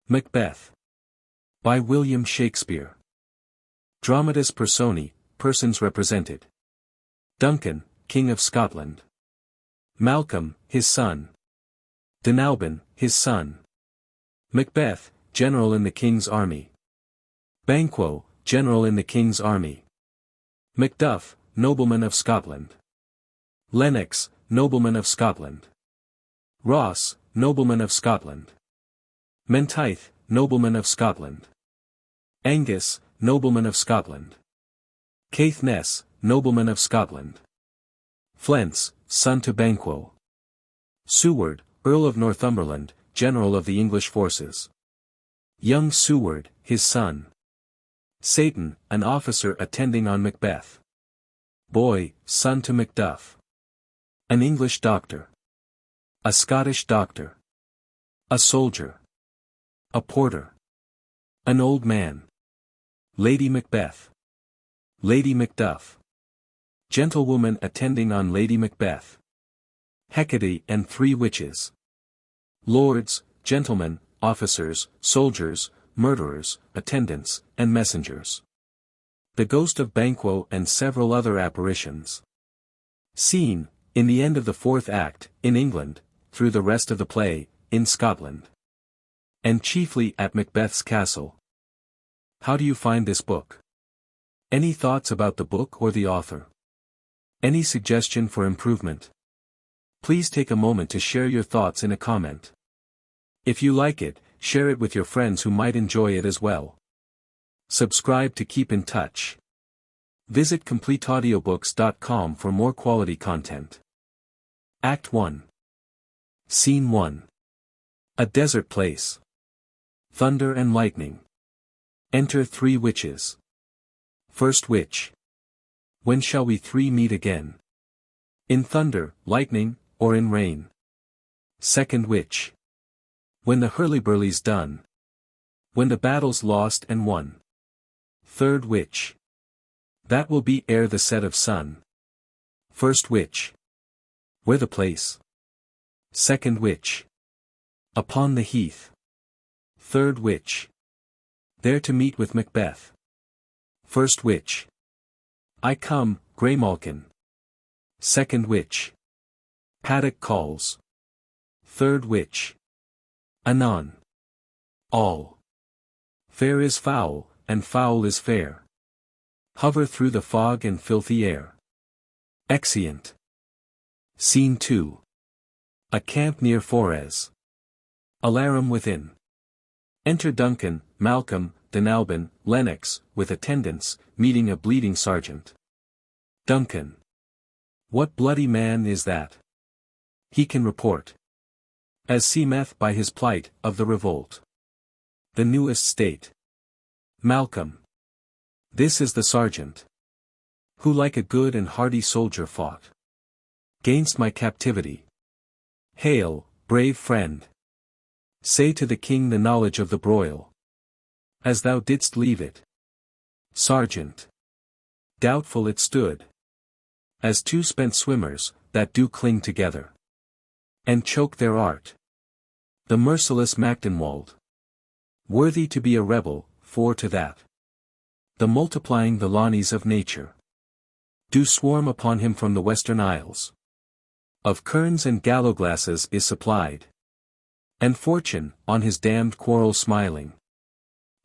Macbeth. By William Shakespeare. Dramatis Personae, persons represented. Duncan, King of Scotland. Malcolm, his son. Donalbain, his son. Macbeth, general in the king's army. Banquo, general in the king's army. Macduff, nobleman of Scotland. Lennox, nobleman of Scotland. Ross, nobleman of Scotland. Menteith, nobleman of Scotland. Angus, nobleman of Scotland. Caithness, nobleman of Scotland. Fleance, son to Banquo. Seward, Earl of Northumberland, general of the English forces. Young Seward, his son. Satan, an officer attending on Macbeth. Boy, son to Macduff. An English doctor. A Scottish doctor. A soldier. A porter. An old man. Lady Macbeth. Lady Macduff. Gentlewoman attending on Lady Macbeth. Hecate and 3 witches. Lords, gentlemen, officers, soldiers, murderers, attendants, and messengers. The ghost of Banquo and several other apparitions. Scene, in the end of the 4th act, in England, through the rest of the play, in Scotland. And chiefly at Macbeth's castle. How do you find this book? Any thoughts about the book or the author? Any suggestion for improvement? Please take a moment to share your thoughts in a comment. If you like it, share it with your friends who might enjoy it as well. Subscribe to keep in touch. Visit completeaudiobooks.com for more quality content. Act 1. Scene 1. A desert place. Thunder and lightning. Enter 3 witches. First witch. When shall we 3 meet again? In thunder, lightning, or in rain? Second witch. When the hurly-burly's done. When the battle's lost and won. Third witch. That will be ere the set of sun. First witch. Where the place? Second witch. Upon the heath. Third witch. There to meet with Macbeth. First witch. I come, Graymalkin. Second witch. Paddock calls. Third witch. Anon. All. Fair is foul, and foul is fair. Hover through the fog and filthy air. Exeunt. Scene 2. A camp near Forres. Alarum within. Enter Duncan, Malcolm, Donalbain, Lennox, with attendants, meeting a bleeding sergeant. Duncan. What bloody man is that? He can report. As seemeth by his plight, of the revolt. The newest state. Malcolm. This is the sergeant. Who like a good and hardy soldier fought. Gainst my captivity. Hail, brave friend. Say to the king the knowledge of the broil. As thou didst leave it. Sergeant. Doubtful it stood. As 2 spent swimmers, that do cling together. And choke their art. The merciless Macdonwald. Worthy to be a rebel, for to that. The multiplying the lawnies of nature. Do swarm upon him from the western isles. Of kerns and gallowglasses is supplied. And fortune, on his damned quarrel smiling.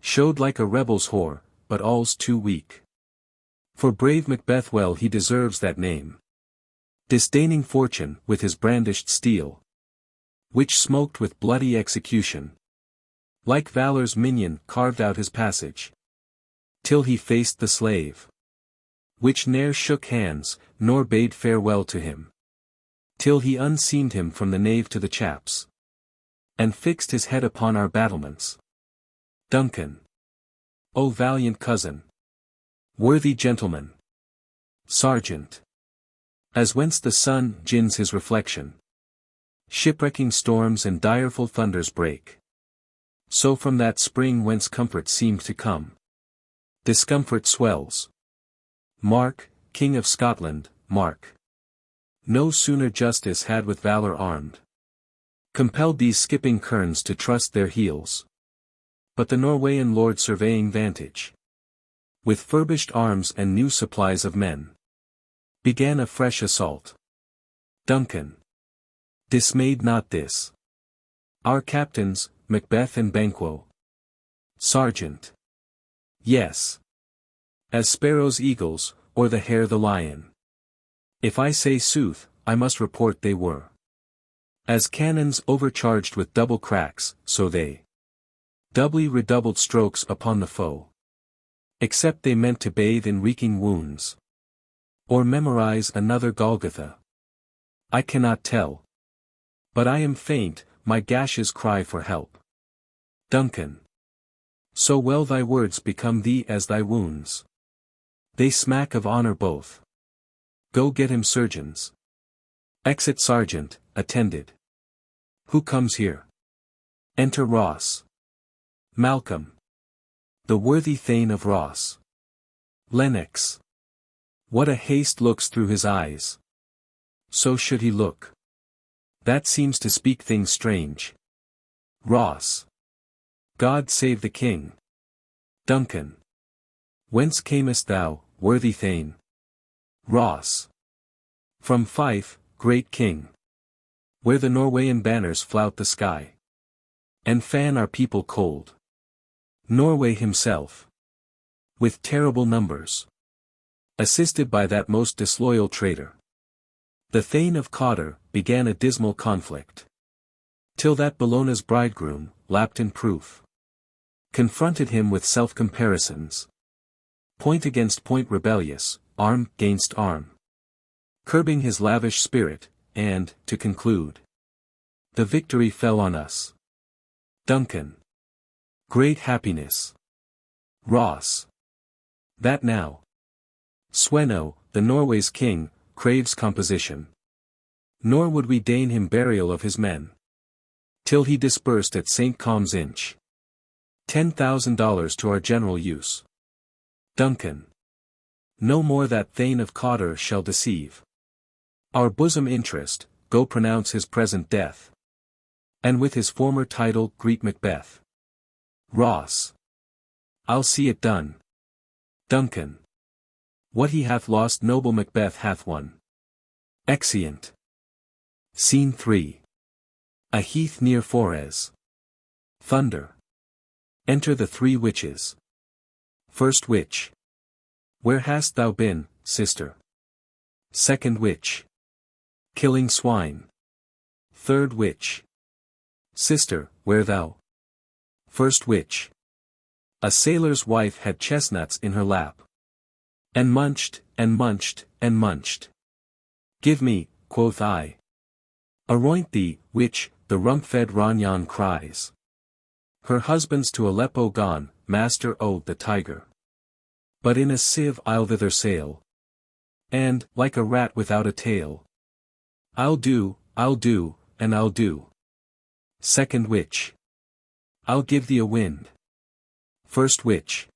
Showed like a rebel's whore, but all's too weak. For brave Macbeth well he deserves that name. Disdaining fortune with his brandished steel. Which smoked with bloody execution. Like valor's minion carved out his passage. Till he faced the slave. Which ne'er shook hands, nor bade farewell to him. Till he unseamed him from the nave to the chaps. And fixed his head upon our battlements. Duncan. O valiant cousin. Worthy gentleman. Sergeant. As whence the sun gins his reflection. Shipwrecking storms and direful thunders break. So from that spring whence comfort seemed to come. Discomfort swells. Mark, King of Scotland, mark. No sooner justice had with valor armed. Compelled these skipping kerns to trust their heels. but the Norwegian lord surveying vantage, with furbished arms and new supplies of men, began a fresh assault. Duncan dismayed not this. Our captains, Macbeth and Banquo. Sergeant. Yes. As sparrows eagles, or the hare the lion. If I say sooth, I must report they were. As cannons overcharged with double cracks, so they doubly redoubled strokes upon the foe. Except they meant to bathe in reeking wounds, or memorize another Golgotha. I cannot tell. But I am faint, my gashes cry for help. Duncan. So well thy words become thee as thy wounds. They smack of honor both. Go get him surgeons. Exit sergeant, attended. Who comes here? Enter Ross. Malcolm. The worthy thane of Ross. Lennox. What a haste looks through his eyes. So should he look. That seems to speak things strange. Ross. God save the king. Duncan. Whence camest thou, worthy thane? Ross. From Fife, great king. Where the Norwegian banners flout the sky, and fan our people cold. Norway himself, with terrible numbers, assisted by that most disloyal traitor, the thane of Cawdor, began a dismal conflict. Till that Bellona's bridegroom, lapped in proof, confronted him with self-comparisons. Point against point rebellious, arm gainst arm, curbing his lavish spirit, and, to conclude, the victory fell on us. Duncan. Great happiness. Ross. That now Sweno, the Norway's king, craves composition. Nor would we deign him burial of his men, till he disbursed at St. Com's Inch $10,000 to our general use. Duncan. No more that thane of Cawdor shall deceive our bosom interest, go pronounce his present death, and with his former title greet Macbeth. Ross. I'll see it done. Duncan. What he hath lost noble Macbeth hath won. Exeunt. Scene 3. A heath near Forres. Thunder. Enter the three witches. First witch. Where hast thou been, sister? Second witch. Killing swine. Third witch. Sister, where thou? First witch. A sailor's wife had chestnuts in her lap, and munched, and munched, and munched. Give me, quoth I. Aroint thee, witch, the rump-fed Ranyan cries. Her husband's to Aleppo gone, master o' the tiger. But in a sieve I'll thither sail, and, like a rat without a tail, I'll do, and I'll do. Second witch. I'll give thee a wind. First witch.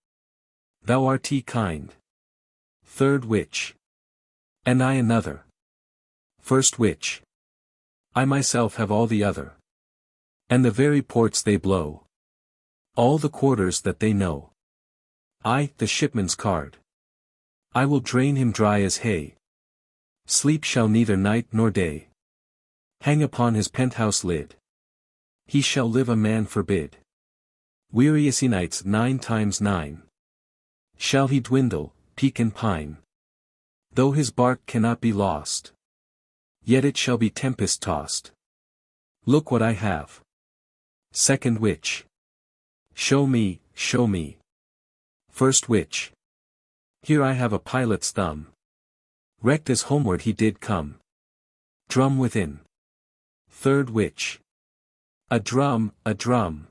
Thou art kind. Third witch. And I another. First witch. I myself have all the other. And the very ports they blow. All the quarters that they know. I, the shipman's card. I will drain him dry as hay. Sleep shall neither night nor day hang upon his penthouse lid. He shall live a man forbid. Weariest nights 9 times 9. Shall he dwindle, peak and pine. Though his bark cannot be lost, yet it shall be tempest tossed. Look what I have. Second witch. Show me, show me. First witch. Here I have a pilot's thumb. Wrecked as homeward he did come. Drum within. Third witch. A drum, a drum.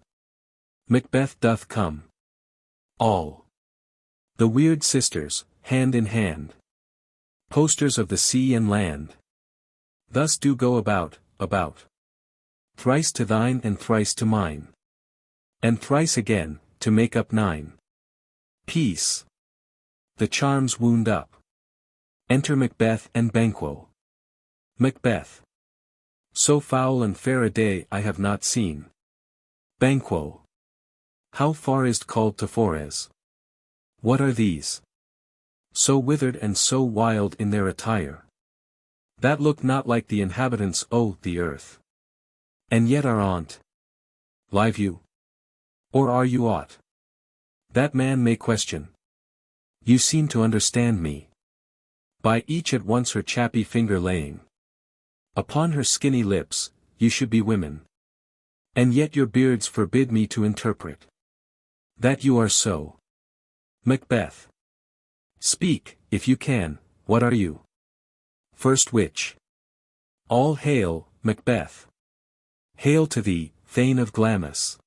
Macbeth doth come. All. The weird sisters, hand in hand. Posters of the sea and land. Thus do go about. Thrice to thine and thrice to mine. And thrice again, to make up 9. Peace. The charms wound up. Enter Macbeth and Banquo. Macbeth. So foul and fair a day I have not seen. Banquo. How far is't called to Forez? What are these? So withered and so wild in their attire, that look not like the inhabitants o' the earth. And yet are on't. Live you? Or are you aught? That man may question. You seem to understand me. By each at once her chappy finger laying upon her skinny lips, you should be women. And yet your beards forbid me to interpret that you are so. Macbeth. Speak, if you can, what are you? First witch. All hail, Macbeth. Hail to thee, thane of Glamis.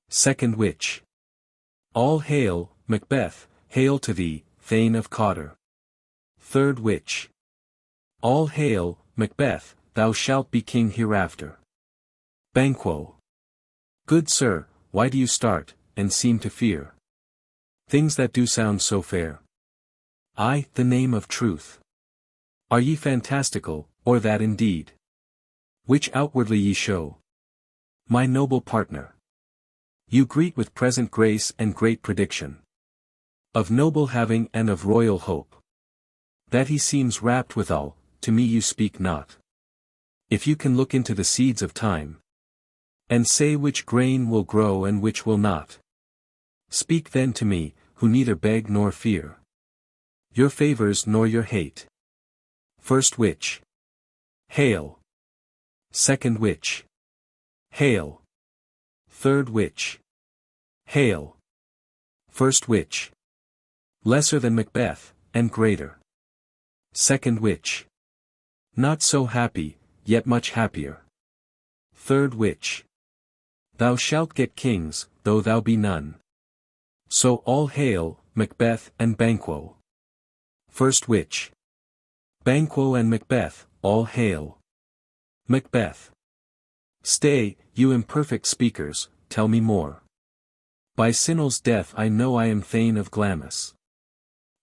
Second witch. All hail, Macbeth, hail to thee, thane of Cawdor. Third witch. All hail, Macbeth, thou shalt be king hereafter. Banquo. Good sir, why do you start, and seem to fear things that do sound so fair? I, the name of truth. Are ye fantastical, or that indeed which outwardly ye show? My noble partner, you greet with present grace and great prediction of noble having and of royal hope. That he seems rapt withal, to me you speak not. If you can look into the seeds of time, and say which grain will grow and which will not, speak then to me, who neither beg nor fear your favors nor your hate. First witch. Hail. Second witch. Hail. Third witch. Hail. First witch. Lesser than Macbeth, and greater. Second witch. Not so happy, yet much happier. Third witch. Thou shalt get kings, though thou be none. So all hail, Macbeth and Banquo. First witch. Banquo and Macbeth, all hail. Macbeth. Stay, you imperfect speakers, tell me more. By Sinel's death I know I am thane of Glamis.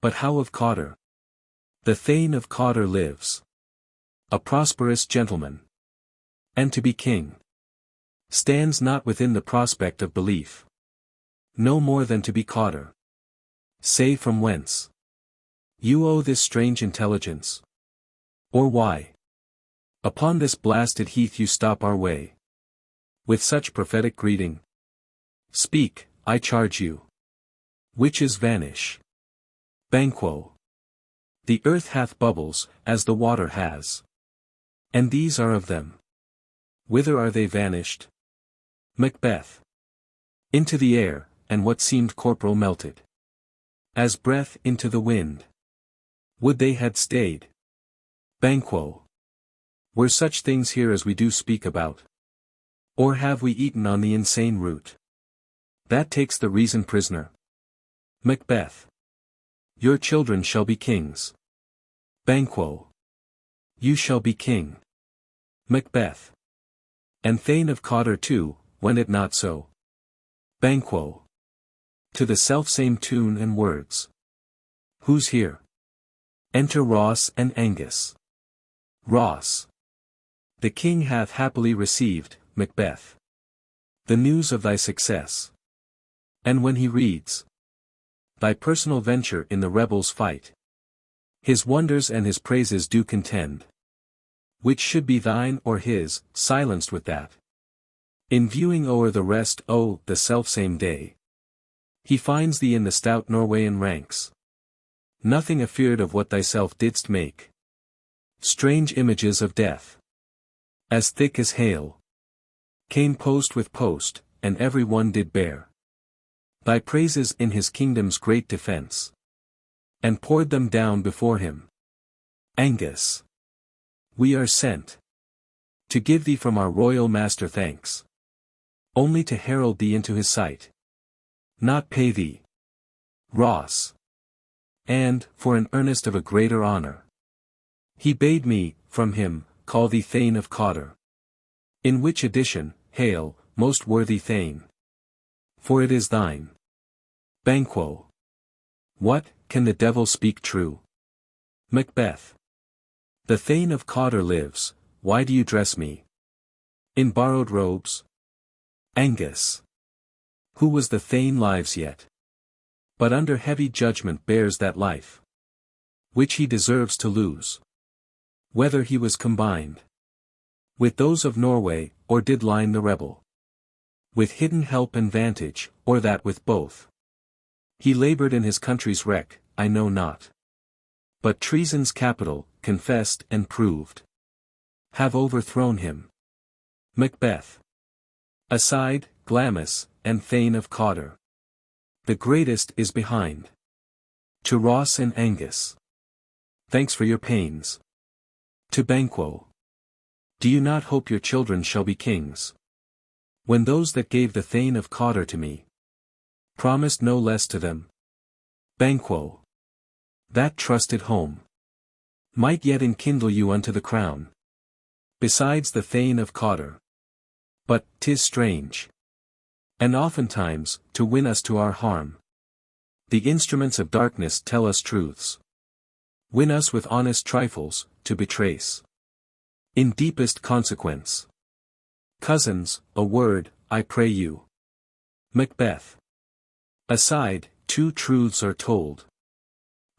But how of Cawdor? The thane of Cawdor lives. A prosperous gentleman. And to be king stands not within the prospect of belief. No more than to be Cawdor. Say from whence you owe this strange intelligence? Or why upon this blasted heath you stop our way with such prophetic greeting? Speak, I charge you. Witches vanish. Banquo. The earth hath bubbles, as the water has. And these are of them. Whither are they vanished? Macbeth. Into the air, and what seemed corporal melted as breath into the wind. Would they had stayed. Banquo. Were such things here as we do speak about? Or have we eaten on the insane root that takes the reason prisoner? Macbeth. Your children shall be kings. Banquo. You shall be king. Macbeth. And thane of Cawdor too, when it not so. Banquo. To the selfsame tune and words. Who's here? Enter Ross and Angus. Ross. The king hath happily received, Macbeth, the news of thy success. And when he reads thy personal venture in the rebels' fight, his wonders and his praises do contend. Which should be thine or his, silenced with that. In viewing o'er the rest the selfsame day, he finds thee in the stout Norwegian ranks. Nothing afeard of what thyself didst make. Strange images of death, as thick as hail, came post with post, and every one did bear thy praises in his kingdom's great defence, and poured them down before him. Angus. We are sent to give thee from our royal master thanks, only to herald thee into his sight, not pay thee. Ross. And, for an earnest of a greater honour, he bade me, from him, call thee thane of Cawdor. In which addition, hail, most worthy thane. For it is thine. Banquo. What, can the devil speak true? Macbeth. The thane of Cawdor lives, why do you dress me in borrowed robes? Angus. Who was the thane lives yet? But under heavy judgment bears that life, which he deserves to lose. Whether he was combined with those of Norway, or did line the rebel with hidden help and vantage, or that with both he laboured in his country's wreck, I know not. But treason's capital, confessed and proved, have overthrown him. Macbeth. Aside, Glamis, and thane of Cawdor. The greatest is behind. To Ross and Angus. Thanks for your pains. To Banquo. Do you not hope your children shall be kings? When those that gave the thane of Cawdor to me promised no less to them. Banquo. That trusted home might yet enkindle you unto the crown. Besides the thane of Cawdor. But 'tis strange. And oftentimes, to win us to our harm, the instruments of darkness tell us truths. Win us with honest trifles, to betrace in deepest consequence. Cousins, a word, I pray you. Macbeth. Aside, two truths are told,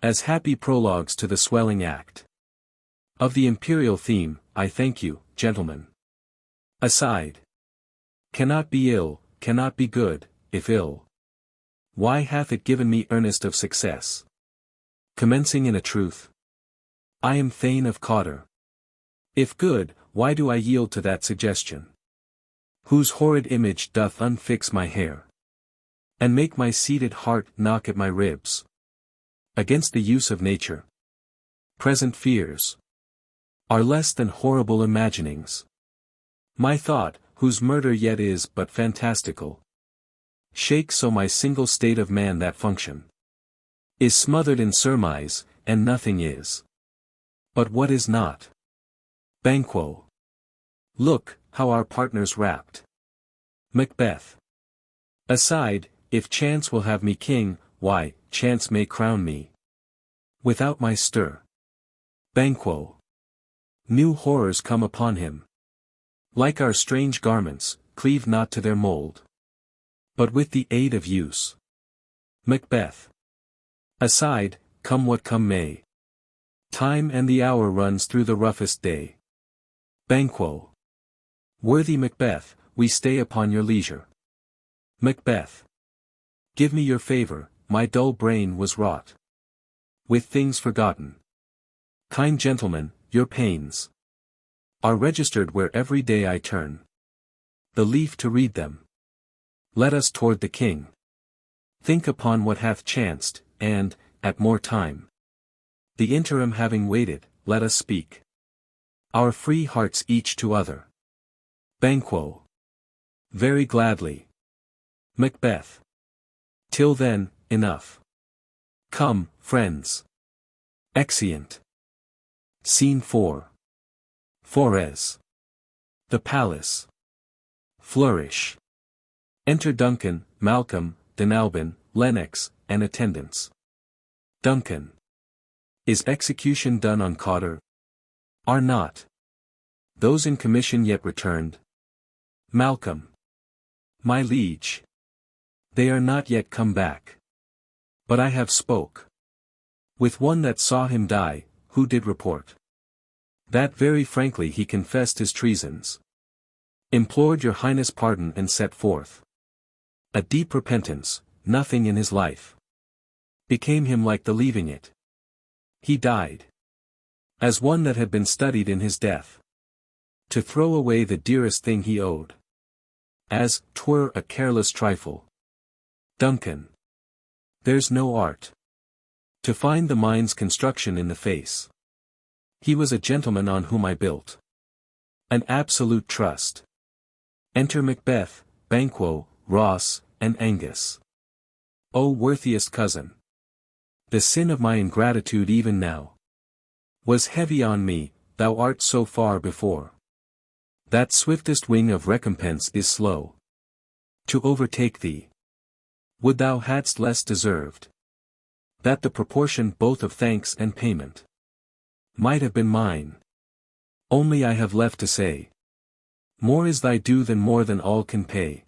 as happy prologues to the swelling act of the imperial theme. I thank you, gentlemen. Aside. Cannot be ill, cannot be good, if ill. Why hath it given me earnest of success? Commencing in a truth. I am thane of Cawdor. If good, why do I yield to that suggestion? Whose horrid image doth unfix my hair, and make my seated heart knock at my ribs, against the use of nature. Present fears are less than horrible imaginings. My thought, whose murder yet is but fantastical, shakes so my single state of man that function is smothered in surmise, and nothing is but what is not. Banquo. Look, how our partners rapt. Macbeth. Aside, if chance will have me king, why, chance may crown me without my stir. Banquo. New horrors come upon him. Like our strange garments, cleave not to their mold, but with the aid of use. Macbeth. Aside, come what come may. Time and the hour runs through the roughest day. Banquo. Worthy Macbeth, we stay upon your leisure. Macbeth. Give me your favour, my dull brain was wrought with things forgotten. Kind gentlemen, your pains are registered where every day I turn the leaf to read them. Let us toward the king think upon what hath chanced, and, at more time, the interim having waited, let us speak our free hearts each to other. Banquo. Very gladly. Macbeth. Till then, enough. Come, friends. Exeunt. Scene 4. Forez. The palace. Flourish. Enter Duncan, Malcolm, Donalbain, Lennox, and attendants. Duncan. Is execution done on Cawdor? Are not those in commission yet returned? Malcolm. My liege. They are not yet come back. But I have spoke with one that saw him die, who did report that very frankly he confessed his treasons, implored your highness pardon and set forth a deep repentance. Nothing in his life became him like the leaving it. He died as one that had been studied in his death to throw away the dearest thing he owed, as 'twere a careless trifle. Duncan. There's no art to find the mind's construction in the face. He was a gentleman on whom I built an absolute trust. Enter Macbeth, Banquo, Ross, and Angus. O worthiest cousin! The sin of my ingratitude even now was heavy on me, thou art so far before that swiftest wing of recompense is slow to overtake thee. Would thou hadst less deserved that the proportion both of thanks and payment might have been mine. Only I have left to say, more is thy due than more than all can pay.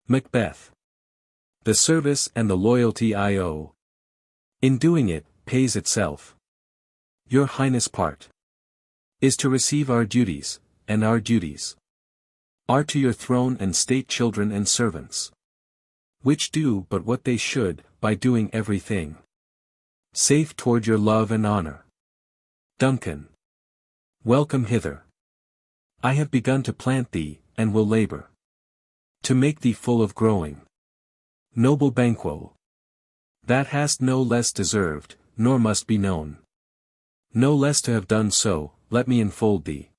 Macbeth. The service and the loyalty I owe, in doing it, pays itself. Your Highness' part is to receive our duties, and our duties are to your throne and state children and servants, which do but what they should, by doing everything safe toward your love and honor. Duncan, welcome hither. I have begun to plant thee, and will labor to make thee full of growing. Noble Banquo, that hast no less deserved, nor must be known. No less to have done so, let me enfold thee,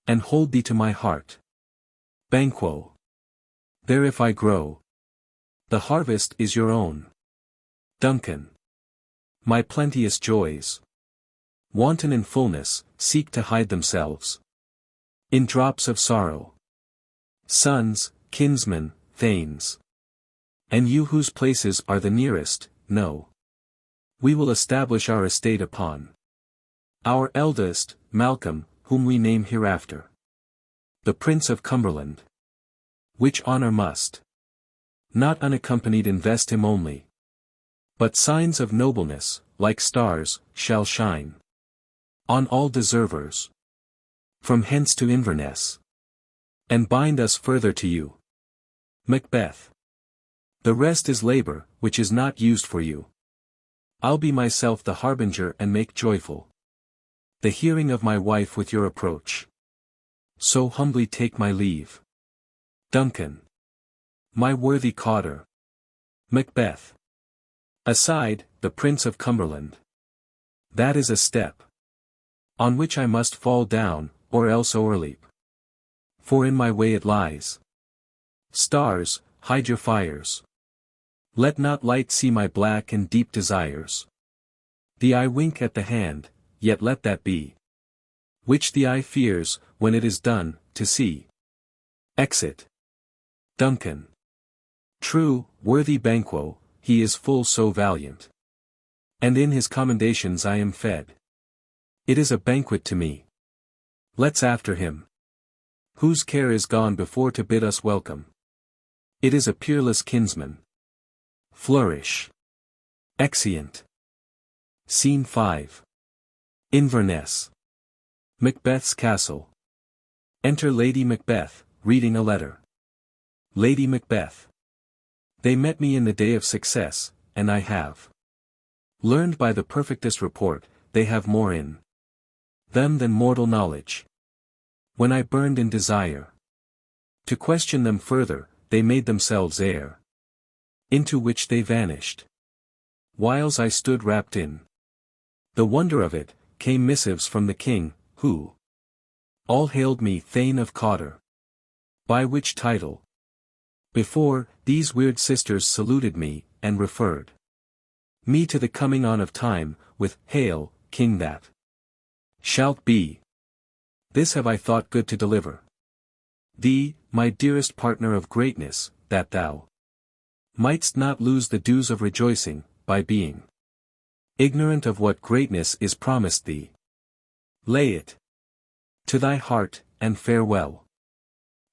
and hold thee to my heart. Banquo, there if I grow, the harvest is your own. Duncan, my plenteous joys, wanton in fullness, seek to hide themselves in drops of sorrow. Sons, kinsmen, thanes, and you whose places are the nearest, know we will establish our estate upon our eldest, Malcolm, whom we name hereafter the Prince of Cumberland, which honor must not unaccompanied invest him only, but signs of nobleness, like stars, shall shine on all deservers from hence to Inverness, and bind us further to you. Macbeth, the rest is labor, which is not used for you. I'll be myself the harbinger and make joyful the hearing of my wife with your approach. So humbly take my leave. Duncan, my worthy Cawdor. Macbeth, aside, the Prince of Cumberland. That is a step on which I must fall down, or else o'erleap. For in my way it lies. Stars, hide your fires. Let not light see my black and deep desires. The eye wink at the hand, yet let that be which the eye fears, when it is done, to see. Exit. Duncan, true, worthy Banquo, he is full so valiant, and in his commendations I am fed. It is a banquet to me. Let's after him, whose care is gone before to bid us welcome. It is a peerless kinsman. Flourish. Exeunt. Scene 5. Inverness. Macbeth's castle. Enter Lady Macbeth, reading a letter. Lady Macbeth. They met me in the day of success, and I have learned by the perfectest report, they have more in them than mortal knowledge. When I burned in desire to question them further, they made themselves air, into which they vanished. Whiles I stood wrapped in the wonder of it, came missives from the king, who all hailed me Thane of Cawdor, by which title before, these weird sisters saluted me, and referred me to the coming on of time, with, Hail, King that shalt be. This have I thought good to deliver thee, my dearest partner of greatness, that thou mightst not lose the dues of rejoicing, by being ignorant of what greatness is promised thee. Lay it to thy heart, and farewell.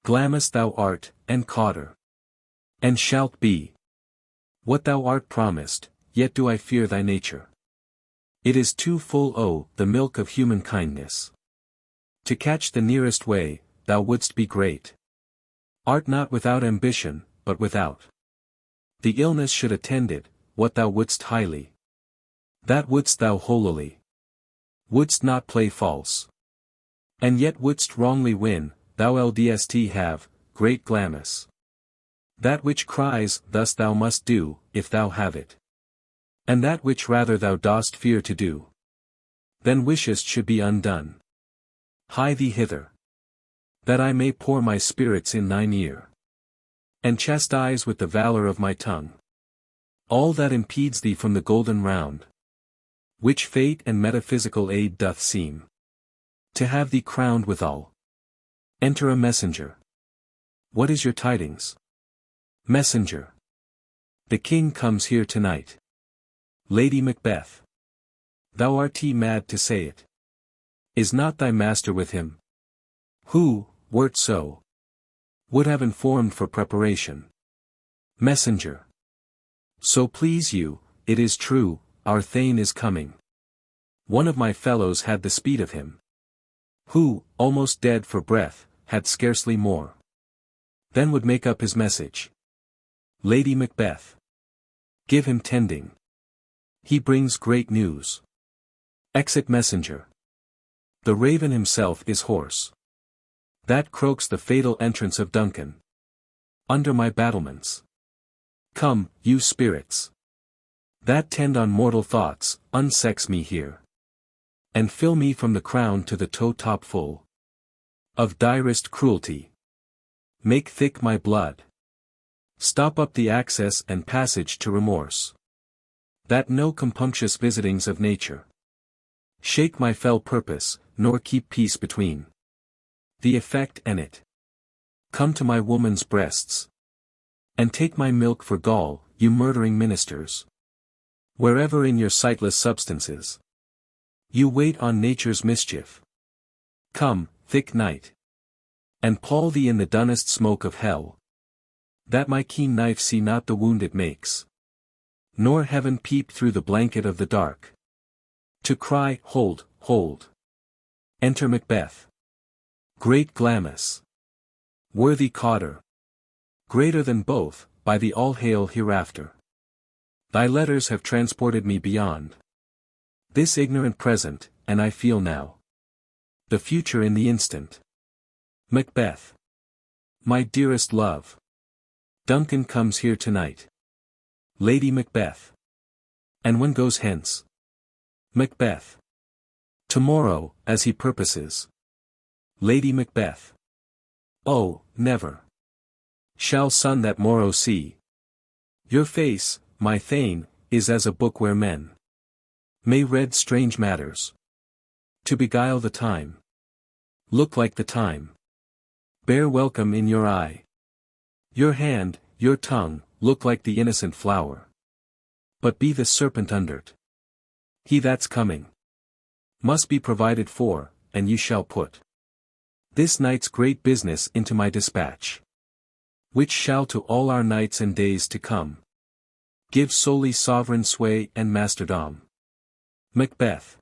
Glamis thou art, and Cawdor, and shalt be what thou art promised, yet do I fear thy nature. It is too full the milk of human kindness. To catch the nearest way, thou wouldst be great. Art not without ambition, but without the illness should attend it, what thou wouldst highly, that wouldst thou holily. Wouldst not play false, and yet wouldst wrongly win, thou ldst have, great Glamis. That which cries, thus thou must do, if thou have it. And that which rather thou dost fear to do, than wishest should be undone. Hie thee hither, that I may pour my spirits in thine ear, and chastise with the valor of my tongue all that impedes thee from the golden round, which fate and metaphysical aid doth seem to have thee crowned withal. Enter a messenger. What is your tidings? Messenger. The king comes here tonight. Lady Macbeth. Thou art mad to say it. Is not thy master with him? Who, were't so, would have informed for preparation. Messenger. So please you, it is true, our thane is coming. One of my fellows had the speed of him, who, almost dead for breath, had scarcely more then would make up his message. Lady Macbeth, give him tending. He brings great news. Exit messenger. The raven himself is hoarse. That croaks the fatal entrance of Duncan. Under my battlements. Come, you spirits. That tend on mortal thoughts, unsex me here. And fill me from the crown to the toe-top full of direst cruelty. Make thick my blood. Stop up the access and passage to remorse. That no compunctious visitings of nature shake my fell purpose, nor keep peace between the effect and it. Come to my woman's breasts. And take my milk for gall, you murdering ministers. Wherever in your sightless substances you wait on nature's mischief. Come, thick night. And pall thee in the dunnest smoke of hell. That my keen knife see not the wound it makes. Nor heaven peep through the blanket of the dark. To cry, hold, hold. Enter Macbeth. Great Glamis. Worthy Cawdor. Greater than both, by the all-hail hereafter. Thy letters have transported me beyond this ignorant present, and I feel now the future in the instant. Macbeth. My dearest love. Duncan comes here tonight. Lady Macbeth. And when goes hence? Macbeth. Tomorrow, as he purposes. Lady Macbeth. Oh, never shall sun that morrow see. Your face, my thane, is as a book where men may read strange matters. To beguile the time. Look like the time. Bear welcome in your eye. Your hand, your tongue, look like the innocent flower. But be the serpent under't. He that's coming must be provided for, and you shall put this night's great business into my dispatch, which shall to all our nights and days to come give solely sovereign sway and masterdom. Macbeth.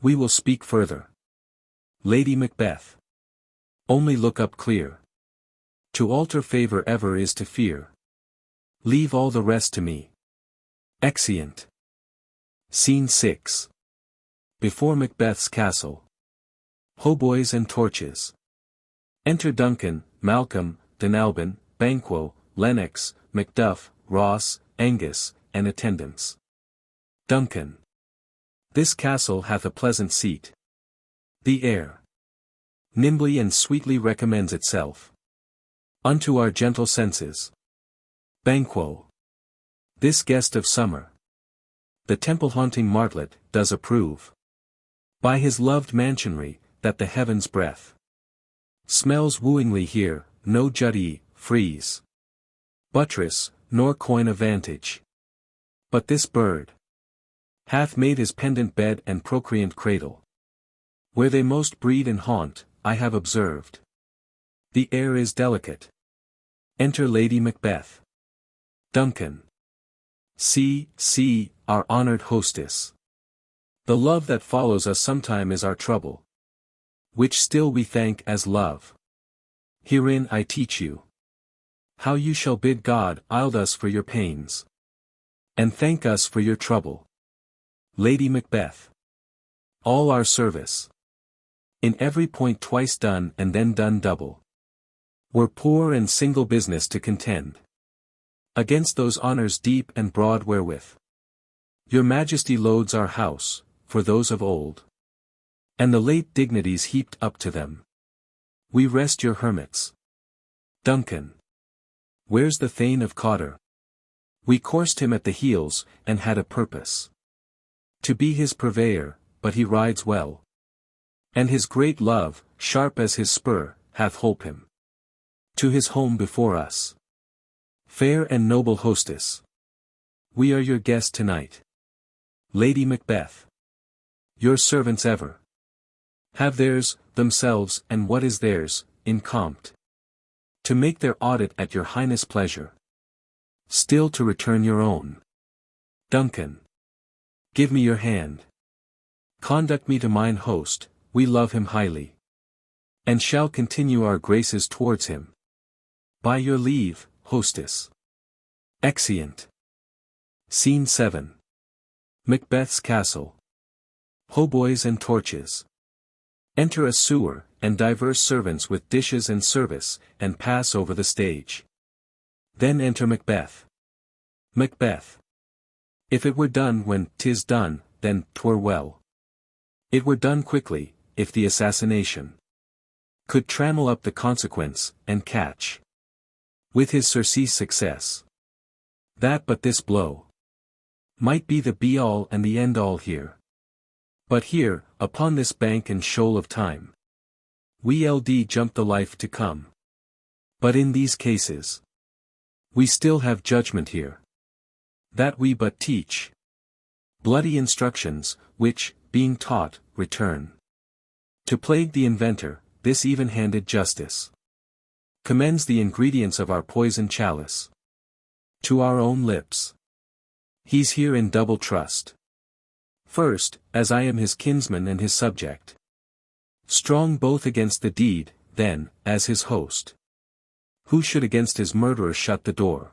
We will speak further. Lady Macbeth. Only look up clear. To alter favor ever is to fear. Leave all the rest to me. Exeunt. Scene 6. Before Macbeth's castle. Hautboys and torches. Enter Duncan, Malcolm, Donalbain, Banquo, Lennox, Macduff, Ross, Angus, and attendants. Duncan. This castle hath a pleasant seat. The air nimbly and sweetly recommends itself unto our gentle senses. Banquo. This guest of summer, the temple-haunting martlet, does approve by his loved mansionry, that the heaven's breath smells wooingly here, no jutty, frieze, buttress, nor coign of vantage. But this bird hath made his pendant bed and procreant cradle. Where they most breed and haunt, I have observed. The air is delicate. Enter Lady Macbeth. Duncan. See, our honored hostess. The love that follows us sometime is our trouble, which still we thank as love. Herein I teach you how you shall bid God yield us for your pains, and thank us for your trouble. Lady Macbeth. All our service, in every point twice done and then done double, were poor and single business to contend against those honors deep and broad wherewith your majesty loads our house, for those of old, and the late dignities heaped up to them. We rest your hermits. Duncan. Where's the thane of Cawdor? We coursed him at the heels, and had a purpose to be his purveyor, but he rides well, and his great love, sharp as his spur, hath holp him to his home before us. Fair and noble hostess, we are your guest tonight. Lady Macbeth. Your servants ever have theirs, themselves, and what is theirs, in compt, to make their audit at your highness' pleasure. Still to return your own. Duncan. Give me your hand. Conduct me to mine host, we love him highly. And shall continue our graces towards him. By your leave, hostess. Exeunt. Scene 7. Macbeth's castle. Hautboys and torches. Enter a sewer, and divers servants with dishes and service, and pass over the stage. Then enter Macbeth. Macbeth. If it were done when 'tis done, then 'twere well. It were done quickly, if the assassination could trammel up the consequence, and catch with his surcease success. That but this blow might be the be-all and the end-all here. But here, upon this bank and shoal of time, we jump the life to come. But in these cases, we still have judgment here. That we but teach bloody instructions, which, being taught, return to plague the inventor. This even-handed justice commends the ingredients of our poison chalice to our own lips. He's here in double trust. First, as I am his kinsman and his subject, strong both against the deed, then, as his host, who should against his murderer shut the door,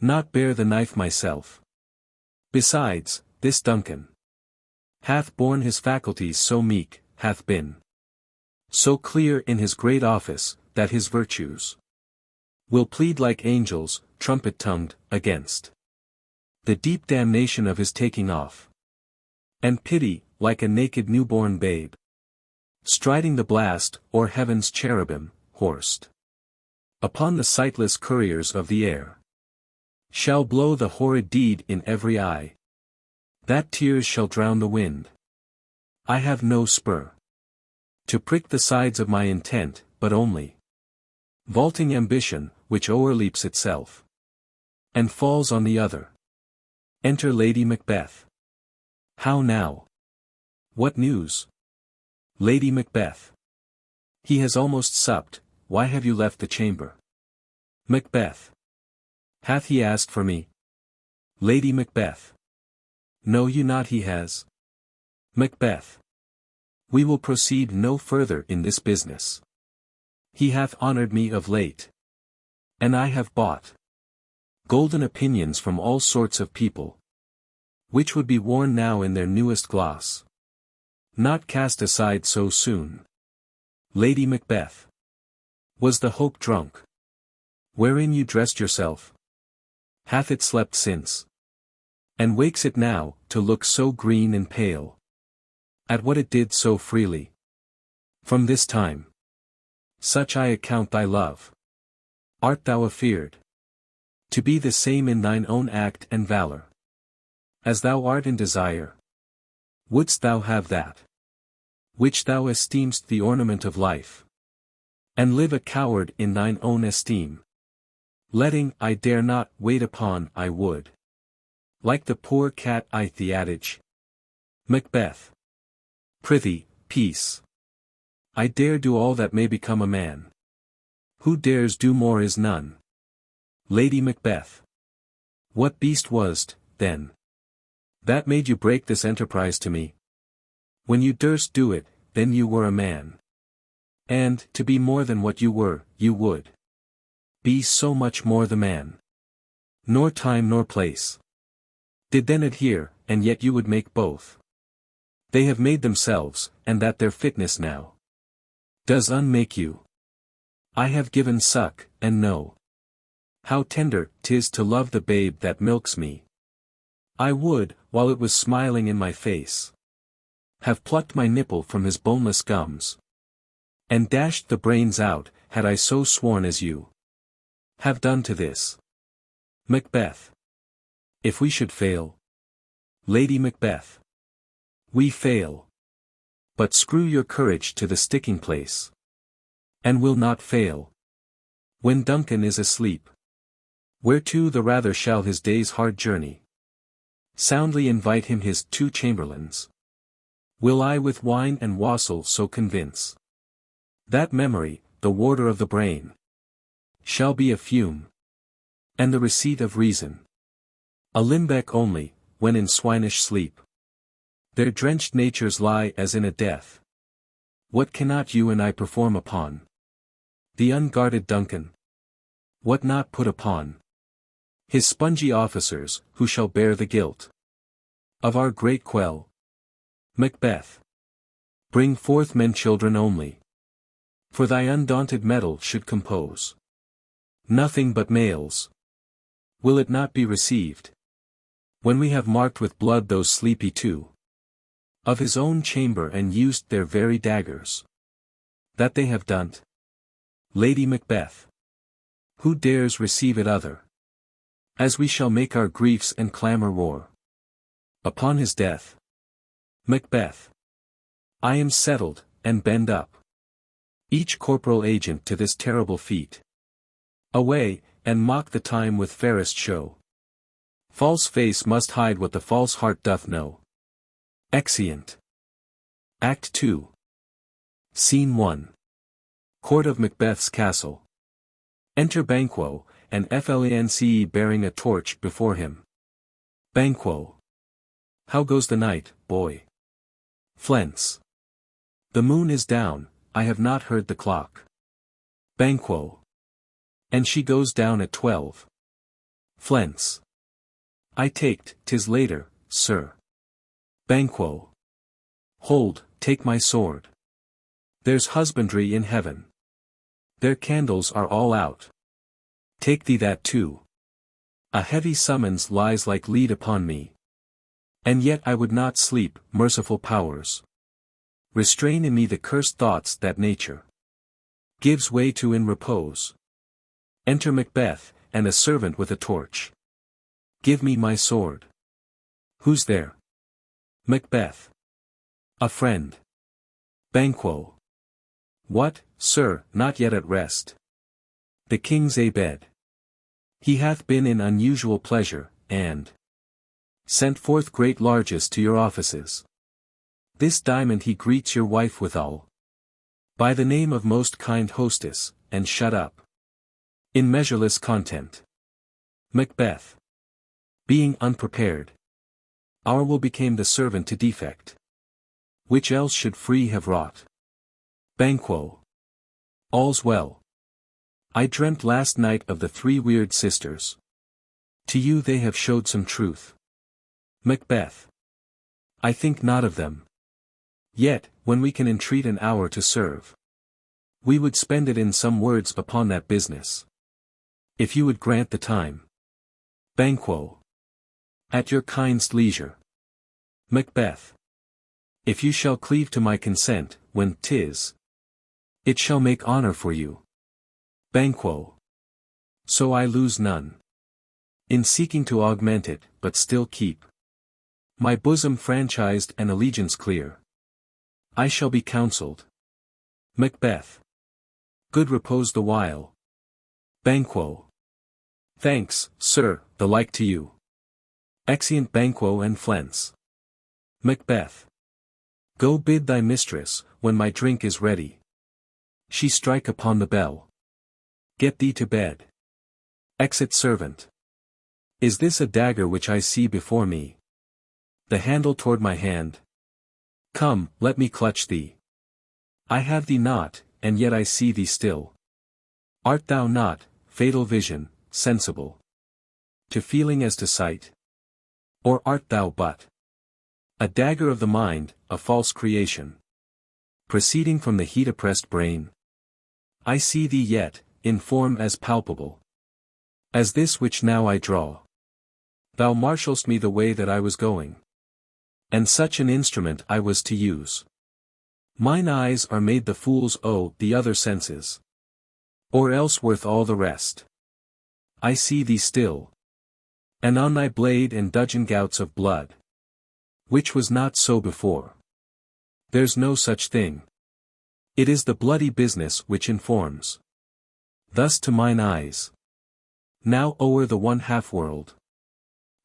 not bear the knife myself. Besides, this Duncan hath borne his faculties so meek, hath been so clear in his great office, that his virtues will plead like angels, trumpet-tongued, against the deep damnation of his taking off, and pity, like a naked newborn babe, striding the blast, or heaven's cherubim, horsed upon the sightless couriers of the air, shall blow the horrid deed in every eye, that tears shall drown the wind. I have no spur to prick the sides of my intent, but only vaulting ambition, which o'erleaps itself, and falls on the other. Enter Lady Macbeth. How now? What news? Lady Macbeth. He has almost supped, why have you left the chamber? Macbeth. Hath he asked for me? Lady Macbeth. Know you not he has? Macbeth. We will proceed no further in this business. He hath honored me of late. And I have bought golden opinions from all sorts of people, which would be worn now in their newest gloss, not cast aside so soon. Lady Macbeth. Was the hope drunk wherein you dressed yourself? Hath it slept since? And wakes it now, to look so green and pale, at what it did so freely? From this time, such I account thy love. Art thou afeard to be the same in thine own act and valor, as thou art in desire? Wouldst thou have that which thou esteem'st the ornament of life, and live a coward in thine own esteem? Letting, I dare not, wait upon, I would, like the poor cat, the adage. Macbeth. Prithee, peace. I dare do all that may become a man. Who dares do more is none. Lady Macbeth. What beast was't, then, that made you break this enterprise to me? When you durst do it, then you were a man. And, to be more than what you were, you would be so much more the man. Nor time nor place did then adhere, and yet you would make both. They have made themselves, and that their fitness now does unmake you. I have given suck, and know how tender 'tis to love the babe that milks me. I would, while it was smiling in my face, have plucked my nipple from his boneless gums, and dashed the brains out, had I so sworn as you have done to this. Macbeth. If we should fail? Lady Macbeth. We fail. But screw your courage to the sticking place, and will not fail. When Duncan is asleep, whereto the rather shall his day's hard journey soundly invite him his 2 chamberlains. Will I with wine and wassail so convince that memory, the warder of the brain, shall be a fume and the receipt of reason. A limbeck only, when in swinish sleep. Their drenched natures lie as in a death. What cannot you and I perform upon the unguarded Duncan? What not put upon his spongy officers, who shall bear the guilt of our great quell? Macbeth. Bring forth men children only. For thy undaunted mettle should compose nothing but males. Will it not be received, when we have marked with blood those sleepy two of his own chamber and used their very daggers, that they have done? Lady Macbeth. Who dares receive it other? As we shall make our griefs and clamour roar upon his death. Macbeth. I am settled, and bend up each corporal agent to this terrible feat. Away, and mock the time with fairest show. False face must hide what the false heart doth know. Exeunt. Act 2. Scene 1. Court of Macbeth's castle. Enter Banquo, and Fleance bearing a torch before him. Banquo. How goes the night, boy? Fleance. The moon is down, I have not heard the clock. Banquo. And she goes down at 12. Fleance. I taked, 'tis later, sir. Banquo. Hold, take my sword. There's husbandry in heaven. Their candles are all out. Take thee that too. A heavy summons lies like lead upon me. And yet I would not sleep, merciful powers. Restrain in me the cursed thoughts that nature gives way to in repose. Enter Macbeth, and a servant with a torch. Give me my sword. Who's there? Macbeth. A friend. Banquo. What, sir, not yet at rest? The king's a bed. He hath been in unusual pleasure, and sent forth great largesse to your offices. This diamond he greets your wife withal. By the name of most kind hostess, and shut up in measureless content. Macbeth. Being unprepared, our will became the servant to defect, which else should free have wrought. Banquo. All's well. I dreamt last night of the three weird sisters. To you they have showed some truth. Macbeth. I think not of them. Yet, when we can entreat an hour to serve, we would spend it in some words upon that business. If you would grant the time. Banquo. At your kind's leisure. Macbeth. If you shall cleave to my consent, when 'tis, it shall make honor for you. Banquo. So I lose none in seeking to augment it, but still keep my bosom franchised and allegiance clear. I shall be counselled. Macbeth. Good repose the while. Banquo. Thanks, sir, the like to you. Exeunt Banquo and Fleance. Macbeth. Go bid thy mistress, when my drink is ready, she strike upon the bell. Get thee to bed. Exit servant. Is this a dagger which I see before me? The handle toward my hand. Come, let me clutch thee. I have thee not, and yet I see thee still. Art thou not, fatal vision, sensible to feeling as to sight? Or art thou but a dagger of the mind, a false creation, proceeding from the heat-oppressed brain? I see thee yet, in form as palpable as this which now I draw. Thou marshalst me the way that I was going, and such an instrument I was to use. Mine eyes are made the fools o' the other senses, or else worth all the rest. I see thee still, and on thy blade and dudgeon gouts of blood, which was not so before. There's no such thing. It is the bloody business which informs. Thus to mine eyes. Now o'er the one half-world,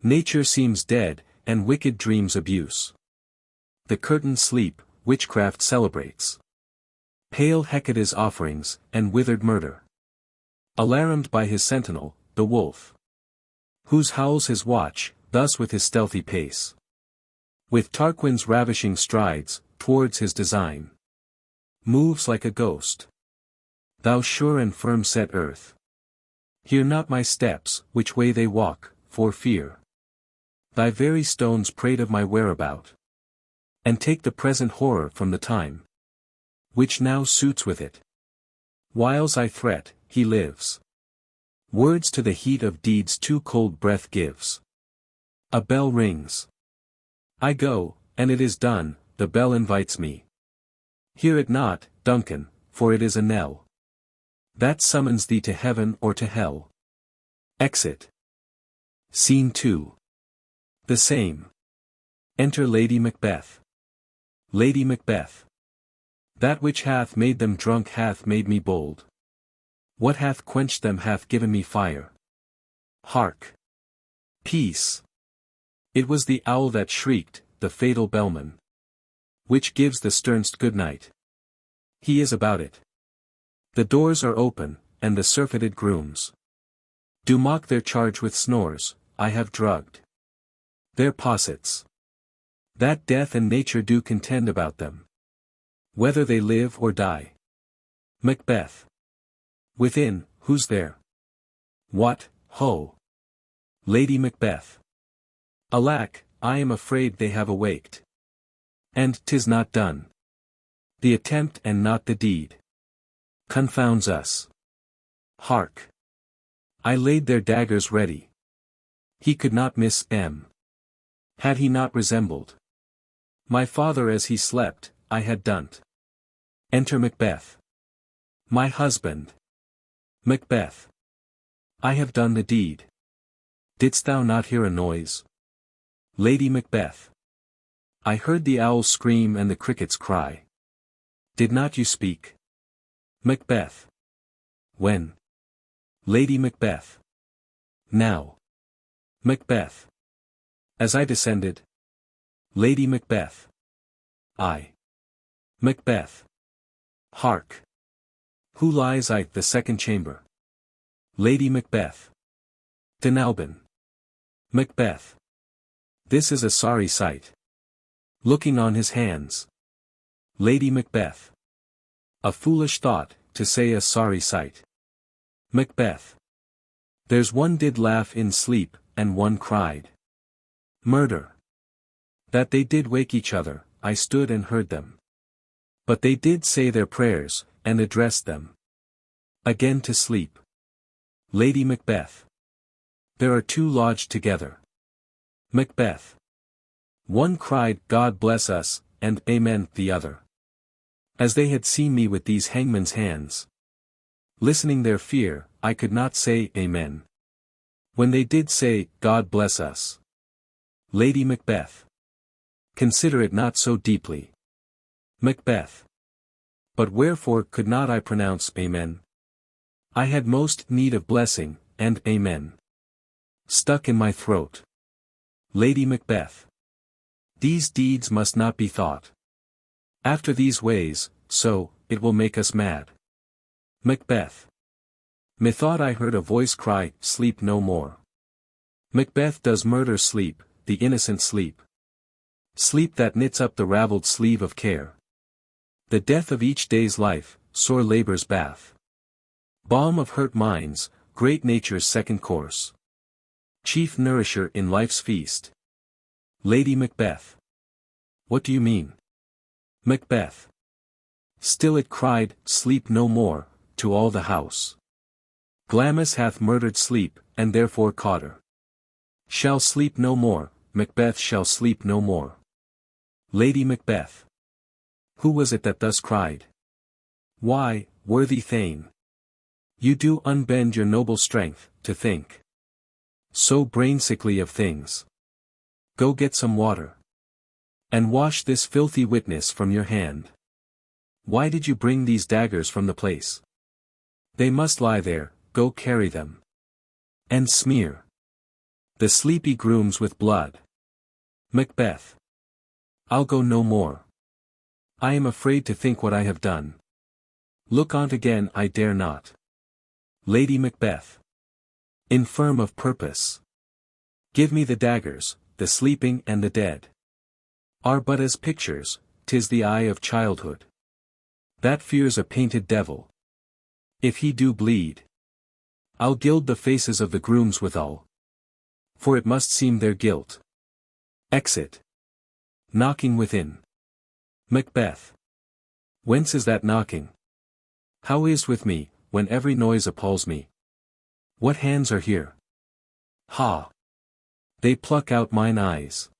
nature seems dead, and wicked dreams abuse. The curtained sleep, witchcraft celebrates. Pale Hecate's offerings, and withered murder. Alarumed by his sentinel, the wolf, Whose howls his watch, thus with his stealthy pace. With Tarquin's ravishing strides, towards his design. Moves like a ghost. Thou sure and firm set earth. Hear not my steps, which way they walk, for fear. Thy very stones prate of my whereabout. And take the present horror from the time. Which now suits with it. Whiles I threat, he lives. Words to the heat of deeds too cold breath gives. A bell rings. I go, and it is done, the bell invites me. Hear it not, Duncan, for it is a knell. That summons thee to heaven or to hell. Exit. Scene 2. The same. Enter Lady Macbeth. Lady Macbeth. That which hath made them drunk hath made me bold. What hath quenched them hath given me fire. Hark! Peace! It was the owl that shrieked, the fatal bellman. Which gives the sternst good night. He is about it. The doors are open, and the surfeited grooms do mock their charge with snores. I have drugged their possets. That death and nature do contend about them, whether they live or die. Macbeth. Within, who's there? What, ho! Lady Macbeth. Alack, I am afraid they have awaked. And 'tis not done. The attempt and not the deed confounds us. Hark! I laid their daggers ready. He could not miss M. Had he not resembled my father as he slept, I had done't. Enter Macbeth. My husband. Macbeth. I have done the deed. Didst thou not hear a noise? Lady Macbeth. I heard the owls scream and the crickets cry. Did not you speak? Macbeth. When? Lady Macbeth. Now. Macbeth. As I descended. Lady Macbeth. I. Macbeth. Hark! Who lies I the second chamber? Lady Macbeth. Donalbain. Macbeth. This is a sorry sight. Looking on his hands. Lady Macbeth. A foolish thought, to say a sorry sight. Macbeth. There's one did laugh in sleep, and one cried. Murder. That they did wake each other, I stood and heard them. But they did say their prayers, and addressed them again to sleep. Lady Macbeth. There are two lodged together. Macbeth. One cried, God bless us, and Amen the other. As they had seen me with these hangman's hands, listening their fear, I could not say Amen. When they did say, God bless us. Lady Macbeth. Consider it not so deeply. Macbeth. But wherefore could not I pronounce Amen? I had most need of blessing, and Amen stuck in my throat. Lady Macbeth. These deeds must not be thought after these ways, so, it will make us mad. Macbeth. Methought I heard a voice cry, sleep no more. Macbeth does murder sleep, the innocent sleep. Sleep that knits up the ravelled sleeve of care. The death of each day's life, sore labour's bath. Balm of hurt minds, great nature's second course. Chief nourisher in life's feast. Lady Macbeth. What do you mean? Macbeth. Still it cried, sleep no more, to all the house. Glamis hath murdered sleep, and therefore Cawdor shall sleep no more, Macbeth shall sleep no more. Lady Macbeth. Who was it that thus cried? Why, worthy thane, you do unbend your noble strength, to think so brain-sickly of things. Go get some water, and wash this filthy witness from your hand. Why did you bring these daggers from the place? They must lie there, go carry them. And smear the sleepy grooms with blood. Macbeth. I'll go no more. I am afraid to think what I have done. Look on't again I dare not. Lady Macbeth. Infirm of purpose. Give me the daggers, the sleeping and the dead. Are but as pictures, 'tis the eye of childhood. That fears a painted devil. If he do bleed, I'll gild the faces of the grooms withal. For it must seem their guilt. Exit. Knocking within. Macbeth. Whence is that knocking? How is't with me, when every noise appalls me? What hands are here? Ha! They pluck out mine eyes.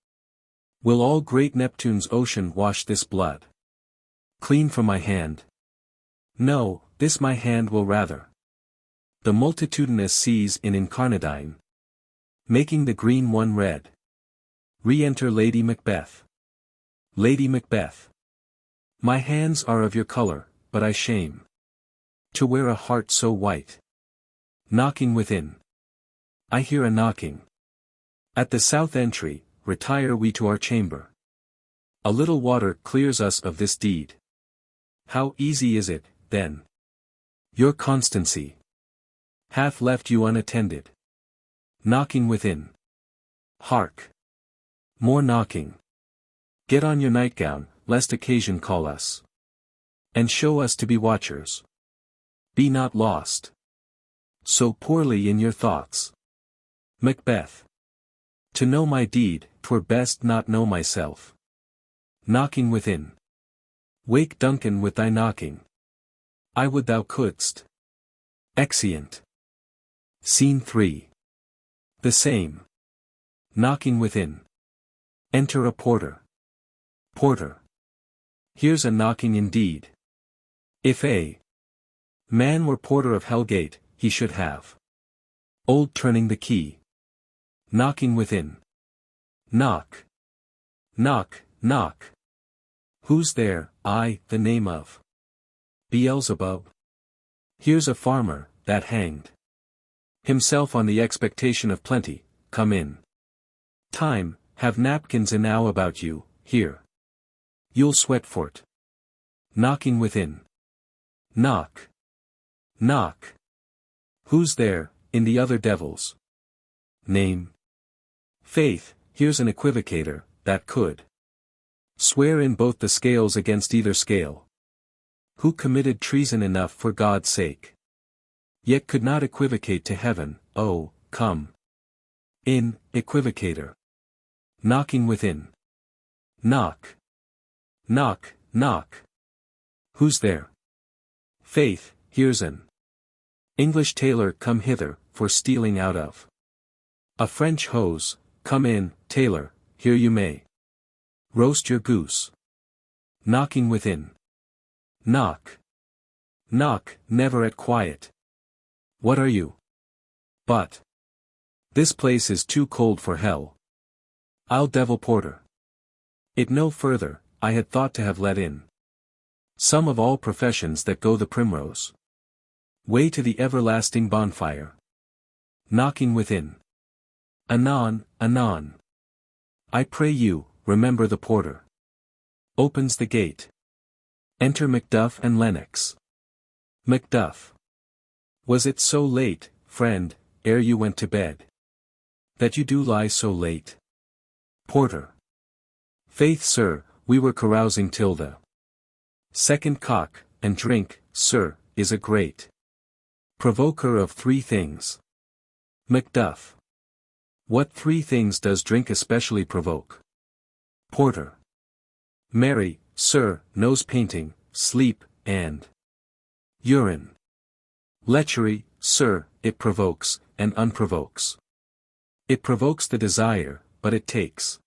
Will all great Neptune's ocean wash this blood clean from my hand? No, this my hand will rather. The multitudinous seas in incarnadine, making the green one red. Re-enter Lady Macbeth. Lady Macbeth. My hands are of your color, but I shame to wear a heart so white. Knocking within. I hear a knocking. At the south entry, retire we to our chamber. A little water clears us of this deed. How easy is it, then? Your constancy hath left you unattended. Knocking within. Hark! More knocking. Get on your nightgown, lest occasion call us. And show us to be watchers. Be not lost so poorly in your thoughts. Macbeth. To know my deed, 'twere best not know myself. Knocking within. Wake Duncan with thy knocking. I would thou couldst. Exeunt. Scene 3. The same. Knocking within. Enter a porter. Porter. Here's a knocking indeed. If a man were porter of Hellgate, he should have old turning the key. Knocking within. Knock. Knock, knock. Who's there? I, the name of Beelzebub. Here's a farmer, that hanged himself on the expectation of plenty. Come in. Time, have napkins enow about you, here. You'll sweat for't. Knocking within. Knock. Knock. Who's there, in the other devils? Name. Faith, here's an equivocator, that could swear in both the scales against either scale. Who committed treason enough for God's sake, yet could not equivocate to heaven. Oh, come in, equivocator. Knocking within. Knock. Knock, knock. Who's there? Faith, here's an English tailor come hither, for stealing out of a French hose. Come in, tailor, here you may roast your goose. Knocking within. Knock. Knock, never at quiet. What are you? But this place is too cold for hell. I'll devil porter it no further. I had thought to have let in some of all professions that go the primrose way to the everlasting bonfire. Knocking within. Anon, anon. I pray you, remember the porter. Opens the gate. Enter Macduff and Lennox. Macduff. Was it so late, friend, ere you went to bed, that you do lie so late? Porter. Faith, sir, we were carousing till the second cock, and drink, sir, is a great provoker of 3 things. Macduff. What 3 things does drink especially provoke? Porter. Marry, sir, nose painting, sleep, and urine. Lechery, sir, it provokes, and unprovokes. It provokes the desire, but it takes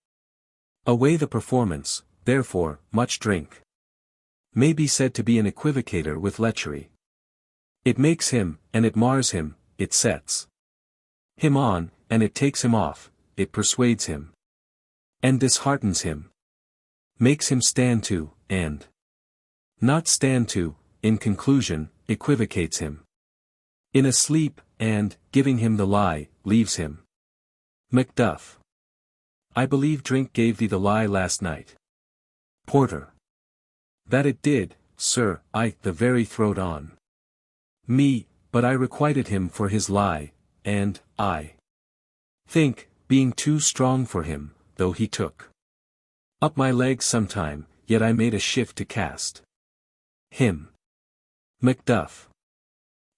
away the performance. Therefore, much drink may be said to be an equivocator with lechery. It makes him, and it mars him. It sets him on, and it takes him off. It persuades him, and disheartens him. Makes him stand to, and not stand to. In conclusion, equivocates him in a sleep, and, giving him the lie, leaves him. Macduff. I believe drink gave thee the lie last night. Porter. That it did, sir. I, the very throat on me, but I requited him for his lie, and, I think, being too strong for him, though he took up my legs sometime, yet I made a shift to cast him. Macduff.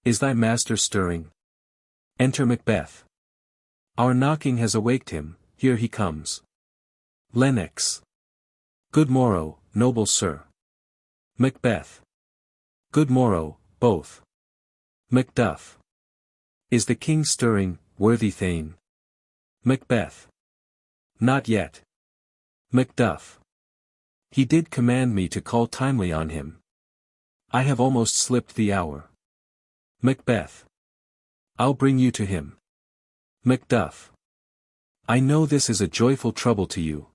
Is thy master stirring? Enter Macbeth. Our knocking has awaked him, here he comes. Lennox. Good morrow, noble sir. Macbeth. Good morrow, both. Macduff. Is the king stirring, worthy thane? Macbeth. Not yet. Macduff. He did command me to call timely on him. I have almost slipped the hour. Macbeth. I'll bring you to him. Macduff. I know this is a joyful trouble to you.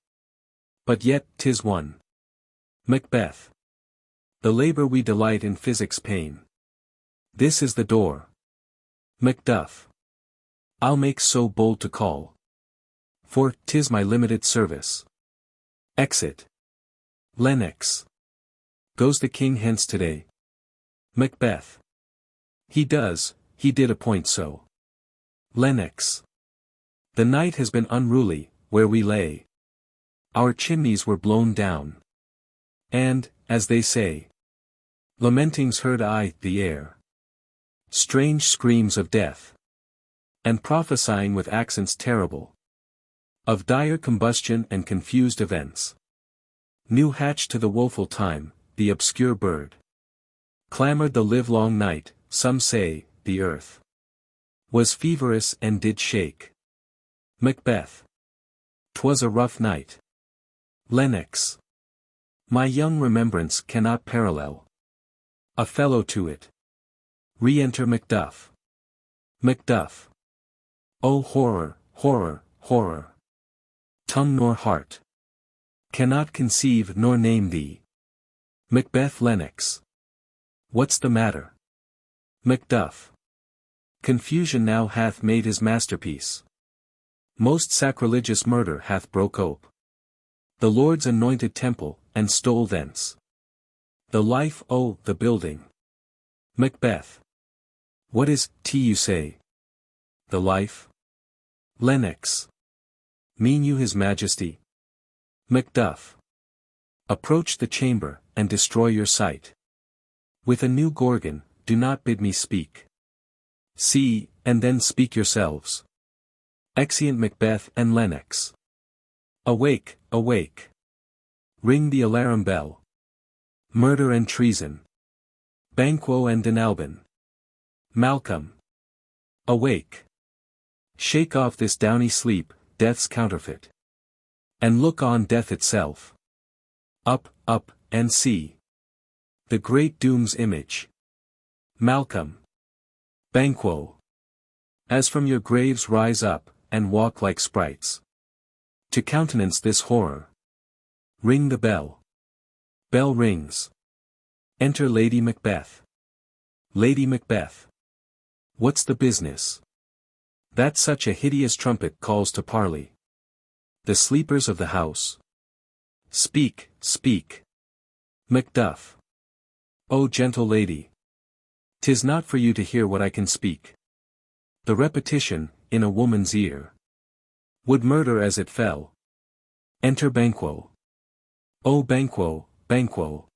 But yet, 'tis one. Macbeth. The labor we delight in physics pain. This is the door. Macduff. I'll make so bold to call. For 'tis my limited service. Exit. Lennox. Goes the king hence today? Macbeth. He did appoint so. Lennox. The night has been unruly, where we lay. Our chimneys were blown down. And, as they say, lamentings heard I the air. Strange screams of death. And prophesying with accents terrible. Of dire combustion and confused events. New hatched to the woeful time, the obscure bird. Clamored the livelong night, some say, the earth was feverous and did shake. Macbeth. 'Twas a rough night. Lennox. My young remembrance cannot parallel a fellow to it. Re-enter Macduff. Macduff. O horror, horror, horror! Tongue nor heart cannot conceive nor name thee. Macbeth. Lennox. What's the matter? Macduff. Confusion now hath made his masterpiece. Most sacrilegious murder hath broke ope the Lord's anointed temple, and stole thence the life, oh, the building. Macbeth. What is, you say? The life? Lennox. Mean you his majesty? Macduff. Approach the chamber, and destroy your sight. With a new Gorgon, do not bid me speak. See, and then speak yourselves. Exeunt Macbeth and Lennox. Awake, awake. Ring the alarum bell. Murder and treason. Banquo and Donalbain. Malcolm. Awake. Shake off this downy sleep, death's counterfeit. And look on death itself. Up, up, and see the great doom's image. Malcolm. Banquo. As from your graves rise up, and walk like sprites. To countenance this horror. Ring the bell. Bell rings. Enter Lady Macbeth. Lady Macbeth. What's the business? That such a hideous trumpet calls to parley the sleepers of the house. Speak, speak. Macduff. O gentle lady! 'Tis not for you to hear what I can speak. The repetition, in a woman's ear, would murder as it fell. Enter Banquo. O Banquo, Banquo!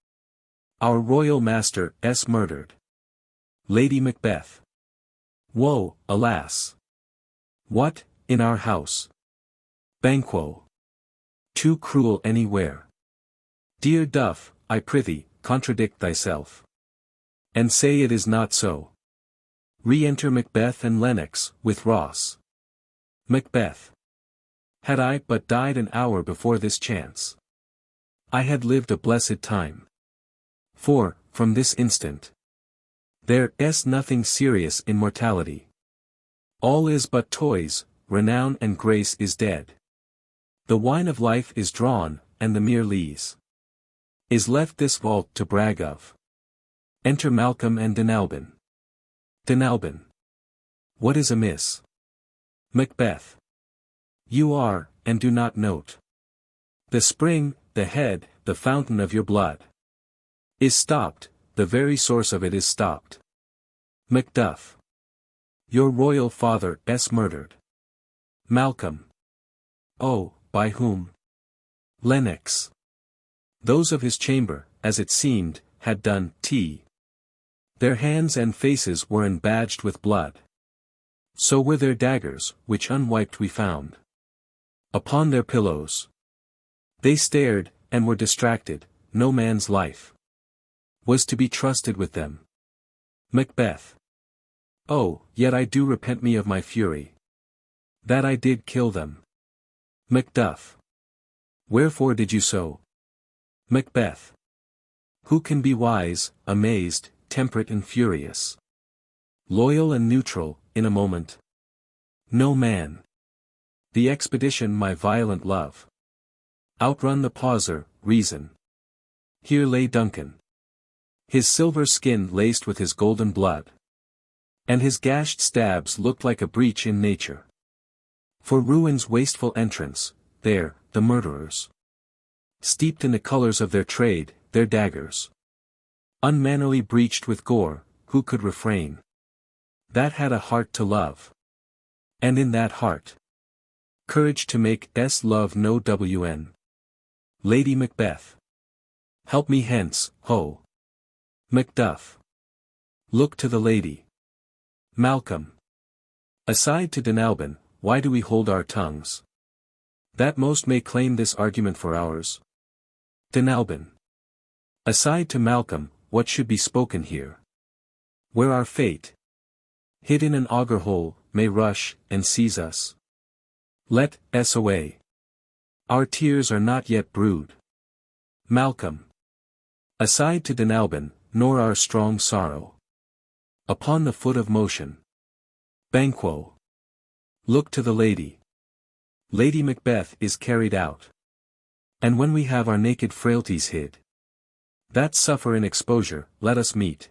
Our royal master s murdered. Lady Macbeth. Woe, alas! What, in our house? Banquo. Too cruel anywhere. Dear Duff, I prithee, contradict thyself. And say it is not so. Re-enter Macbeth and Lennox, with Ross. Macbeth. Had I but died an hour before this chance, I had lived a blessed time. For, from this instant, there is nothing serious in mortality. All is but toys, renown and grace is dead. The wine of life is drawn, and the mere lees is left this vault to brag of. Enter Malcolm and Donalbain. Donalbain. What is amiss? Macbeth. You are, and do not note. The spring, the head, the fountain of your blood is stopped, the very source of it is stopped. Macduff. Your royal father s murdered. Malcolm. Oh, by whom? Lennox. Those of his chamber, as it seemed, had done tea. Their hands and faces were embadged with blood. So were their daggers, which unwiped we found upon their pillows. They stared, and were distracted. No man's life was to be trusted with them. Macbeth. Oh, yet I do repent me of my fury, that I did kill them. Macduff. Wherefore did you so? Macbeth. Who can be wise, amazed, temperate and furious, loyal and neutral, in a moment? No man. The expedition my violent love outrun the pauser, reason. Here lay Duncan, his silver skin laced with his golden blood, and his gashed stabs looked like a breach in nature. For ruin's wasteful entrance, there, the murderers, steeped in the colors of their trade, their daggers, unmannily breached with gore. Who could refrain? That had a heart to love, and in that heart, courage to make love no wn. Lady Macbeth. Help me hence, ho! Macduff. Look to the lady. Malcolm. Aside to Donalbain, why do we hold our tongues? That most may claim this argument for ours. Donalbain. Aside to Malcolm, what should be spoken here? Where our fate, hid in an auger hole, may rush, and seize us. Let us away. Our tears are not yet brewed. Malcolm. Aside to Donalbain, nor our strong sorrow upon the foot of motion. Banquo. Look to the lady. Lady Macbeth is carried out. And when we have our naked frailties hid, that suffer in exposure, let us meet,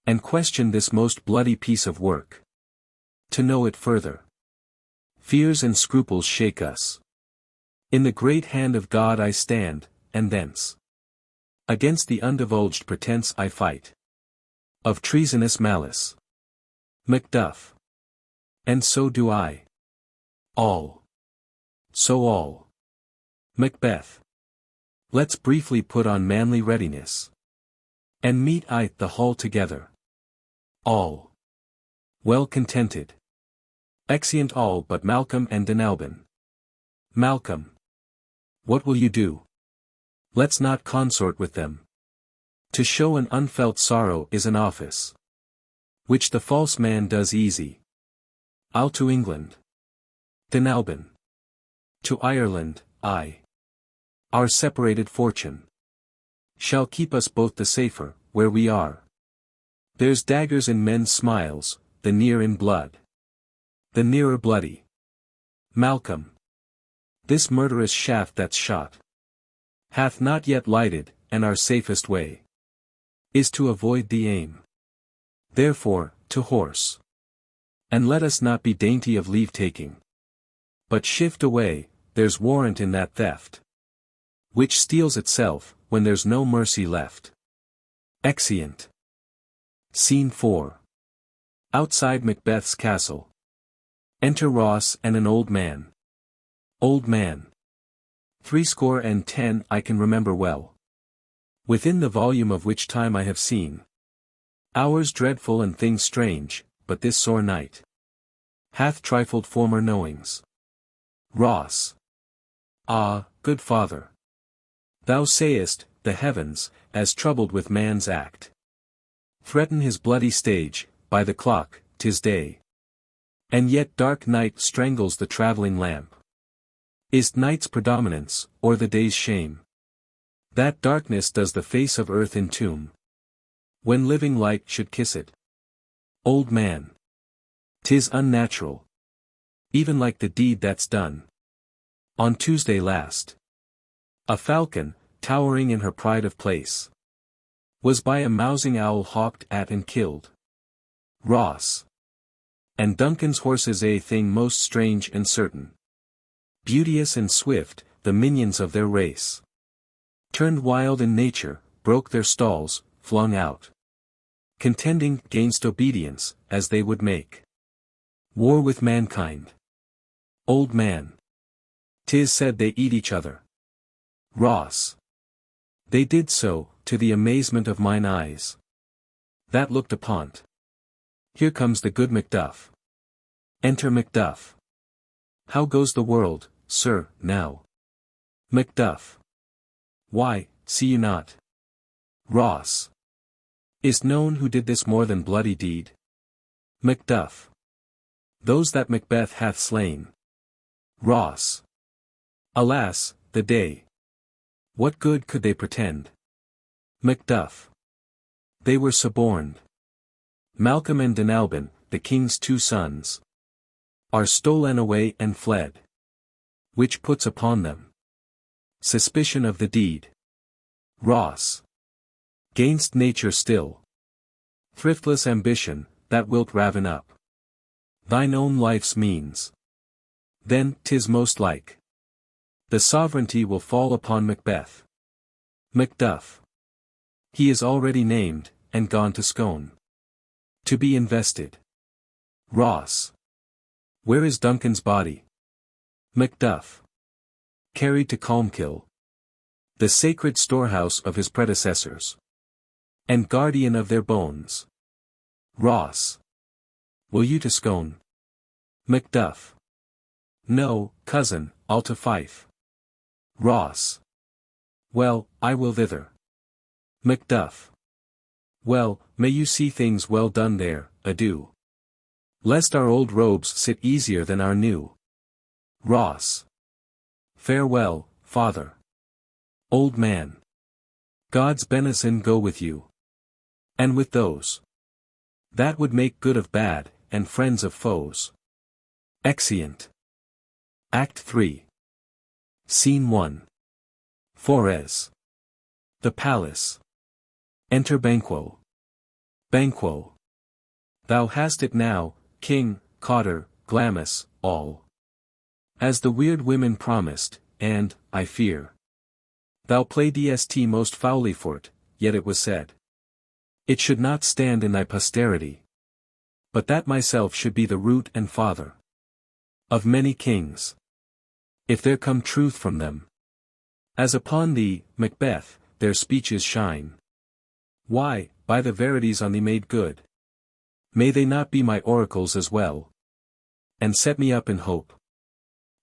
and question this most bloody piece of work, to know it further. Fears and scruples shake us. In the great hand of God I stand, and thence against the undivulged pretense I fight of treasonous malice. Macduff. And so do I. All. So all. Macbeth. Let's briefly put on manly readiness, and meet the hall together. All. Well contented. Exeunt all but Malcolm and Donalbain. Malcolm. What will you do? Let's not consort with them. To show an unfelt sorrow is an office which the false man does easy. I'll to England. Donalbain. To Ireland, I. Our separated fortune shall keep us both the safer, where we are. There's daggers in men's smiles, the near in blood, the nearer bloody. Malcolm. This murderous shaft that's shot hath not yet lighted, and our safest way is to avoid the aim. Therefore, to horse. And let us not be dainty of leave-taking, but shift away. There's warrant in that theft which steals itself, when there's no mercy left. Exeunt. Scene 4. Outside Macbeth's castle. Enter Ross and an old man. Old man. 70 I can remember well, within the volume of which time I have seen hours dreadful and things strange, but this sore night hath trifled former knowings. Ross. Ah, good father. Thou sayest, the heavens, as troubled with man's act, threaten his bloody stage. By the clock, 'tis day, and yet dark night strangles the travelling lamp. Is't night's predominance, or the day's shame, that darkness does the face of earth entomb, when living light should kiss it? Old man. 'Tis unnatural, even like the deed that's done on Tuesday last. A falcon, towering in her pride of place, was by a mousing owl hawked at and killed. Ross. And Duncan's horse is a thing most strange and certain. Beauteous and swift, the minions of their race, turned wild in nature, broke their stalls, flung out, contending 'gainst obedience, as they would make war with mankind. Old man. 'Tis said they eat each other. Ross. They did so, to the amazement of mine eyes. That looked upon't. Here comes the good Macduff. Enter Macduff. How goes the world, sir, now? Macduff. Why, see you not? Ross. Is't known who did this more than bloody deed? Macduff. Those that Macbeth hath slain. Ross. Alas, the day. What good could they pretend? Macduff. They were suborned. Malcolm and Donalbain, the king's 2 sons, are stolen away and fled. Which puts upon them suspicion of the deed. Ross. Gainst nature still. Thriftless ambition, that wilt raven up thine own life's means. Then, 'tis most like the sovereignty will fall upon Macbeth. Macduff. He is already named, and gone to Scone, to be invested. Ross. Where is Duncan's body? Macduff. Carried to Colmkill, the sacred storehouse of his predecessors, and guardian of their bones. Ross. Will you to Scone? Macduff. No, cousin, I'll to Fife. Ross. Well, I will thither. Macduff. Well, may you see things well done there, adieu. Lest our old robes sit easier than our new. Ross. Farewell, father. Old man. God's benison go with you. And with those that would make good of bad, and friends of foes. Exeunt. Act 3. Scene 1. Forres. The palace. Enter Banquo. Banquo. Thou hast it now, King, Cawdor, Glamis, all. As the weird women promised, and, I fear, thou playdst most foully for't, yet it was said, it should not stand in thy posterity, but that myself should be the root and father of many kings, if there come truth from them. As upon thee, Macbeth, their speeches shine. Why, by the verities on thee made good. May they not be my oracles as well, and set me up in hope?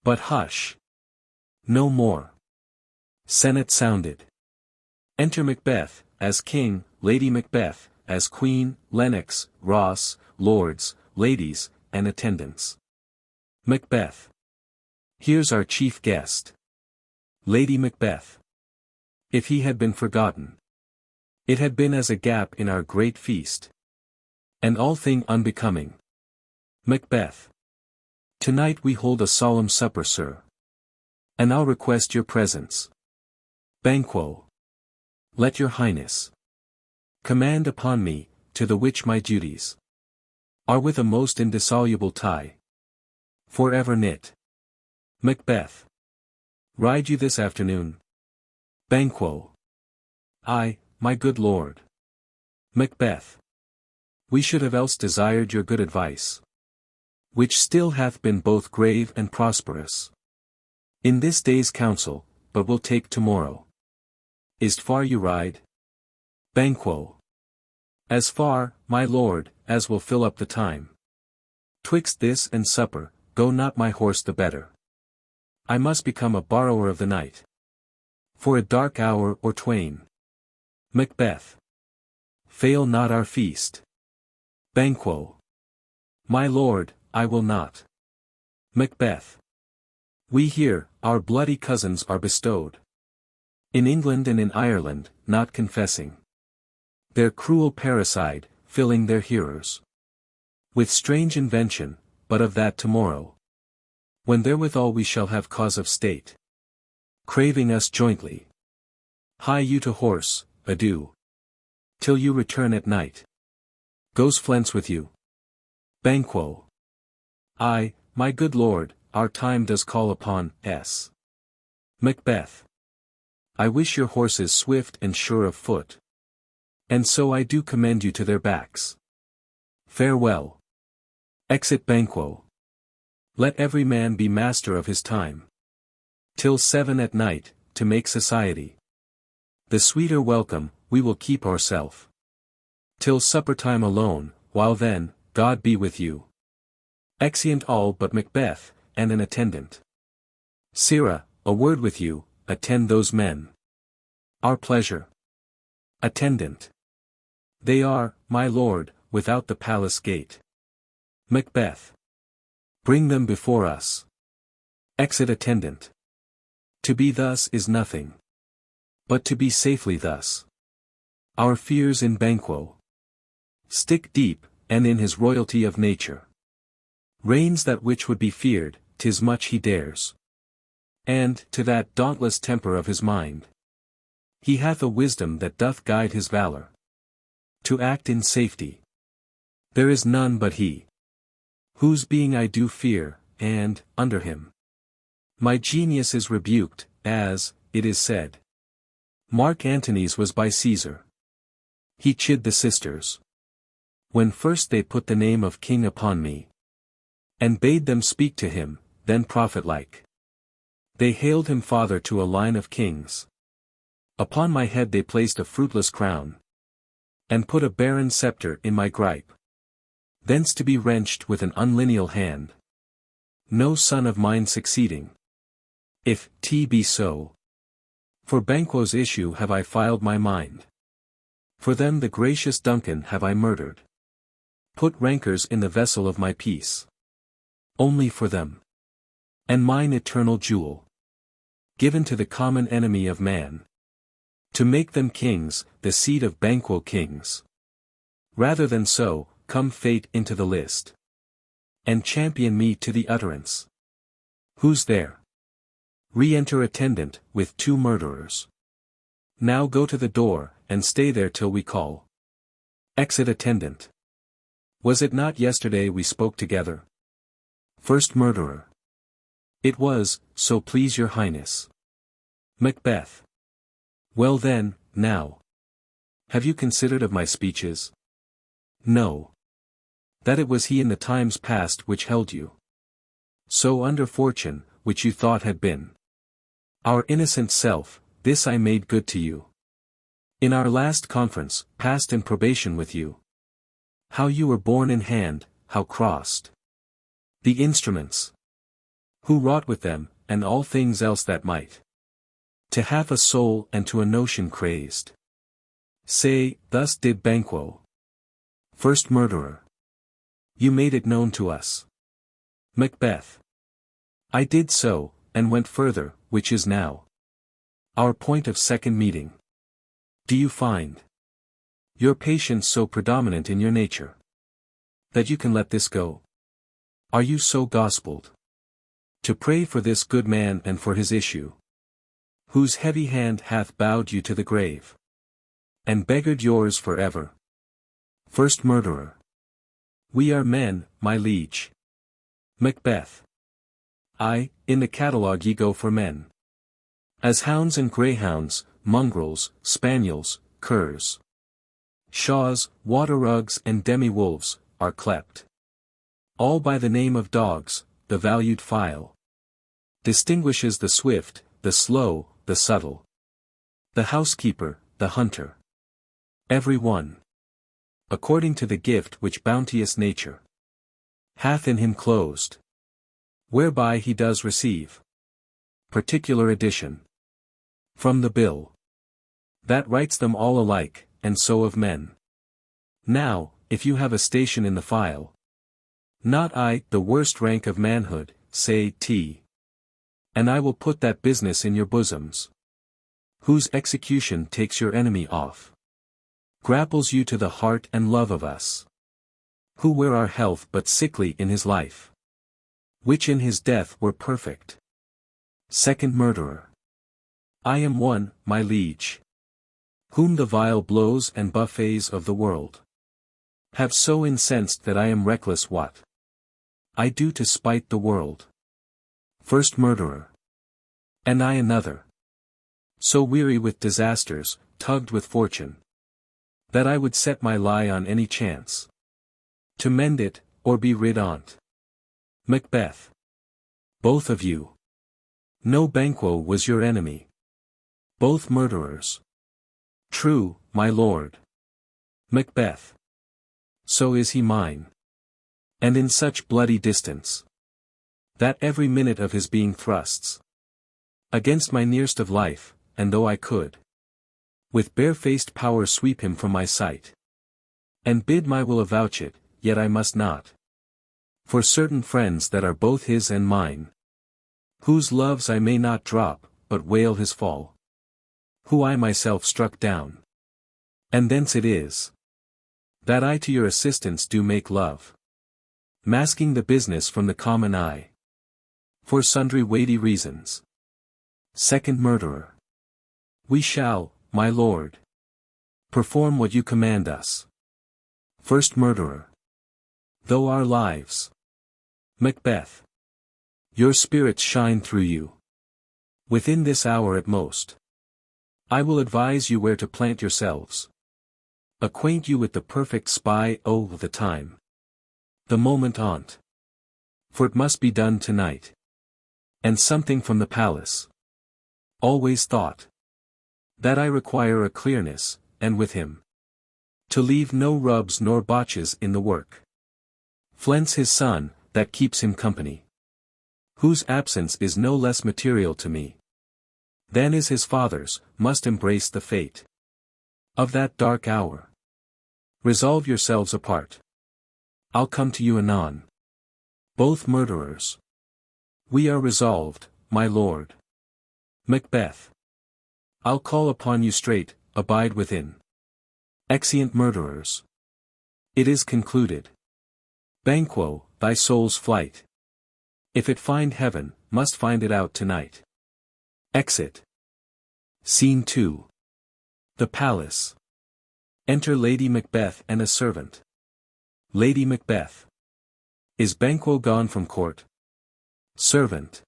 But hush! No more. Senate sounded. Enter Macbeth, as king, Lady Macbeth, as queen, Lennox, Ross, lords, ladies, and attendants. Macbeth. Here's our chief guest. Lady Macbeth. If he had been forgotten, it had been as a gap in our great feast, and all thing unbecoming. Macbeth. Tonight we hold a solemn supper, sir, and I'll request your presence. Banquo. Let your highness command upon me, to the which my duties are with a most indissoluble tie, forever knit. Macbeth. Ride you this afternoon? Banquo. Ay, my good lord. Macbeth. We should have else desired your good advice, which still hath been both grave and prosperous, in this day's council, but will take tomorrow. Is't far you ride? Banquo. As far, my lord, as will fill up the time. Twixt this and supper, go not my horse the better. I must become a borrower of the night, for a dark hour or twain. Macbeth. Fail not our feast. Banquo. My lord, I will not. Macbeth. We here, our bloody cousins are bestowed in England and in Ireland, not confessing their cruel parricide, filling their hearers with strange invention, but of that tomorrow, when therewithal we shall have cause of state, craving us jointly. Hie you to horse, adieu, till you return at night. Goes Fleance with you? Banquo. Ay, my good lord, our time does call upon us. Macbeth. I wish your horses swift and sure of foot. And so I do commend you to their backs. Farewell. Exit Banquo. Let every man be master of his time. Till 7 at night, to make society. The sweeter welcome, we will keep ourself. Till supper time alone, while then, God be with you. Exeunt all but Macbeth, and an attendant. Sirrah, a word with you, attend those men. Our pleasure. Attendant. They are, my lord, without the palace gate. Macbeth. Bring them before us. Exit attendant. To be thus is nothing. But to be safely thus. Our fears in Banquo. Stick deep, and in his royalty of nature. Reigns that which would be feared, 'tis much he dares. And, to that dauntless temper of his mind. He hath a wisdom that doth guide his valor. To act in safety. There is none but he. Whose being I do fear, and, under him. My genius is rebuked, as, it is said. Mark Antony's was by Caesar. He chid the sisters. When first they put the name of king upon me. And bade them speak to him, then prophet-like. They hailed him father to a line of kings. Upon my head they placed a fruitless crown. And put a barren scepter in my gripe. Thence to be wrenched with an unlineal hand. No son of mine succeeding. If 't be so. For Banquo's issue have I filed my mind. For them the gracious Duncan have I murdered. Put rancors in the vessel of my peace. Only for them. And mine eternal jewel. Given to the common enemy of man. To make them kings, the seed of Banquo kings. Rather than so, come fate into the list. And champion me to the utterance. Who's there? Re-enter attendant, with 2 murderers. Now go to the door, and stay there till we call. Exit attendant. Was it not yesterday we spoke together? First murderer. It was, so please your highness. Macbeth. Well then, now. Have you considered of my speeches? No. That it was he in the times past which held you. So under fortune, which you thought had been. Our innocent self, this I made good to you. In our last conference, passed in probation with you. How you were borne in hand, how crossed. The instruments. Who wrought with them, and all things else that might. To half a soul and to a notion crazed. Say, thus did Banquo. First murderer. You made it known to us. Macbeth. I did so, and went further, which is now our point of second meeting. Do you find your patience so predominant in your nature that you can let this go? Are you so gospelled to pray for this good man and for his issue, whose heavy hand hath bowed you to the grave, and beggared yours for ever? First murderer. We are men, my liege. Macbeth. Aye, in the catalogue ye go for men. As hounds and greyhounds, mongrels, spaniels, curs, shaws, water-rugs and demi-wolves, are clept. All by the name of dogs, the valued file. Distinguishes the swift, the slow, the subtle. The housekeeper, the hunter. Every one. According to the gift which bounteous nature hath in him closed. Whereby he does receive. Particular edition. From the bill. That writes them all alike, and so of men. Now, if you have a station in the file. Not I, the worst rank of manhood, say T. And I will put that business in your bosoms. Whose execution takes your enemy off. Grapples you to the heart and love of us. Who were our health but sickly in his life. Which in his death were perfect. Second murderer. I am one, my liege. Whom the vile blows and buffets of the world have so incensed that I am reckless what I do to spite the world. First murderer. And I another. So weary with disasters, tugged with fortune, that I would set my lie on any chance. To mend it, or be rid on't. Macbeth. Both of you. No, Banquo was your enemy. Both murderers. True, my lord. Macbeth. So is he mine. And in such bloody distance, that every minute of his being thrusts against my nearest of life, and though I could with barefaced power sweep him from my sight, and bid my will avouch it, yet I must not. For certain friends that are both his and mine, whose loves I may not drop, but wail his fall, who I myself struck down. And thence it is that I to your assistance do make love, masking the business from the common eye, for sundry weighty reasons. Second murderer. We shall, my lord, perform what you command us. First murderer. Though our lives, Macbeth, your spirits shine through you, within this hour at most, I will advise you where to plant yourselves, acquaint you with the perfect spy of the time, the moment on't, for it must be done tonight, and something from the palace. Always thought that I require a clearness, and with him, to leave no rubs nor botches in the work. Fleance his son, that keeps him company, whose absence is no less material to me than is his father's, must embrace the fate of that dark hour. Resolve yourselves apart. I'll come to you anon. Both murderers. We are resolved, my lord. Macbeth. I'll call upon you straight, abide within. Exeunt murderers. It is concluded. Banquo, thy soul's flight, if it find heaven, must find it out tonight. Exit. Scene 2. The palace. Enter Lady Macbeth and a servant. Lady Macbeth. Is Banquo gone from court? Servant.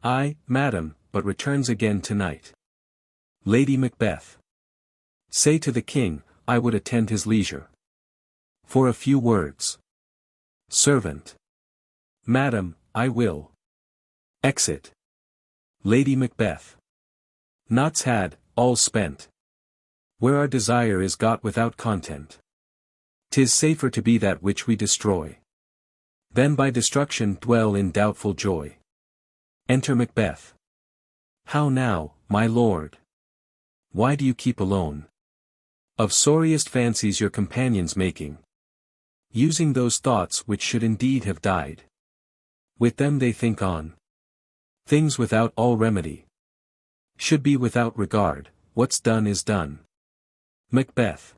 Aye, madam, but returns again tonight. Lady Macbeth. Say to the king, I would attend his leisure for a few words. Servant. Madam, I will. Exit. Lady Macbeth. Nought's had, all spent. Where our desire is got without content, 'tis safer to be that which we destroy, than by destruction dwell in doubtful joy. Enter Macbeth. How now, my lord? Why do you keep alone? Of sorriest fancies your companions making, using those thoughts which should indeed have died. With them they think on things without all remedy, should be without regard, what's done is done. Macbeth.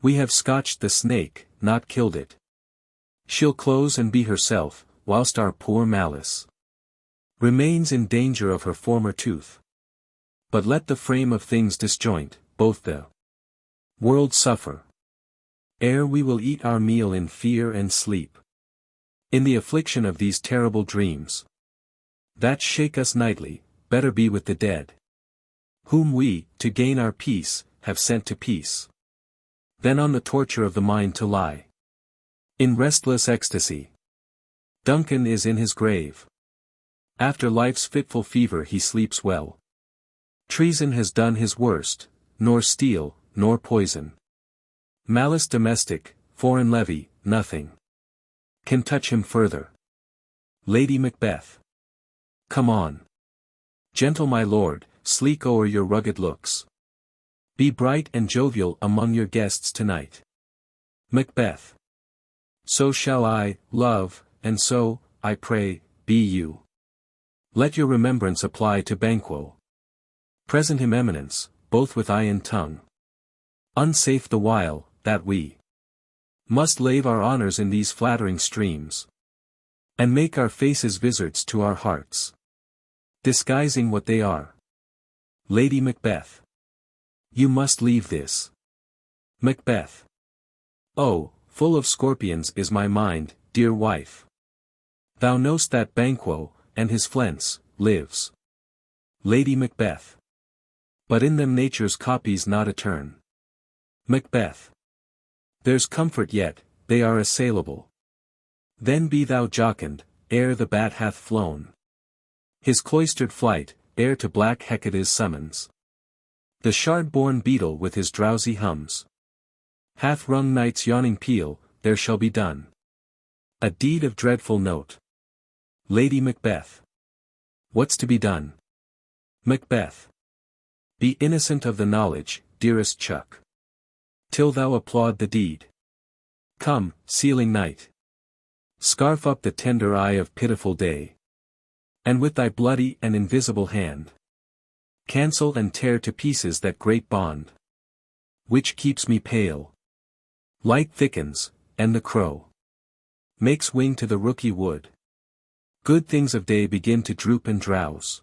We have scotched the snake, not killed it. She'll close and be herself, whilst our poor malice remains in danger of her former tooth. But let the frame of things disjoint, both the world suffer, ere we will eat our meal in fear and sleep, in the affliction of these terrible dreams that shake us nightly. Better be with the dead, whom we, to gain our peace, have sent to peace, than on the torture of the mind to lie in restless ecstasy. Duncan is in his grave. After life's fitful fever he sleeps well. Treason has done his worst, nor steel, nor poison, malice domestic, foreign levy, nothing can touch him further. Lady Macbeth. Come on. Gentle my lord, sleek o'er your rugged looks. Be bright and jovial among your guests tonight. Macbeth. So shall I, love, and so, I pray, be you. Let your remembrance apply to Banquo. Present him eminence, both with eye and tongue. Unsafe the while, that we must lave our honors in these flattering streams, and make our faces vizards to our hearts, disguising what they are. Lady Macbeth. You must leave this. Macbeth. Oh, full of scorpions is my mind, dear wife. Thou know'st that Banquo, and his Fleance, lives. Lady Macbeth. But in them nature's copies not etern. Macbeth. There's comfort yet, they are assailable. Then be thou jocund, ere the bat hath flown. His cloistered flight, heir to black Hecate's summons. The shard-born beetle with his drowsy hums hath rung night's yawning peal, there shall be done a deed of dreadful note. Lady Macbeth. What's to be done? Macbeth. Be innocent of the knowledge, dearest Chuck, till thou applaud the deed. Come, sealing night. Scarf up the tender eye of pitiful day. And with thy bloody and invisible hand, cancel and tear to pieces that great bond, which keeps me pale. Light thickens, and the crow makes wing to the rooky wood. Good things of day begin to droop and drowse,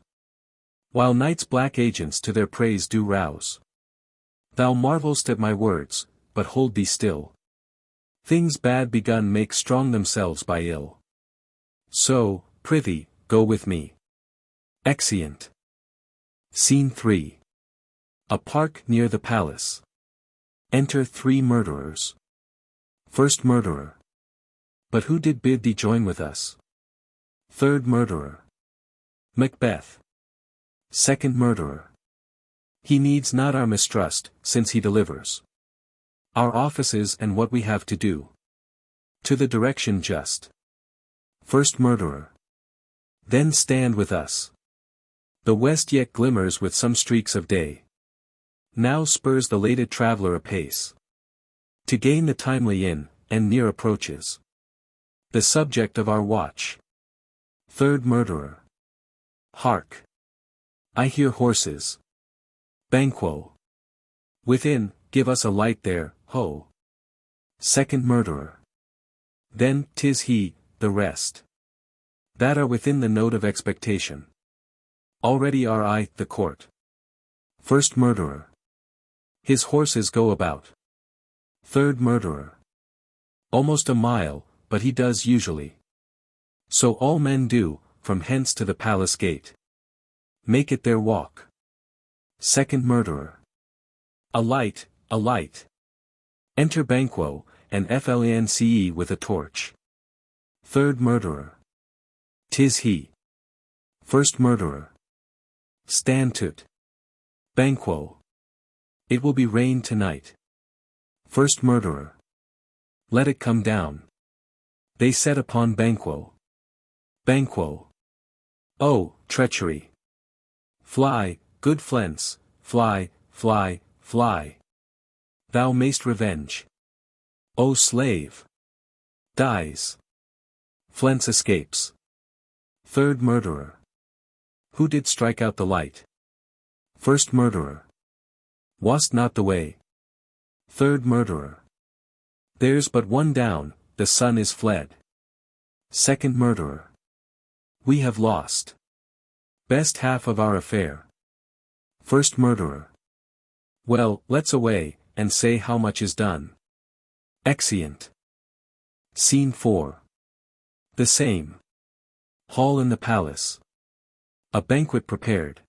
while night's black agents to their praise do rouse. Thou marvelst at my words, but hold thee still. Things bad begun make strong themselves by ill. So, prithee, go with me. Exeunt. Scene 3. A park near the palace. Enter 3 murderers. First murderer. But who did bid thee join with us? Third murderer. Macbeth. Second murderer. He needs not our mistrust, since he delivers our offices and what we have to do to the direction just. First murderer. Then stand with us. The west yet glimmers with some streaks of day. Now spurs the lated traveller apace to gain the timely inn, and near approaches the subject of our watch. Third murderer. Hark! I hear horses. Banquo. Within, give us a light there, ho! Second murderer. Then, 'tis he, the rest that are within the note of expectation. Already are I, the court. First murderer. His horses go about. Third murderer. Almost a mile, but he does usually. So all men do, from hence to the palace gate. Make it their walk. Second murderer. A light, a light. Enter Banquo, and Fleance with a torch. Third murderer. 'Tis he. First murderer. Stand to't. Banquo. It will be rain tonight. First murderer. Let it come down. They set upon Banquo. Banquo. Oh, treachery! Fly, good Fleance, fly, fly, fly. Thou mayst revenge. O slave! Dies. Fleance escapes. Third murderer. Who did strike out the light? First murderer. Wast not the way? Third murderer. There's but one down, the sun is fled. Second murderer. We have lost best half of our affair. First murderer. Well, let's away, and say how much is done. Exeunt. Scene 4. The same hall in the palace. A banquet prepared.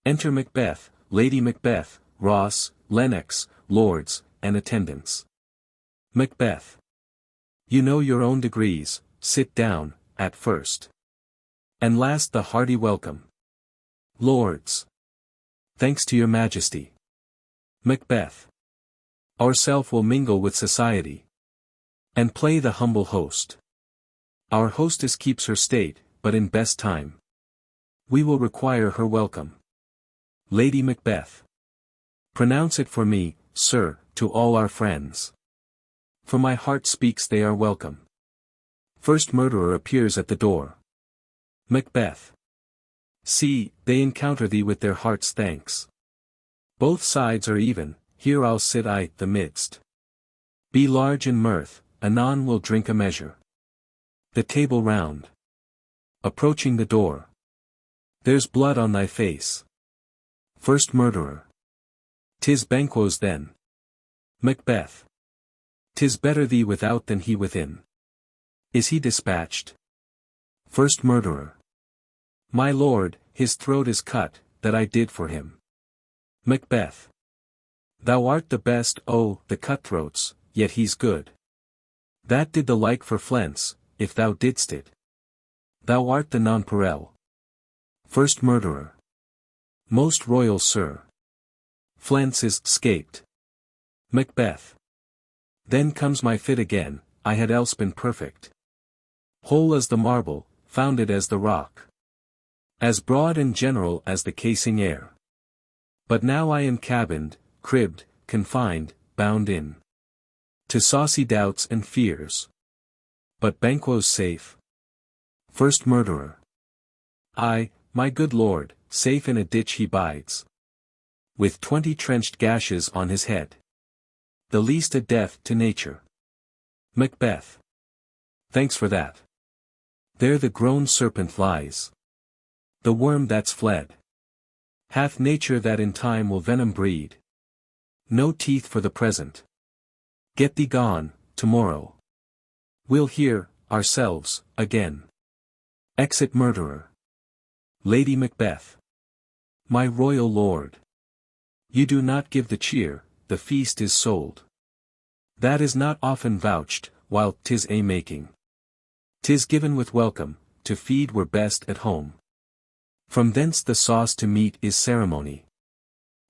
Enter Macbeth, Lady Macbeth, Ross, Lennox, lords, and attendants. Macbeth. You know your own degrees, sit down, at first. And last the hearty welcome. Lords. Thanks to your majesty. Macbeth. Ourself will mingle with society, and play the humble host. Our hostess keeps her state, but in best time we will require her welcome. Lady Macbeth. Pronounce it for me, sir, to all our friends. For my heart speaks they are welcome. First murderer appears at the door. Macbeth. See, they encounter thee with their heart's thanks. Both sides are even, here I'll sit I, the midst. Be large in mirth, anon we'll drink a measure. The table round. Approaching the door. There's blood on thy face. First murderer. 'Tis Banquo's then. Macbeth. 'Tis better thee without than he within. Is he dispatched? First murderer. My lord, his throat is cut, that I did for him. Macbeth. Thou art the best, oh, the cutthroats, yet he's good. That did the like for Fleance, if thou didst it. Thou art the nonpareil. First murderer. Most royal sir. Fleance is 'scaped. Macbeth. Then comes my fit again, I had else been perfect. Whole as the marble, founded as the rock. As broad and general as the casing air. But now I am cabined, cribbed, confined, bound in. To saucy doubts and fears. But Banquo's safe. First murderer. Ay, my good lord, safe in a ditch he bides. With 20 trenched gashes on his head. The least a death to nature. Macbeth. Thanks for that. There the grown serpent lies. The worm that's fled. Hath nature that in time will venom breed. No teeth for the present. Get thee gone, tomorrow. We'll hear, ourselves, again. Exit murderer. Lady Macbeth. My royal lord. You do not give the cheer, the feast is sold. That is not often vouched, while 'tis a making. 'Tis given with welcome, to feed were best at home. From thence the sauce to meat is ceremony.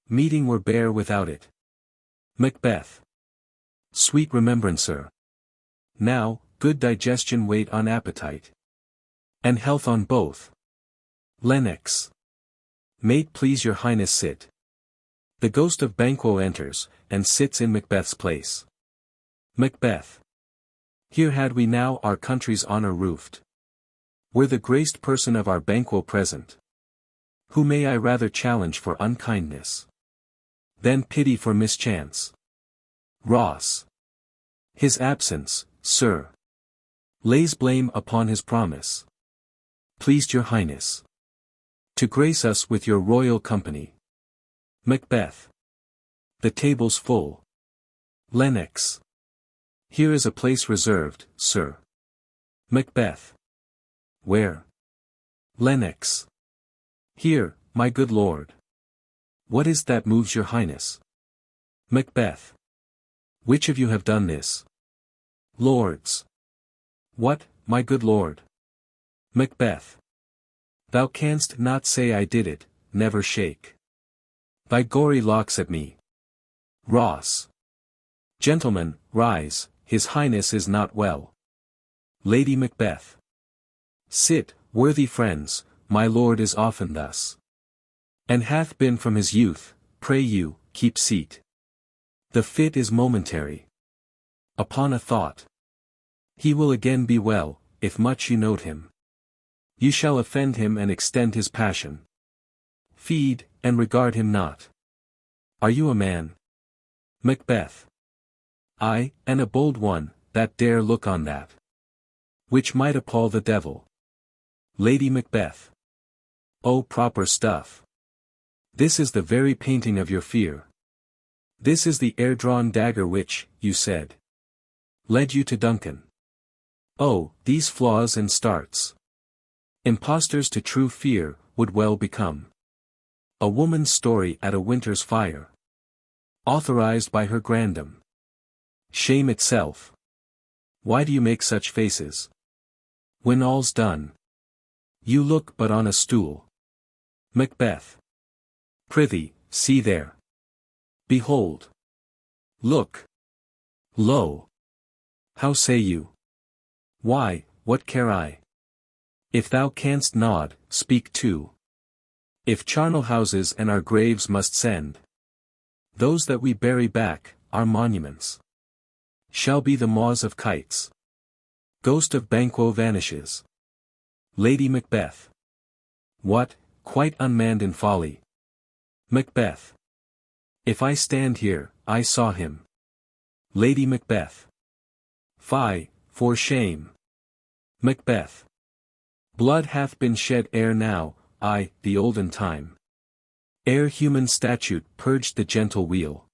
Meeting were bare without it. Macbeth. Sweet remembrancer. Now, good digestion wait on appetite. And health on both. Lennox. May't please your highness sit. The ghost of Banquo enters, and sits in Macbeth's place. Macbeth. Here had we now our country's honour roofed. Were the graced person of our Banquo present. Who may I rather challenge for unkindness than pity for mischance? Ross. His absence, sir, lays blame upon his promise. Pleased your highness to grace us with your royal company. Macbeth. The table's full. Lennox. Here is a place reserved, sir. Macbeth. Where? Lennox. Here, my good lord. What is that moves your highness? Macbeth. Which of you have done this? Lords. What, my good lord? Macbeth. Thou canst not say I did it, never shake thy gory locks at me. Ross. Gentlemen, rise, his highness is not well. Lady Macbeth. Sit, worthy friends, my lord is often thus. And hath been from his youth, pray you, keep seat. The fit is momentary. Upon a thought. He will again be well, if much you note him. You shall offend him and extend his passion. Feed, and regard him not. Are you a man? Macbeth. I, and a bold one, that dare look on that which might appall the devil. Lady Macbeth. Oh, proper stuff. This is the very painting of your fear. This is the air-drawn dagger which, you said, led you to Duncan. Oh, these flaws and starts. Impostors to true fear, would well become. A woman's story at a winter's fire. Authorized by her grandam. Shame itself. Why do you make such faces? When all's done. You look but on a stool. Macbeth. Prithee, see there. Behold. Look. Lo. How say you? Why, what care I? If thou canst nod, speak too. If charnel houses and our graves must send, those that we bury back, our monuments, shall be the maws of kites. Ghost of Banquo vanishes. Lady Macbeth. What, quite unmanned in folly? Macbeth. If I stand here, I saw him. Lady Macbeth. Fie, for shame. Macbeth. Blood hath been shed ere now, aye, the olden time. Ere human statute purged the gentle wheel.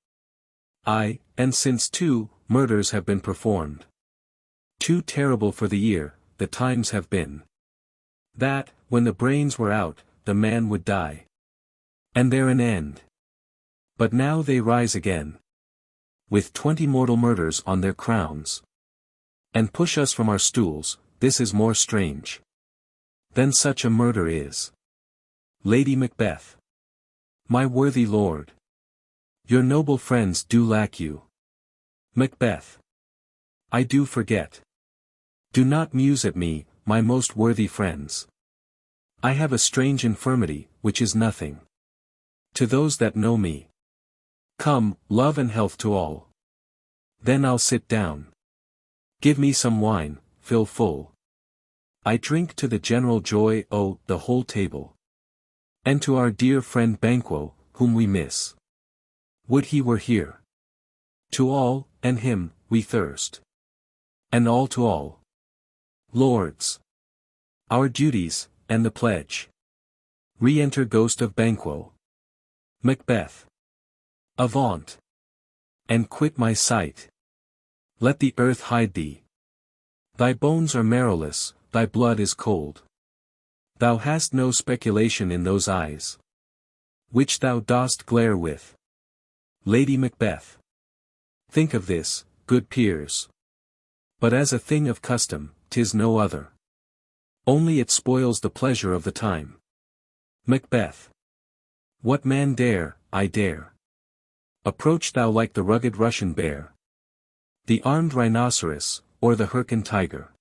Aye, and since too, murders have been performed. Too terrible for the year, the times have been. That, when the brains were out, the man would die. And there an end. But now they rise again. With 20 mortal murders on their crowns. And push us from our stools, this is more strange than such a murder is. Lady Macbeth. My worthy lord. Your noble friends do lack you. Macbeth. I do forget. Do not muse at me, my most worthy friends. I have a strange infirmity, which is nothing to those that know me. Come, love and health to all. Then I'll sit down. Give me some wine, fill full. I drink to the general joy, oh, the whole table. And to our dear friend Banquo, whom we miss. Would he were here. To all, and him, we thirst. And all to all. Lords. Our duties, and the pledge. Re-enter Ghost of Banquo. Macbeth. Avaunt. And quit my sight. Let the earth hide thee. Thy bones are marrowless, thy blood is cold. Thou hast no speculation in those eyes, which thou dost glare with. Lady Macbeth. Think of this, good peers. But as a thing of custom, 'tis no other. Only it spoils the pleasure of the time. Macbeth. What man dare, I dare. Approach thou like the rugged Russian bear, the armed rhinoceros, or the Hyrcan tiger.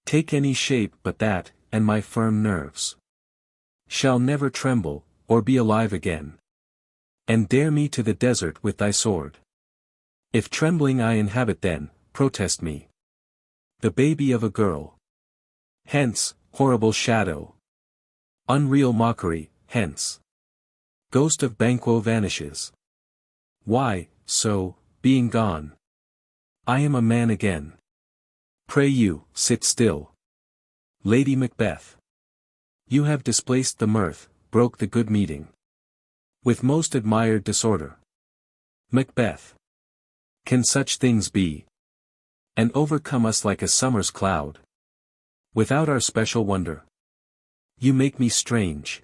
Take any shape but that, and my firm nerves shall never tremble, or be alive again. And dare me to the desert with thy sword. If trembling I inhabit then, protest me. The baby of a girl. Hence, horrible shadow. Unreal mockery, hence. Ghost of Banquo vanishes. Why, so, being gone, I am a man again. Pray you, sit still. Lady Macbeth. You have displaced the mirth, broke the good meeting. With most admired disorder. Macbeth. Can such things be? And overcome us like a summer's cloud? Without our special wonder. You make me strange.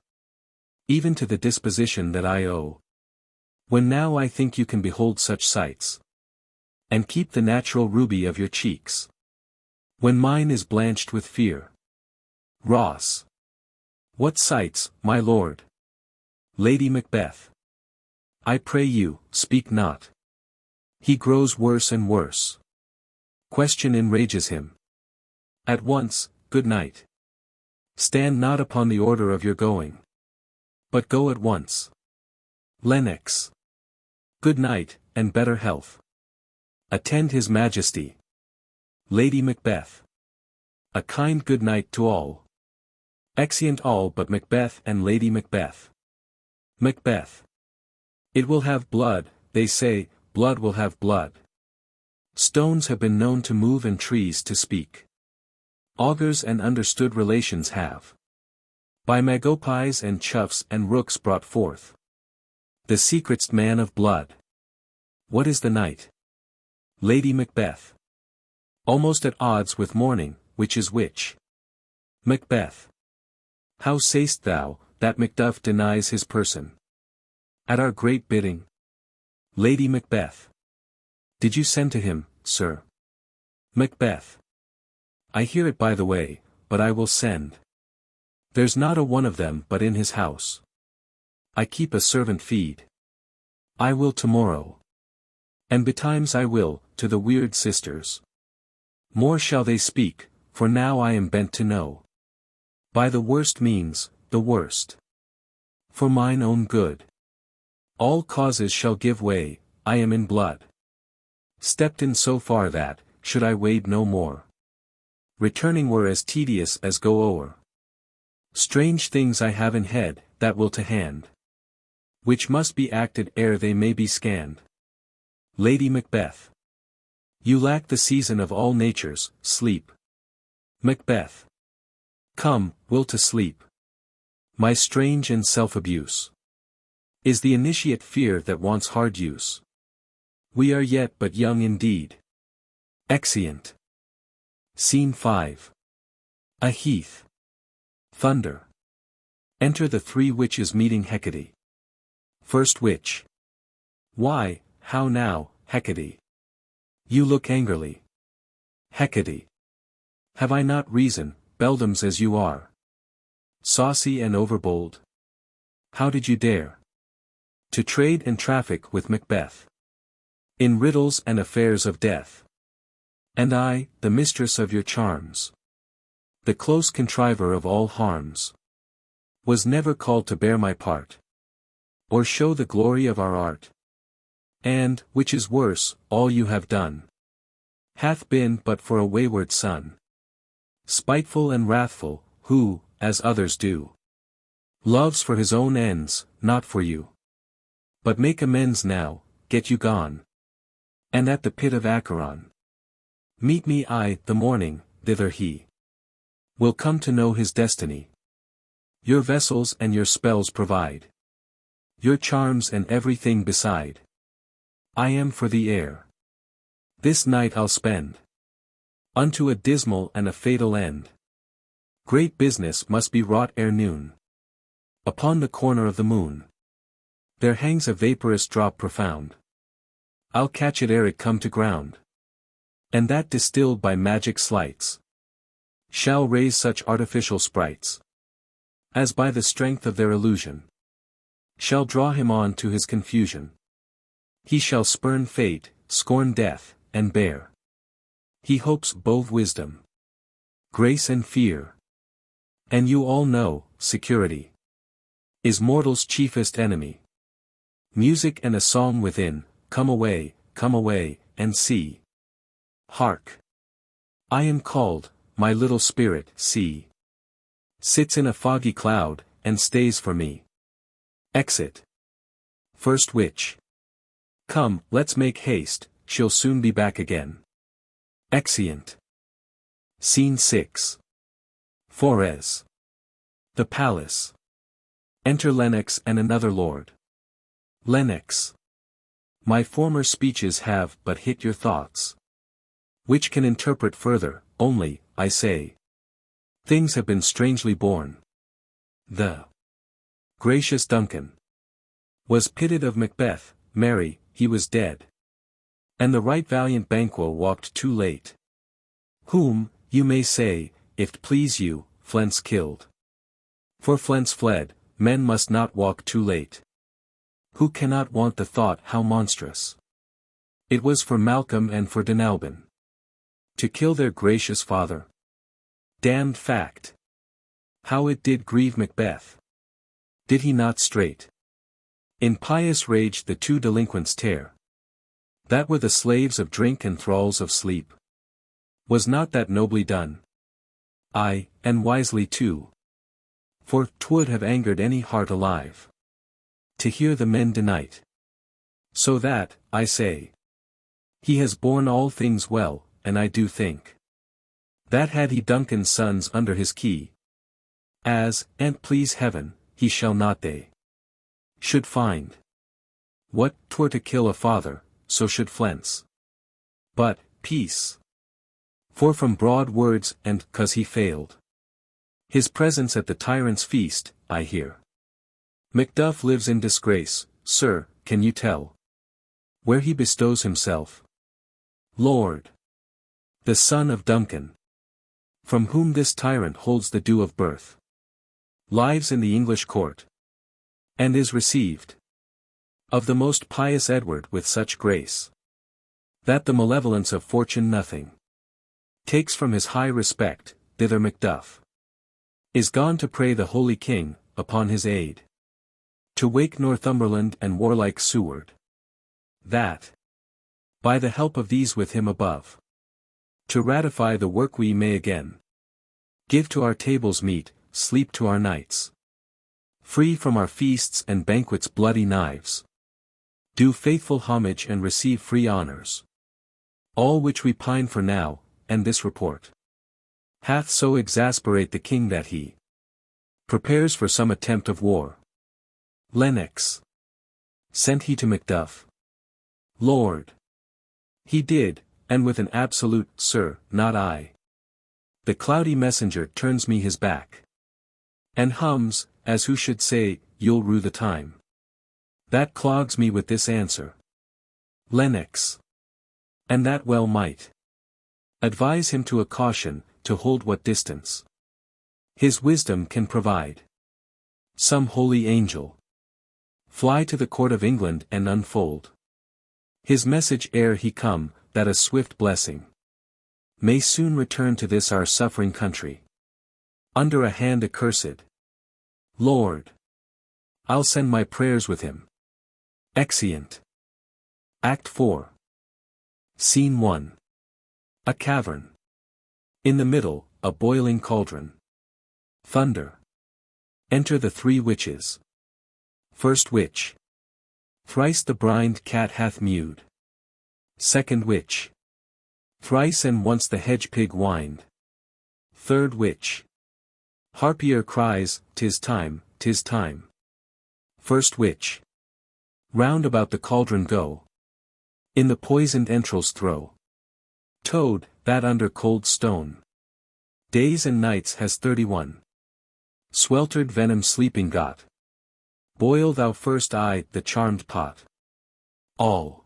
Even to the disposition that I owe. When now I think you can behold such sights. And keep the natural ruby of your cheeks. When mine is blanched with fear. Ross. What sights, my lord? Lady Macbeth. I pray you, speak not. He grows worse and worse. Question enrages him. At once, good night. Stand not upon the order of your going. But go at once. Lennox. Good night, and better health. Attend his majesty. Lady Macbeth. A kind good night to all. Exeunt all but Macbeth and Lady Macbeth. Macbeth. It will have blood, they say, blood will have blood. Stones have been known to move and trees to speak. Augurs and understood relations have. By magpies and choughs and rooks brought forth. The secret'st man of blood. What is the night? Lady Macbeth. Almost at odds with morning, which is which? Macbeth. How say'st thou, that Macduff denies his person? At our great bidding? Lady Macbeth. Did you send to him, sir? Macbeth. I hear it by the way, but I will send. There's not a one of them but in his house. I keep a servant feed. I will tomorrow. And betimes I will, to the weird sisters. More shall they speak, for now I am bent to know. By the worst means, the worst. For mine own good. All causes shall give way, I am in blood. Stepped in so far that, should I wade no more. Returning were as tedious as go o'er. Strange things I have in head, that will to hand. Which must be acted ere they may be scanned. Lady Macbeth. You lack the season of all natures, sleep. Macbeth. Come, will to sleep. My strange and self-abuse is the initiate fear that wants hard use. We are yet but young indeed. Exeunt. Scene 5. A heath. Thunder. Enter the three witches meeting Hecate. First witch. Why, how now, Hecate? You look angrily. Hecate. Have I not reason, beldams as you are? Saucy and overbold. how did you dare to trade and traffic with Macbeth in riddles and affairs of death? And I, the mistress of your charms, the close contriver of all harms, was never called to bear my part, or show the glory of our art. And, which is worse, all you have done hath been but for a wayward son, spiteful and wrathful, who, as others do, loves for his own ends, not for you. But make amends now, get you gone, and at the pit of Acheron meet me the morning, thither he will come to know his destiny. Your vessels and your spells provide, your charms and everything beside. I am for the air. This night I'll spend unto a dismal and a fatal end. Great business must be wrought ere noon. Upon the corner of the moon there hangs a vaporous drop profound. I'll catch it ere it come to ground, and that distilled by magic sleights shall raise such artificial sprites as by the strength of their illusion shall draw him on to his confusion. He shall spurn fate, scorn death, and bear, he hopes, both wisdom, grace and fear. And you all know, security is mortal's chiefest enemy. Music and a song within, come away, and see. Hark! I am called, my little spirit, see, sits in a foggy cloud, and stays for me. Exit. First witch. Come, let's make haste, she'll soon be back again. Exeunt. Scene 6. Forez. The palace. Enter Lennox and another lord. Lennox. My former speeches have but hit your thoughts, which can interpret further, only, I say, things have been strangely born. The gracious Duncan was pitted of Macbeth, marry, he was dead. And the right valiant Banquo walked too late, whom, you may say, if't please you, Fleance killed. For Fleance fled, men must not walk too late. Who cannot want the thought how monstrous it was for Malcolm and for Donalbain to kill their gracious father? Damned fact! How it did grieve Macbeth! Did he not straight in pious rage the two delinquents tear, that were the slaves of drink and thralls of sleep? Was not that nobly done? Aye, and wisely too. For 'twould have angered any heart alive to hear the men denight. So that, I say, he has borne all things well, and I do think that had he Duncan's sons under his key, as, an't please heaven, he shall not they should find what 'twere to kill a father, so should Fleance. But, peace! For from broad words and 'cause he failed his presence at the tyrant's feast, I hear Macduff lives in disgrace. Sir, can you tell where he bestows himself? Lord, the son of Duncan, from whom this tyrant holds the due of birth, lives in the English court, and is received of the most pious Edward with such grace, that the malevolence of fortune nothing takes from his high respect. Thither Macduff is gone to pray the holy king upon his aid, to wake Northumberland and warlike Seward, that, by the help of these with him above, to ratify the work we may again give to our tables meat, sleep to our nights, free from our feasts and banquets bloody knives, do faithful homage and receive free honors, all which we pine for now. And this report hath so exasperate the king that he prepares for some attempt of war. Lennox. Sent he to Macduff? Lord. He did, and with an absolute, sir, not I. The cloudy messenger turns me his back, and hums, as who should say, you'll rue the time that clogs me with this answer. Lennox. And that well might. Advise him to a caution, to hold what distance his wisdom can provide. Some holy angel Fly to the court of England and unfold his message ere he come, that a swift blessing may soon return to this our suffering country. Under a hand accursed. Lord, I'll send my prayers with him. Exeunt. Act 4. Scene 1. A cavern. In the middle, a boiling cauldron. Thunder. Enter the 3 witches. First witch. Thrice the blind cat hath mewed. Second witch. Thrice and once the hedge pig whined. Third witch. Harpier cries, 'tis time, 'tis time. First witch. Round about the cauldron go. In the poisoned entrails throw. Toad, that under cold stone days and nights has 31. Sweltered venom sleeping got. Boil thou first the charmed pot. All.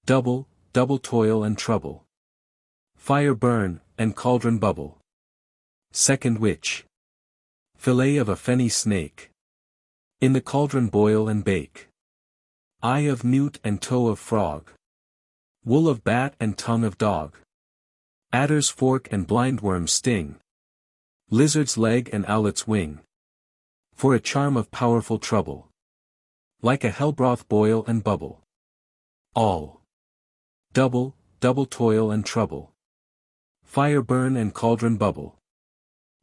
Double, double toil and trouble. Fire burn, and cauldron bubble. Second witch. Fillet of a fenny snake. In the cauldron boil and bake. Eye of newt and toe of frog. Wool of bat and tongue of dog. Adder's fork and blindworm's sting. Lizard's leg and owlet's wing. For a charm of powerful trouble. Like a hellbroth boil and bubble. All. Double, double toil and trouble. Fire burn and cauldron bubble.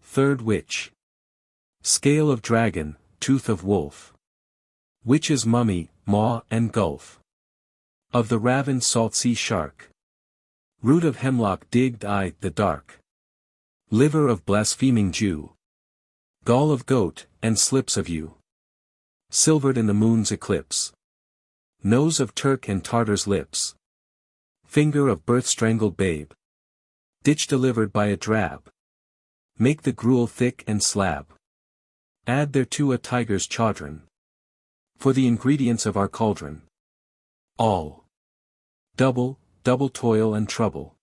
Third witch. Scale of dragon, tooth of wolf. Witch's mummy, maw and gulf. Of the ravened salt sea shark. Root of hemlock digged the dark. Liver of blaspheming Jew. Gall of goat, and slips of yew. Silvered in the moon's eclipse. Nose of Turk and Tartar's lips. Finger of birth-strangled babe. Ditch delivered by a drab. Make the gruel thick and slab. Add thereto a tiger's chaudron. For the ingredients of our cauldron. All. Double, double toil and trouble.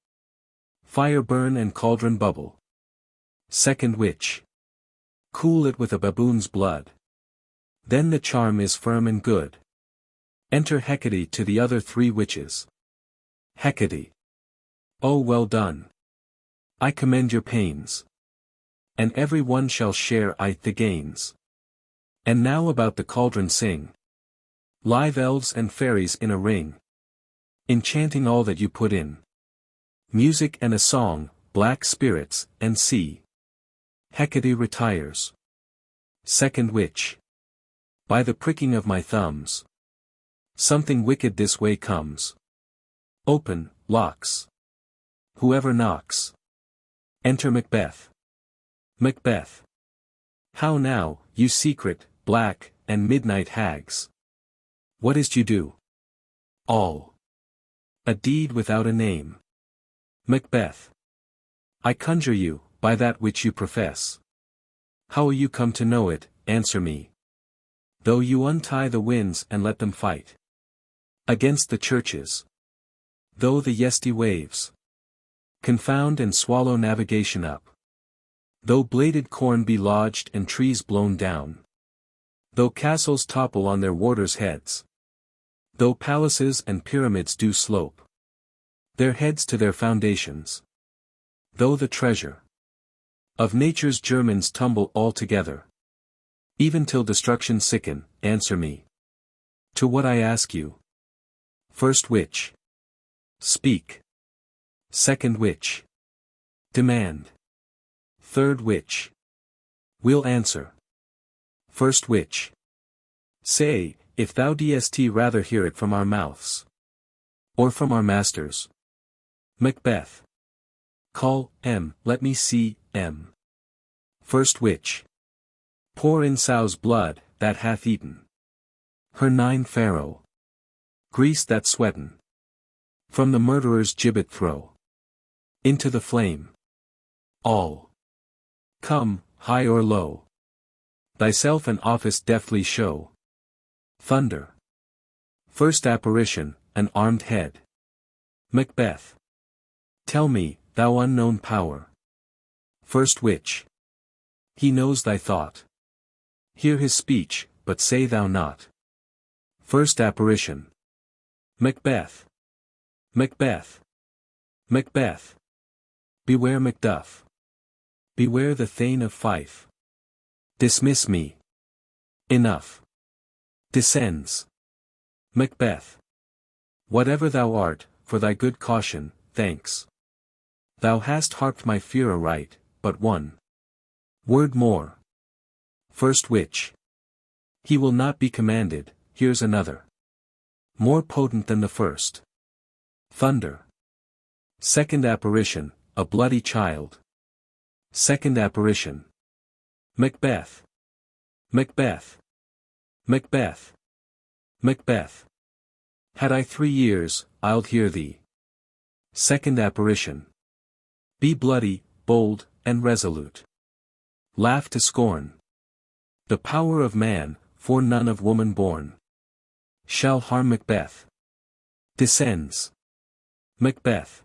Fire burn and cauldron bubble. Second witch. Cool it with a baboon's blood. Then the charm is firm and good. Enter Hecate to the other 3 witches. Hecate. Oh, well done. I commend your pains. And every one shall share the gains. And now about the cauldron sing. Live elves and fairies in a ring. Enchanting all that you put in. Music and a song, black spirits, and sea. Hecate retires. Second witch. By the pricking of my thumbs. Something wicked this way comes. Open, locks. Whoever knocks. Enter Macbeth. Macbeth. How now, you secret, black, and midnight hags? What is't you do? All. A deed without a name. Macbeth. I conjure you, by that which you profess. How will you come to know it, answer me. Though you untie the winds and let them fight. Against the churches. Though the yesty waves confound and swallow navigation up. Though bladed corn be lodged and trees blown down. Though castles topple on their warders' heads. Though palaces and pyramids do slope their heads to their foundations. Though the treasure of nature's germans tumble all together. Even till destruction sicken, answer me. To what I ask you. First witch. Speak. Second witch. Demand. Third witch. We'll answer. First witch. Say, if thou dst rather hear it from our mouths. Or from our masters. Macbeth. Call, let me see, First witch. Pour in sow's blood, that hath eaten her 9 Pharaoh. Grease that sweatin'. From the murderer's gibbet throw. Into the flame. All. Come, high or low. Thyself an office deftly show. Thunder. First apparition, an armed head. Macbeth. Tell me, thou unknown power. First witch. He knows thy thought. Hear his speech, but say thou not. First apparition. Macbeth. Macbeth. Macbeth. Beware Macduff. Beware the thane of Fife. Dismiss me. Enough. Descends. Macbeth. Whatever thou art, for thy good caution, thanks. Thou hast harped my fear aright, but one word more. First witch. He will not be commanded, here's another. More potent than the first. Thunder. Second apparition, a bloody child. Second apparition. Macbeth. Macbeth. Macbeth. Macbeth. Had I 3 years, I'ld hear thee. Second apparition. Be bloody, bold, and resolute. Laugh to scorn. The power of man, for none of woman born, shall harm Macbeth. Descends. Macbeth.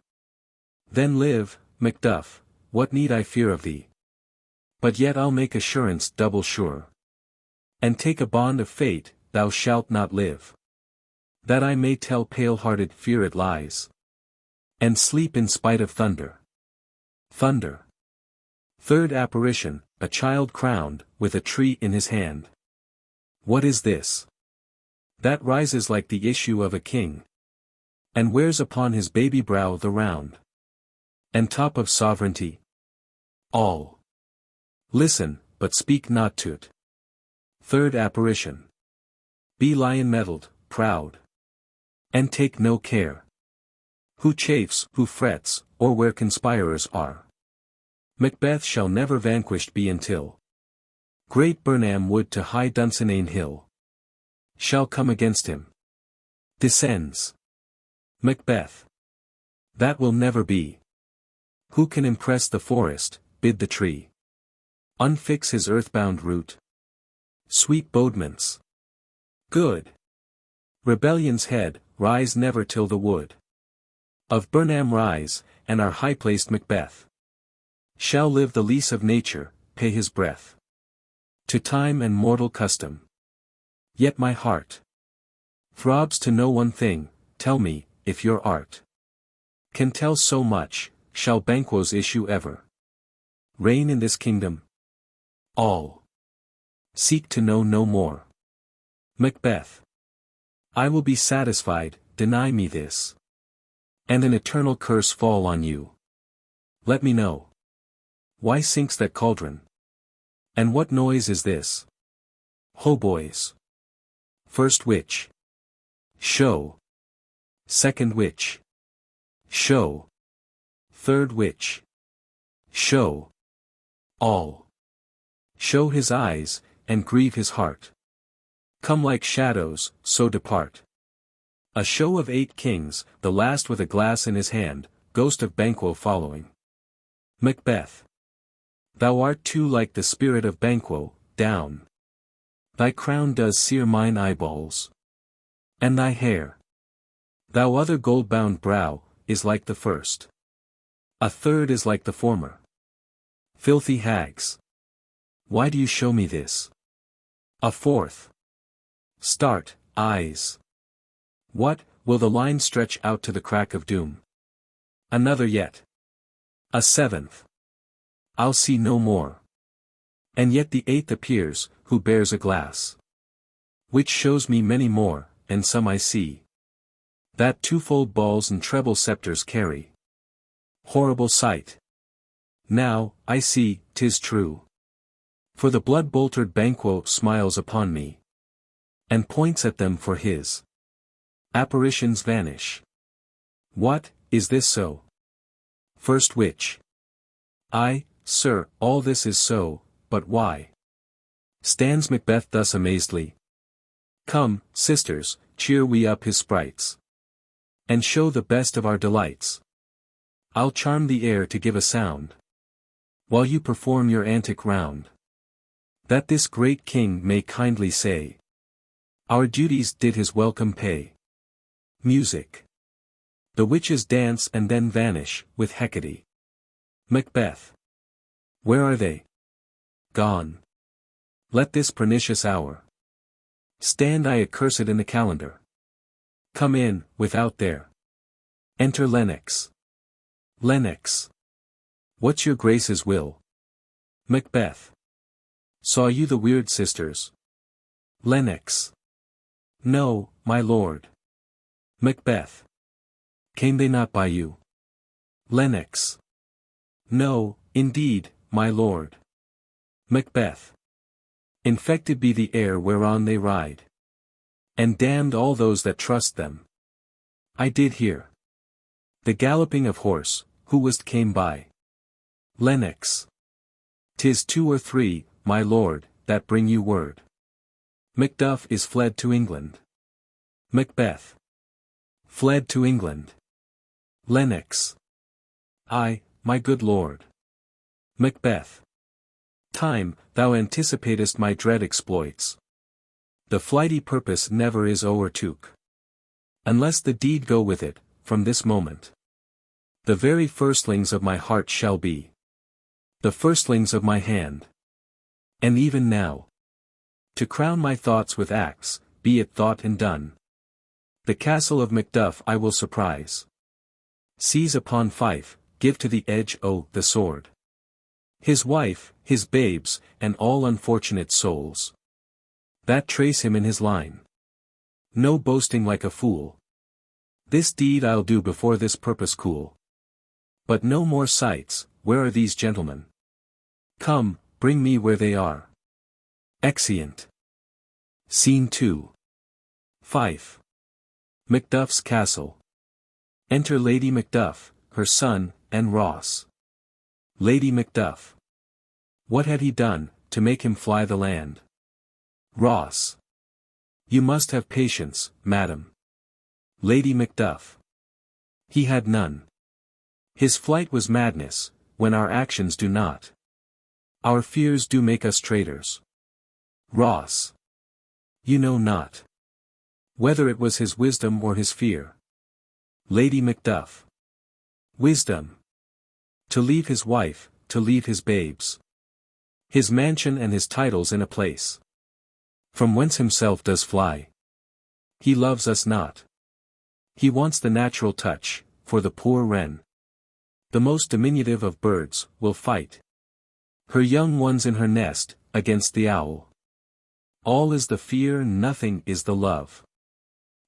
Then live, Macduff, what need I fear of thee? But yet I'll make assurance double sure. And take a bond of fate, thou shalt not live. That I may tell pale-hearted fear it lies. And sleep in spite of thunder. Thunder. Third apparition, a child crowned, with a tree in his hand. What is this? That rises like the issue of a king. And wears upon his baby brow the round and top of sovereignty. All listen, but speak not to't. Third apparition. Be lion-mettled, proud. And take no care. Who chafes, who frets, or where conspirers are. Macbeth shall never vanquished be until great Burnham wood to high Dunsinane hill shall come against him. Descends. Macbeth. That will never be. Who can impress the forest, bid the tree unfix his earthbound root? Sweet bodements. Good. Rebellion's head, rise never till the wood of Burnham rise, and our high-placed Macbeth shall live the lease of nature, pay his breath to time and mortal custom. Yet my heart throbs to know one thing, tell me, if your art can tell so much, shall Banquo's issue ever reign in this kingdom? All seek to know no more. Macbeth. I will be satisfied, deny me this. And an eternal curse fall on you. Let me know. Why sinks that cauldron? And what noise is this? Hautboys. First witch. Show. Second witch. Show. Third witch. Show. All. Show his eyes, and grieve his heart. Come like shadows, so depart. A show of 8 kings, the last with a glass in his hand, ghost of Banquo following. Macbeth. Thou art too like the spirit of Banquo, down. Thy crown does sear mine eyeballs. And thy hair. Thou other gold-bound brow, is like the first. A third is like the former. Filthy hags. Why do you show me this? A fourth. Start, eyes. What, will the line stretch out to the crack of doom? Another yet. A seventh. I'll see no more. And yet the 8th appears, who bears a glass. Which shows me many more, and some I see. That twofold balls and treble scepters carry. Horrible sight. Now, I see, 'tis true. For the blood-boltered Banquo smiles upon me. And points at them for his apparitions vanish. What, is this so? First witch. Aye, sir, all this is so, but why? Stands Macbeth thus amazedly. Come, sisters, cheer we up his sprites. And show the best of our delights. I'll charm the air to give a sound, while you perform your antic round. That this great king may kindly say, our duties did his welcome pay. Music. The witches dance and then vanish, with Hecate. Macbeth. Where are they? Gone. Let this pernicious hour Stand I accursed in the calendar. Come in, without there. Enter Lennox. Lennox. What's your grace's will? Macbeth. Saw you the weird sisters? Lennox. No, my lord. Macbeth. Came they not by you? Lennox. No, indeed, my lord. Macbeth. Infected be the air whereon they ride. And damned all those that trust them. I did hear the galloping of horse, who was't came by. Lennox. 'Tis 2 or 3, my lord, that bring you word. Macduff is fled to England. Macbeth. Fled to England. Lennox. Ay, my good lord. Macbeth. Time, thou anticipatest my dread exploits. The flighty purpose never is o'ertook. Unless the deed go with it, from this moment. The very firstlings of my heart shall be. The firstlings of my hand. And even now. To crown my thoughts with acts, be it thought and done. The castle of Macduff I will surprise. Seize upon Fife, give to the edge the sword. His wife, his babes, and all unfortunate souls that trace him in his line. No boasting like a fool. This deed I'll do before this purpose cool. But no more sights, where are these gentlemen? Come, bring me where they are. Exeunt. Scene 2. Fife. Macduff's castle. Enter Lady Macduff, her son, and Ross. Lady Macduff. What had he done, to make him fly the land? Ross. You must have patience, madam. Lady Macduff. He had none. His flight was madness, when our actions do not. Our fears do make us traitors. Ross. You know not whether it was his wisdom or his fear. Lady Macduff. Wisdom. To leave his wife, to leave his babes. His mansion and his titles in a place from whence himself does fly. He loves us not. He wants the natural touch, for the poor wren, the most diminutive of birds, will fight her young ones in her nest, against the owl. All is the fear, nothing is the love.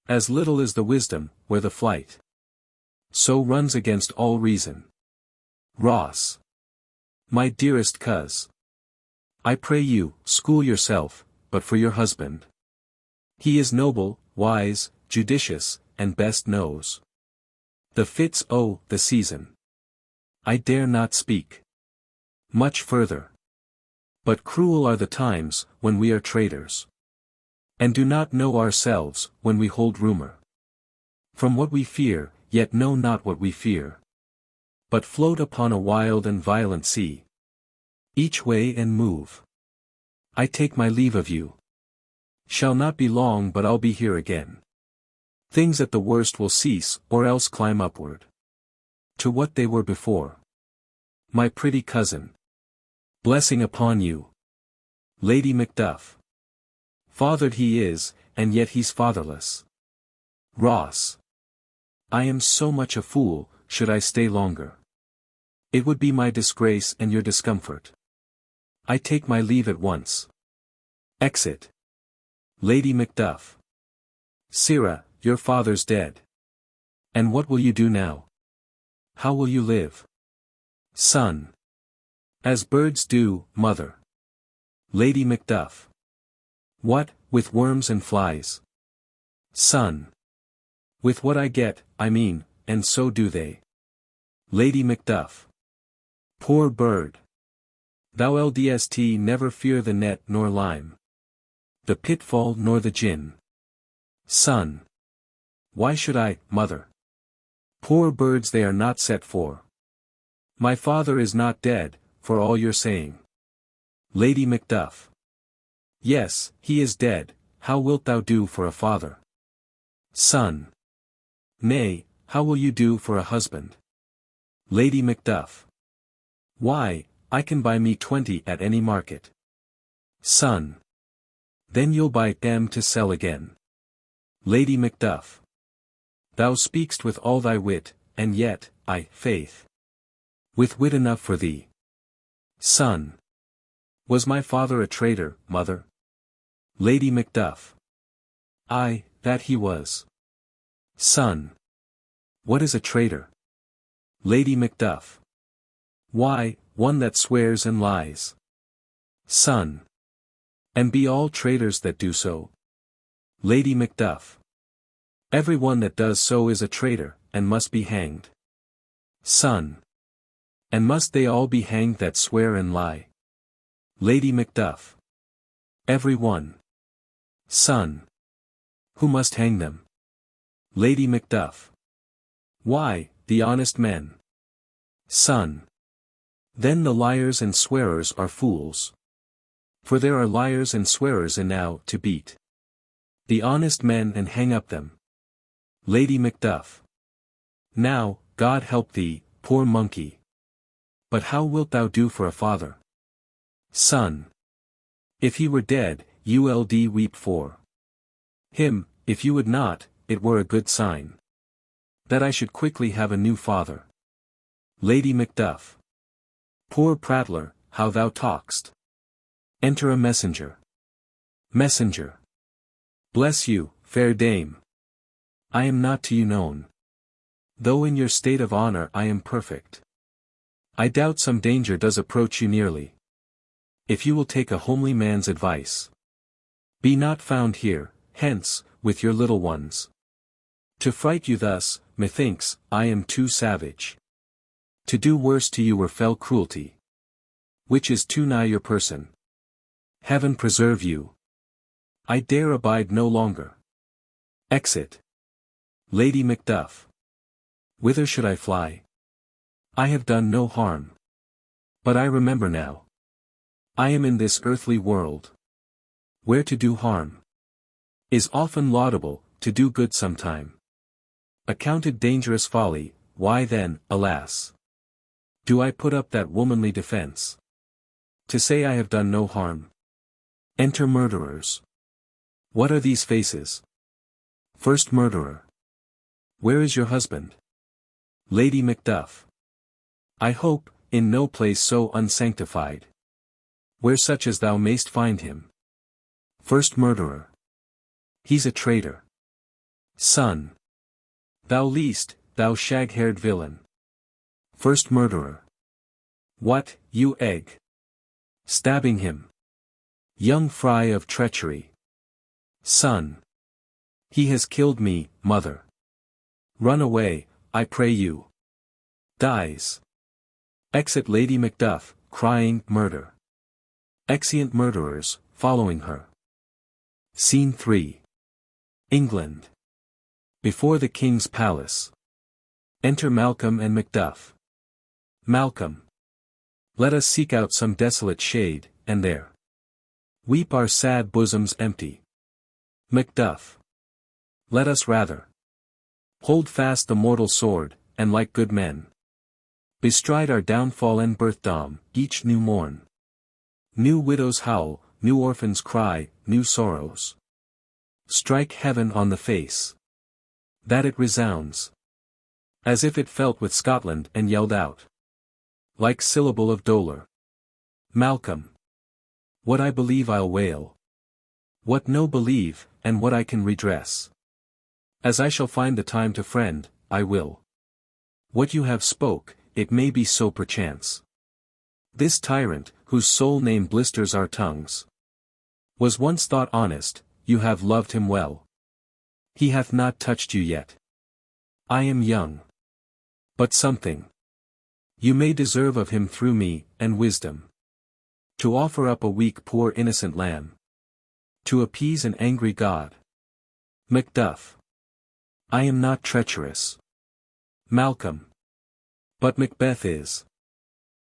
As little is the wisdom, where the flight so runs against all reason. Ross. My dearest coz. I pray you, school yourself, but for your husband. He is noble, wise, judicious, and best knows the fits the season. I dare not speak much further. But cruel are the times, when we are traitors. And do not know ourselves, when we hold rumor. From what we fear, yet know not what we fear. But float upon a wild and violent sea. Each way and move. I take my leave of you. Shall not be long but I'll be here again. Things at the worst will cease, or else climb upward to what they were before. My pretty cousin. Blessing upon you. Lady Macduff. Fathered he is, and yet he's fatherless. Ross. I am so much a fool, should I stay longer. It would be my disgrace and your discomfort. I take my leave at once. Exit. Lady Macduff. Sirrah, your father's dead. And what will you do now? How will you live? Son. As birds do, mother. Lady Macduff. What, with worms and flies? Son. With what I get, I mean, and so do they. Lady Macduff. Poor bird. Thou ldst never fear the net nor lime. The pitfall nor the gin. Son. Why should I, mother? Poor birds they are not set for. My father is not dead, for all your saying. Lady Macduff. Yes, he is dead, how wilt thou do for a father? Son. Nay, how will you do for a husband? Lady Macduff. Why, I can buy me 20 at any market. Son. Then you'll buy them to sell again. Lady Macduff. Thou speak'st with all thy wit, and yet, faith. With wit enough for thee. Son. Was my father a traitor, mother? Lady Macduff. Aye, that he was. Son. What is a traitor? Lady Macduff. Why, one that swears and lies. Son. And be all traitors that do so? Lady Macduff. Every one that does so is a traitor, and must be hanged. Son. And must they all be hanged that swear and lie? Lady Macduff. Every one. Son. Who must hang them? Lady Macduff. Why, the honest men. Son. Then the liars and swearers are fools. For there are liars and swearers enow to beat the honest men and hang up them. Lady Macduff. Now, God help thee, poor monkey. But how wilt thou do for a father? Son. If he were dead, you'ld weep for him, if you would not, it were a good sign that I should quickly have a new father. Lady Macduff. Poor prattler, how thou talk'st. Enter a messenger. Messenger. Bless you, fair dame. I am not to you known. Though in your state of honor I am perfect. I doubt some danger does approach you nearly. If you will take a homely man's advice. Be not found here, hence, with your little ones. To fright you thus, methinks, I am too savage. To do worse to you were fell cruelty. Which is too nigh your person. Heaven preserve you. I dare abide no longer. Exit. Lady Macduff. Whither should I fly? I have done no harm. But I remember now. I am in this earthly world. Where to do harm is often laudable, to do good sometime accounted dangerous folly. Why then, alas, do I put up that womanly defense? To say I have done no harm. Enter murderers. What are these faces? First murderer. Where is your husband? Lady Macduff. I hope, in no place so unsanctified. Where such as thou mayst find him. First murderer. He's a traitor. Son. Thou least, thou shag-haired villain. First murderer. What, you egg? Stabbing him. Young fry of treachery. Son. He has killed me, mother. Run away, I pray you. Dies. Exit Lady Macduff, crying, murder. Exeunt murderers, following her. Scene 3. England. Before the king's palace. Enter Malcolm and Macduff. Malcolm. Let us seek out some desolate shade, and there weep our sad bosoms empty. Macduff. Let us rather hold fast the mortal sword, and like good men bestride our downfall and birthdom, each new morn. New widows howl, new orphans cry, new sorrows strike heaven on the face, that it resounds as if it felt with Scotland and yelled out like syllable of dolor. Malcolm. What I believe I'll wail. What no believe, and what I can redress. As I shall find the time to friend, I will. What you have spoke, it may be so perchance. This tyrant, whose sole name blisters our tongues, was once thought honest, you have loved him well. He hath not touched you yet. I am young. But something you may deserve of him through me, and wisdom. To offer up a weak poor innocent lamb. To appease an angry God. Macduff. I am not treacherous. Malcolm. But Macbeth is.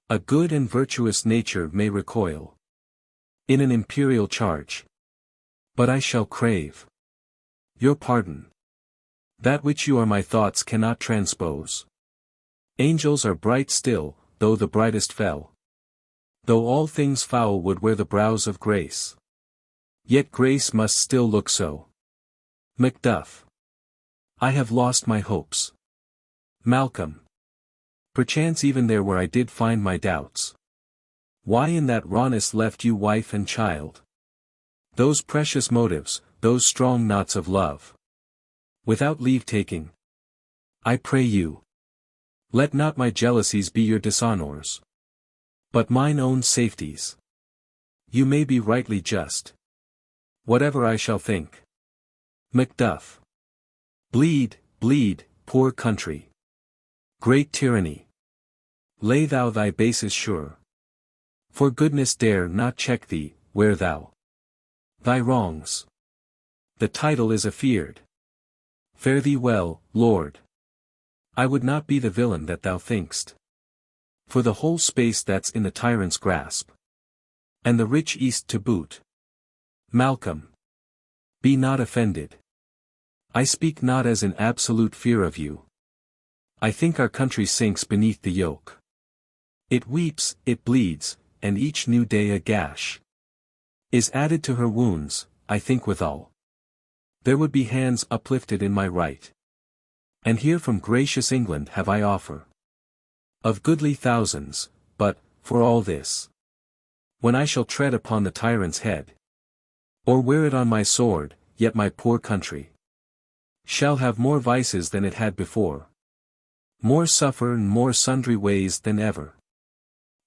A good and virtuous nature may recoil in an imperial charge. But I shall crave your pardon. That which you are my thoughts cannot transpose. Angels are bright still, though the brightest fell. Though all things foul would wear the brows of grace. Yet grace must still look so. Macduff. I have lost my hopes. Malcolm. Perchance even there where I did find my doubts. Why in that rawness left you wife and child? Those precious motives, those strong knots of love. Without leave-taking. I pray you. Let not my jealousies be your dishonours. But mine own safeties. You may be rightly just. Whatever I shall think. Macduff. Bleed, bleed, poor country. Great tyranny. Lay thou thy bases sure. For goodness dare not check thee, where thou. Thy wrongs. The title is afeard. Fare thee well, Lord. I would not be the villain that thou think'st. For the whole space that's in the tyrant's grasp. And the rich East to boot. Malcolm. Be not offended. I speak not as in absolute fear of you. I think our country sinks beneath the yoke. It weeps, it bleeds, and each new day a gash is added to her wounds, I think withal. There would be hands uplifted in my right. And here from gracious England have I offer of goodly thousands, but, for all this, when I shall tread upon the tyrant's head, or wear it on my sword, yet my poor country shall have more vices than it had before. More suffer and more sundry ways than ever.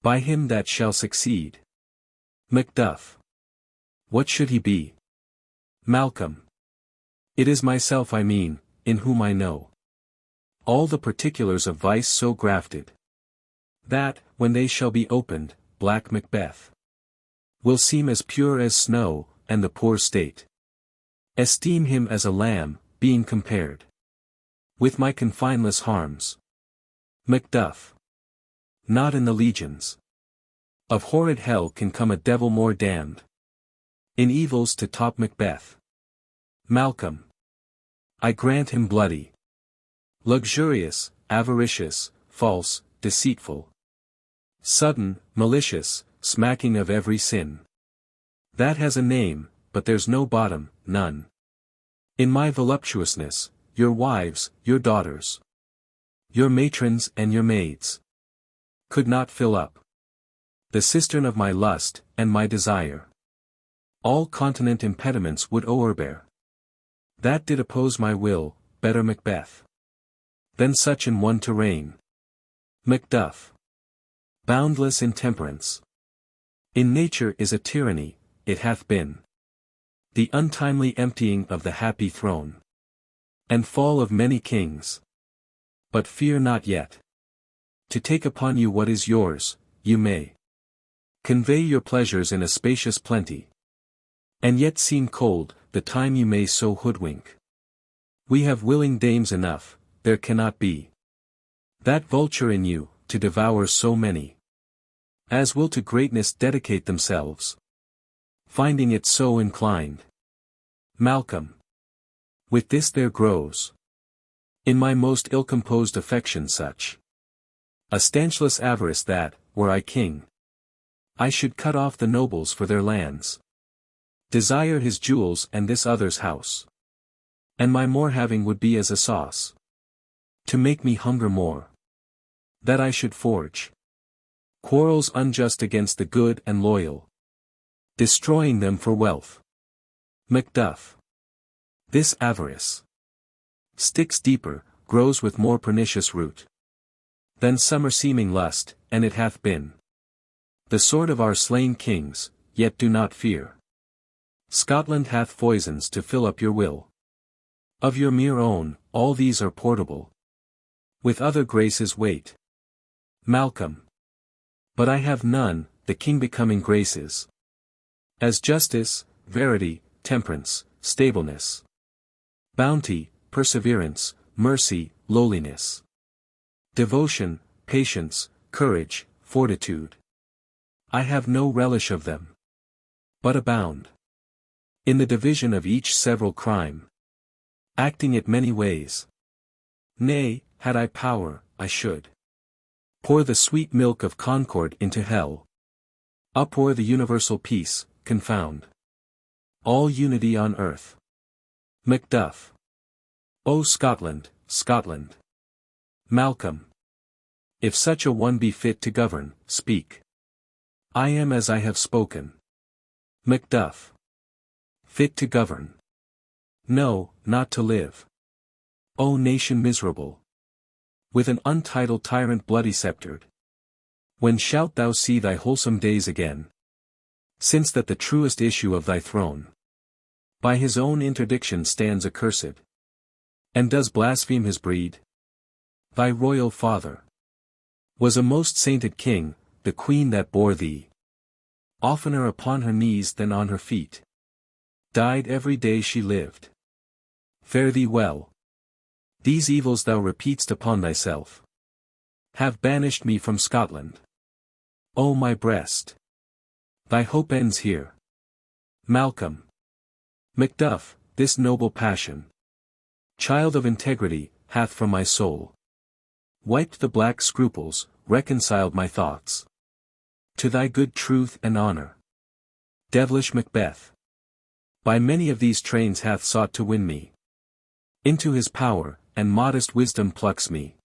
By him that shall succeed. Macduff. What should he be? Malcolm. It is myself I mean, in whom I know all the particulars of vice so grafted, that, when they shall be opened, black Macbeth will seem as pure as snow, and the poor state esteem him as a lamb, being compared with my confineless harms. Macduff. Not in the legions of horrid hell can come a devil more damned in evils to top Macbeth. Malcolm. I grant him bloody, luxurious, avaricious, false, deceitful, sudden, malicious, smacking of every sin. That has a name, but there's no bottom, none. In my voluptuousness, your wives, your daughters, your matrons and your maids could not fill up the cistern of my lust, and my desire. All continent impediments would o'erbear. That did oppose my will, better Macbeth than such an one to reign. Macduff. Boundless intemperance. In nature is a tyranny, it hath been the untimely emptying of the happy throne, and fall of many kings. But fear not yet. To take upon you what is yours, you may convey your pleasures in a spacious plenty, and yet seem cold, the time you may so hoodwink. We have willing dames enough, there cannot be that vulture in you, to devour so many as will to greatness dedicate themselves, finding it so inclined. Malcolm. With this there grows in my most ill-composed affection such a stanchless avarice that, were I king, I should cut off the nobles for their lands, desire his jewels and this other's house, and my more having would be as a sauce to make me hunger more, that I should forge quarrels unjust against the good and loyal, destroying them for wealth. Macduff. This avarice sticks deeper, grows with more pernicious root than summer seeming lust, and it hath been the sword of our slain kings, yet do not fear. Scotland hath foisons to fill up your will. Of your mere own, all these are portable. With other graces wait. Malcolm. But I have none, the king becoming graces, as justice, verity, temperance, stableness, bounty, perseverance, mercy, lowliness, devotion, patience, courage, fortitude. I have no relish of them, but abound in the division of each several crime, acting it many ways. Nay, had I power, I should pour the sweet milk of concord into hell, uproar the universal peace, confound All unity on earth. Macduff. O Scotland, Scotland. Malcolm. If such a one be fit to govern, speak. I am as I have spoken. Macduff. Fit to govern. No, not to live. O nation miserable. With an untitled tyrant bloody sceptred. When shalt thou see thy wholesome days again? Since that the truest issue of thy throne by his own interdiction stands accursed, and does blaspheme his breed? Thy royal father was a most sainted king, the queen that bore thee oftener upon her knees than on her feet died every day she lived. Fare thee well. These evils thou repeat'st upon thyself have banished me from Scotland. O my breast, thy hope ends here. Malcolm. Macduff, this noble passion, child of integrity, hath from my soul wiped the black scruples, reconciled my thoughts to thy good truth and honor. Devilish Macbeth, by many of these trains hath sought to win me into his power, and modest wisdom plucks me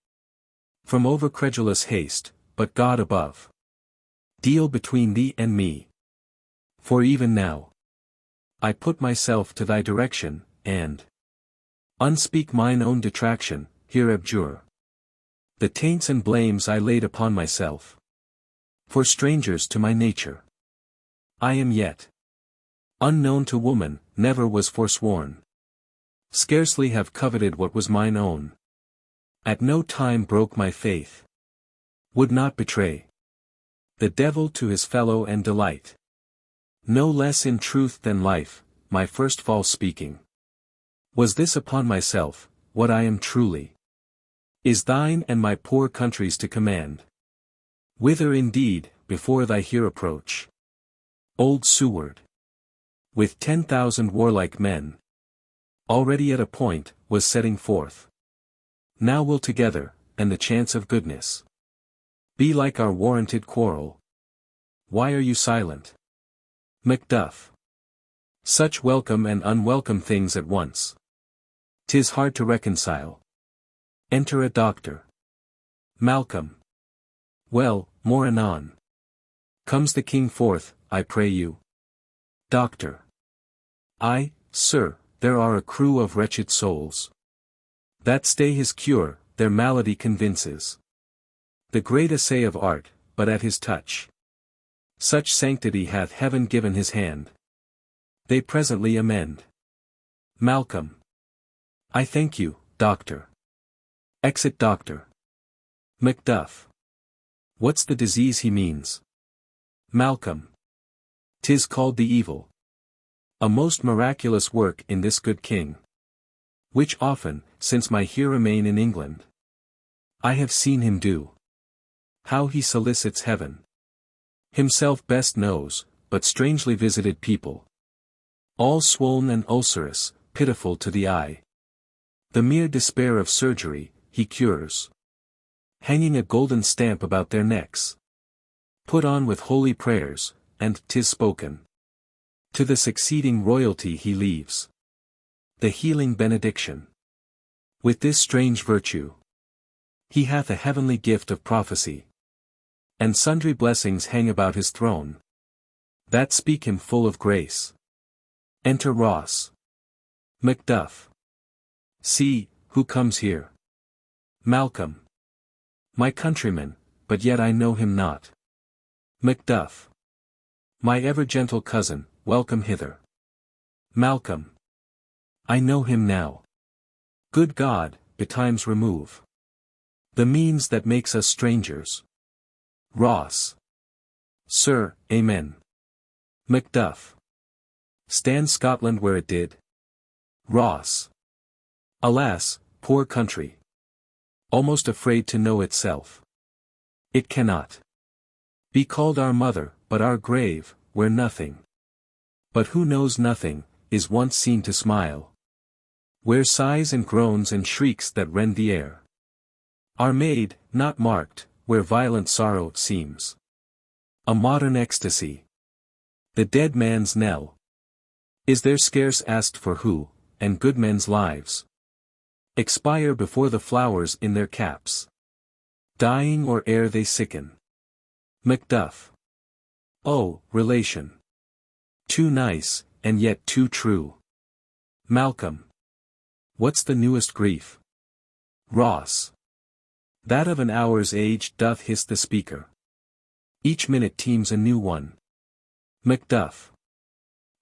from overcredulous haste, but God above deal between thee and me. For even now I put myself to thy direction, and unspeak mine own detraction, here abjure the taints and blames I laid upon myself. For strangers to my nature I am yet unknown to woman, never was forsworn, scarcely have coveted what was mine own, at no time broke my faith, would not betray the devil to his fellow and delight no less in truth than life. My first false speaking was this upon myself: what I am truly is thine and my poor country's to command. Whither indeed, before thy here approach, old Seward, with 10,000 warlike men, already at a point, was setting forth. Now will together, and the chance of goodness be like our warranted quarrel. Why are you silent? Macduff. Such welcome and unwelcome things at once. 'Tis hard to reconcile. Enter a doctor. Malcolm. Well, more anon. Comes the king forth, I pray you? Doctor. Ay, sir, there are a crew of wretched souls that stay his cure, their malady convinces. The great essay of art, but at his touch such sanctity hath heaven given his hand, they presently amend. Malcolm. I thank you, doctor. Exit doctor. Macduff. What's the disease he means? Malcolm. 'Tis called the evil. A most miraculous work in this good king, which often, since my here remain in England, I have seen him do. How he solicits heaven himself best knows, but strangely visited people, all swollen and ulcerous, pitiful to the eye. The mere despair of surgery, he cures, hanging a golden stamp about their necks, put on with holy prayers, and 'tis spoken. To the succeeding royalty he leaves the healing benediction. With this strange virtue, he hath a heavenly gift of prophecy, and sundry blessings hang about his throne, that speak him full of grace. Enter Ross. Macduff. See, who comes here? Malcolm. My countryman, but yet I know him not. Macduff. My ever-gentle cousin, welcome hither. Malcolm. I know him now. Good God, betimes remove the means that makes us strangers. Ross. Sir, amen. Macduff. Stand Scotland where it did? Ross. Alas, poor country, almost afraid to know itself. It cannot be called our mother, but our grave, where nothing, but who knows nothing, is once seen to smile. Where sighs and groans and shrieks that rend the air are made, not marked, where violent sorrow seems a modern ecstasy, the dead man's knell. Is there scarce asked for who, and good men's lives expire before the flowers in their caps, dying or ere they sicken. Macduff. Oh, relation. Too nice, and yet too true. Malcolm. What's the newest grief? Ross. That of an hour's age doth hiss the speaker. Each minute teems a new one. Macduff.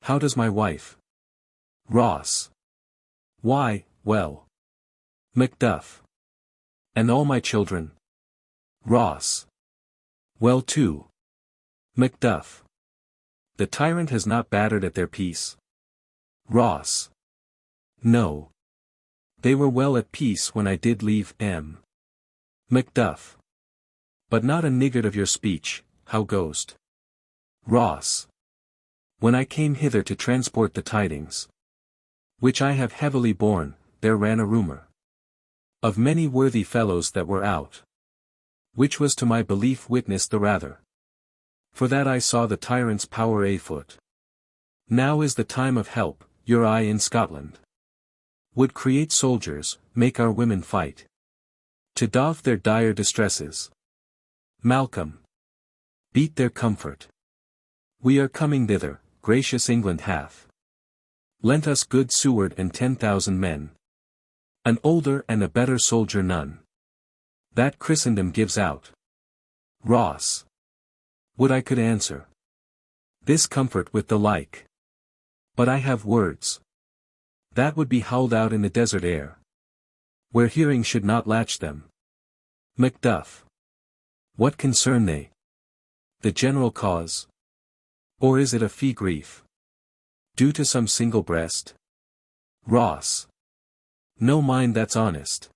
How does my wife? Ross. Why, well. Macduff. And all my children? Ross. Well too. Macduff. The tyrant has not battered at their peace. Ross. No. They were well at peace when I did leave M. Macduff. But not a niggard of your speech, how goest? Ross. When I came hither to transport the tidings, which I have heavily borne, there ran a rumour of many worthy fellows that were out, which was to my belief witnessed the rather, for that I saw the tyrant's power afoot. Now is the time of help, your eye in Scotland would create soldiers, make our women fight, to doff their dire distresses. Malcolm. Beat their comfort. We are coming thither, gracious England hath lent us good Seward and 10,000 men. An older and a better soldier none. That Christendom gives out. Ross. Would I could answer this comfort with the like. But I have words that would be howled out in the desert air, where hearing should not latch them. Macduff. What concern they? The general cause? Or is it a fee grief, due to some single breast? Ross. No mind that's honest,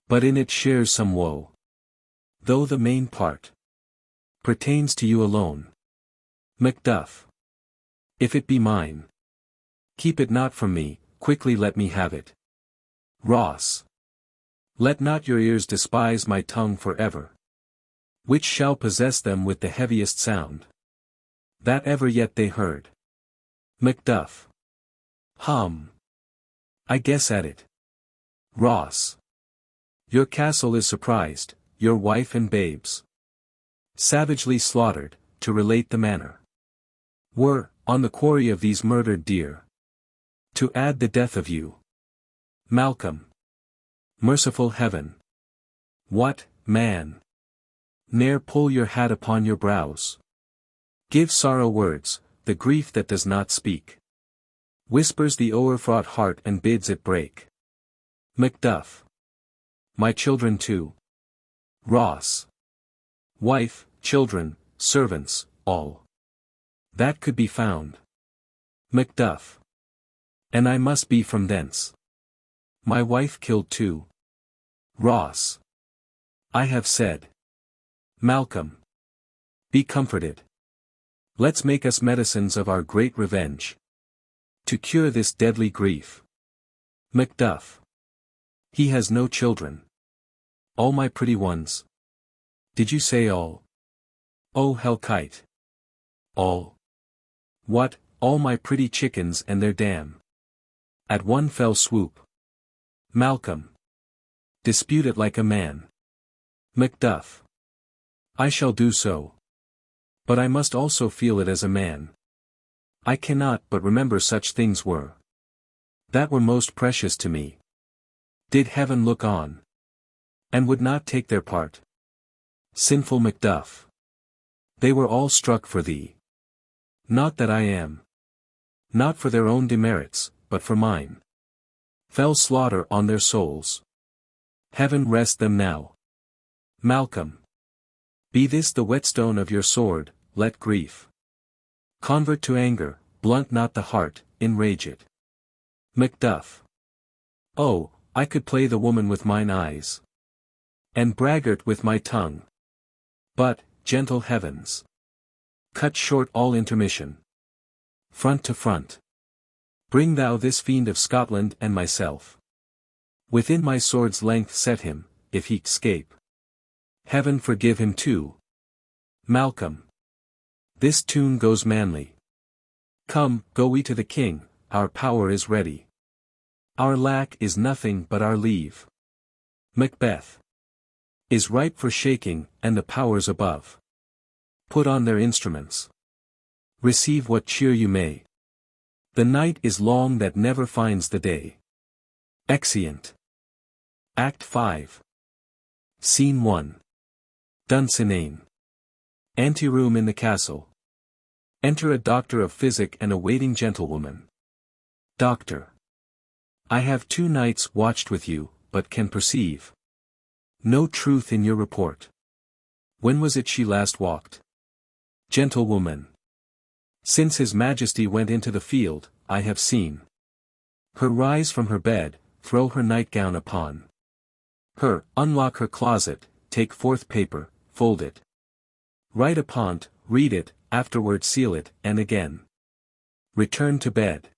but in it shares some woe, though the main part pertains to you alone. Macduff. If it be mine, keep it not from me, quickly let me have it. Ross. Let not your ears despise my tongue for ever, which shall possess them with the heaviest sound that ever yet they heard. Macduff. I guess at it. Ross. Your castle is surprised, your wife and babes savagely slaughtered, to relate the manner, were, on the quarry of these murdered deer, to add the death of you. Malcolm. Merciful heaven! What, man? Ne'er pull your hat upon your brows. Give sorrow words, the grief that does not speak whispers the o'erfraught heart and bids it break. Macduff. My children too. Ross. Wife, children, servants, all that could be found. Macduff. And I must be from thence. My wife killed too. Ross. I have said. Malcolm. Be comforted. Let's make us medicines of our great revenge, to cure this deadly grief. Macduff. He has no children. All my pretty ones. Did you say all? Oh hellkite. All. What, all my pretty chickens and their dam? At one fell swoop. Malcolm. Dispute it like a man. Macduff. I shall do so. But I must also feel it as a man. I cannot but remember such things were that were most precious to me. Did heaven look on, and would not take their part? Sinful Macduff. They were all struck for thee. Not that I am. Not for their own demerits, but for mine. Fell slaughter on their souls. Heaven rest them now. Malcolm. Be this the whetstone of your sword, let grief convert to anger, blunt not the heart, enrage it. Macduff. Oh, I could play the woman with mine eyes, and braggart with my tongue. But, gentle heavens, cut short all intermission. Front to front. Bring thou this fiend of Scotland and myself. Within my sword's length set him, if he 'scape. Heaven forgive him too. Malcolm. This tune goes manly. Come, go we to the king, our power is ready. Our lack is nothing but our leave. Macbeth is ripe for shaking, and the powers above put on their instruments. Receive what cheer you may. The night is long that never finds the day. Exeunt. Act 5. Scene 1. Dunsinane. Anteroom in the castle. Enter a doctor of physic and a waiting gentlewoman. Doctor. I have 2 nights watched with you, but can perceive no truth in your report. When was it she last walked? Gentlewoman. Since his majesty went into the field, I have seen her rise from her bed, throw her nightgown upon her, unlock her closet, take forth paper, fold it, write upon't, read it, afterward seal it, and again return to bed.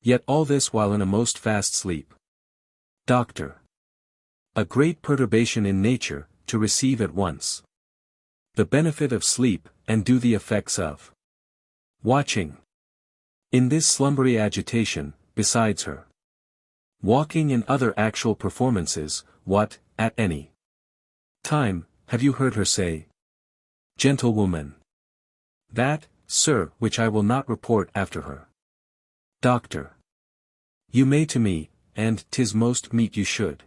Yet all this while in a most fast sleep. Doctor. A great perturbation in nature, to receive at once the benefit of sleep, and do the effects of watching. In this slumbery agitation, besides her walking and other actual performances, what, at any time, have you heard her say? Gentlewoman. That, sir, which I will not report after her. Doctor. You may to me, and 'tis most meet you should.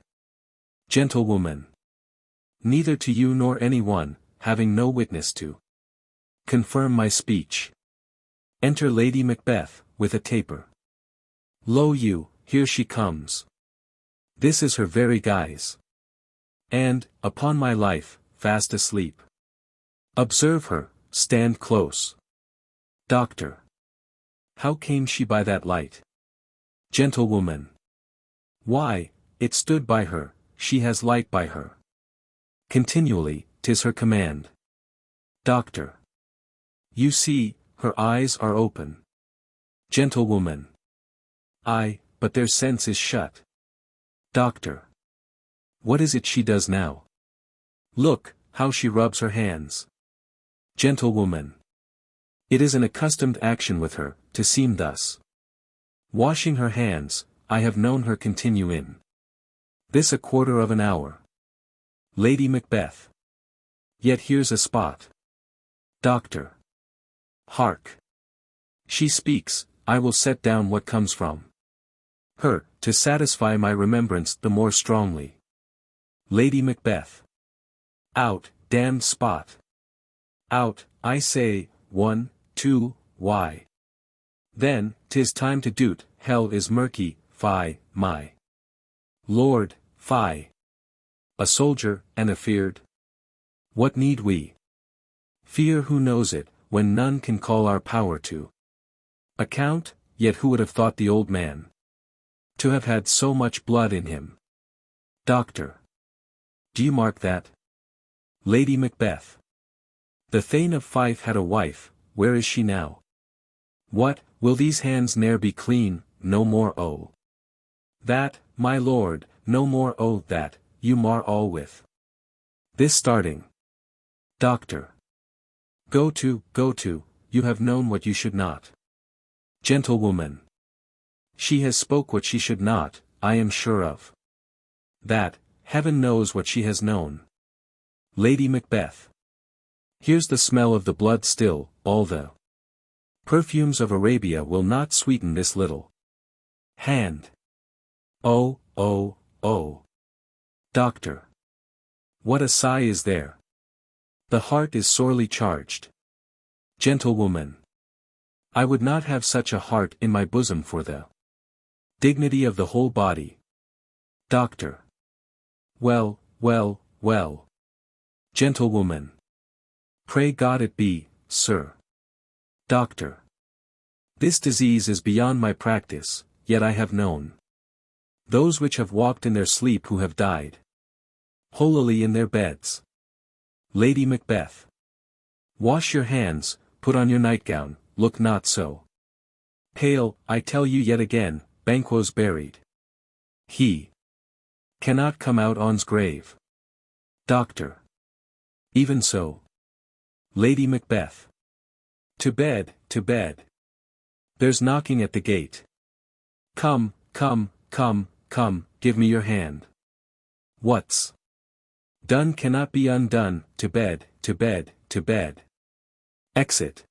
Gentlewoman. Neither to you nor any one, having no witness to confirm my speech. Enter Lady Macbeth, with a taper. Lo you, here she comes. This is her very guise. And, upon my life, fast asleep. Observe her, stand close. Doctor. How came she by that light? Gentlewoman. Why, it stood by her, she has light by her. Continually, 'tis her command. Doctor. You see, her eyes are open. Gentlewoman. Aye, but their sense is shut. Doctor. What is it she does now? Look, how she rubs her hands. Gentlewoman. It is an accustomed action with her, to seem thus. Washing her hands, I have known her continue in this a quarter of an hour. Lady Macbeth. Yet here's a spot. Doctor. Hark. She speaks, I will set down what comes from her, to satisfy my remembrance the more strongly. Lady Macbeth. Out, damned spot. Out, I say, 1, 2, why? Then, 'tis time to do't, hell is murky, fie, my lord, fie. A soldier, and afeard? What need we fear who knows it, when none can call our power to account? Yet who would have thought the old man to have had so much blood in him? Doctor. Do you mark that? Lady Macbeth. The Thane of Fife had a wife, where is she now? What, will these hands ne'er be clean? No more oh. That, my lord, no more oh that, you mar all with this starting. Doctor. Go to, you have known what you should not. Gentlewoman. She has spoke what she should not, I am sure of that, heaven knows what she has known. Lady Macbeth. Here's the smell of the blood still, all the perfumes of Arabia will not sweeten this little hand. Oh, oh, oh. Doctor. What a sigh is there. The heart is sorely charged. Gentlewoman. I would not have such a heart in my bosom for the dignity of the whole body. Doctor. Well, well, well. Gentlewoman. Pray God it be, sir. Doctor. This disease is beyond my practice, yet I have known those which have walked in their sleep who have died holily in their beds. Lady Macbeth. Wash your hands, put on your nightgown, look not so pale, I tell you yet again, Banquo's buried. He cannot come out on's grave. Doctor. Even so. Lady Macbeth. To bed, to bed. There's knocking at the gate. Come, come, come, come, give me your hand. What's done cannot be undone, to bed, to bed, to bed. Exit.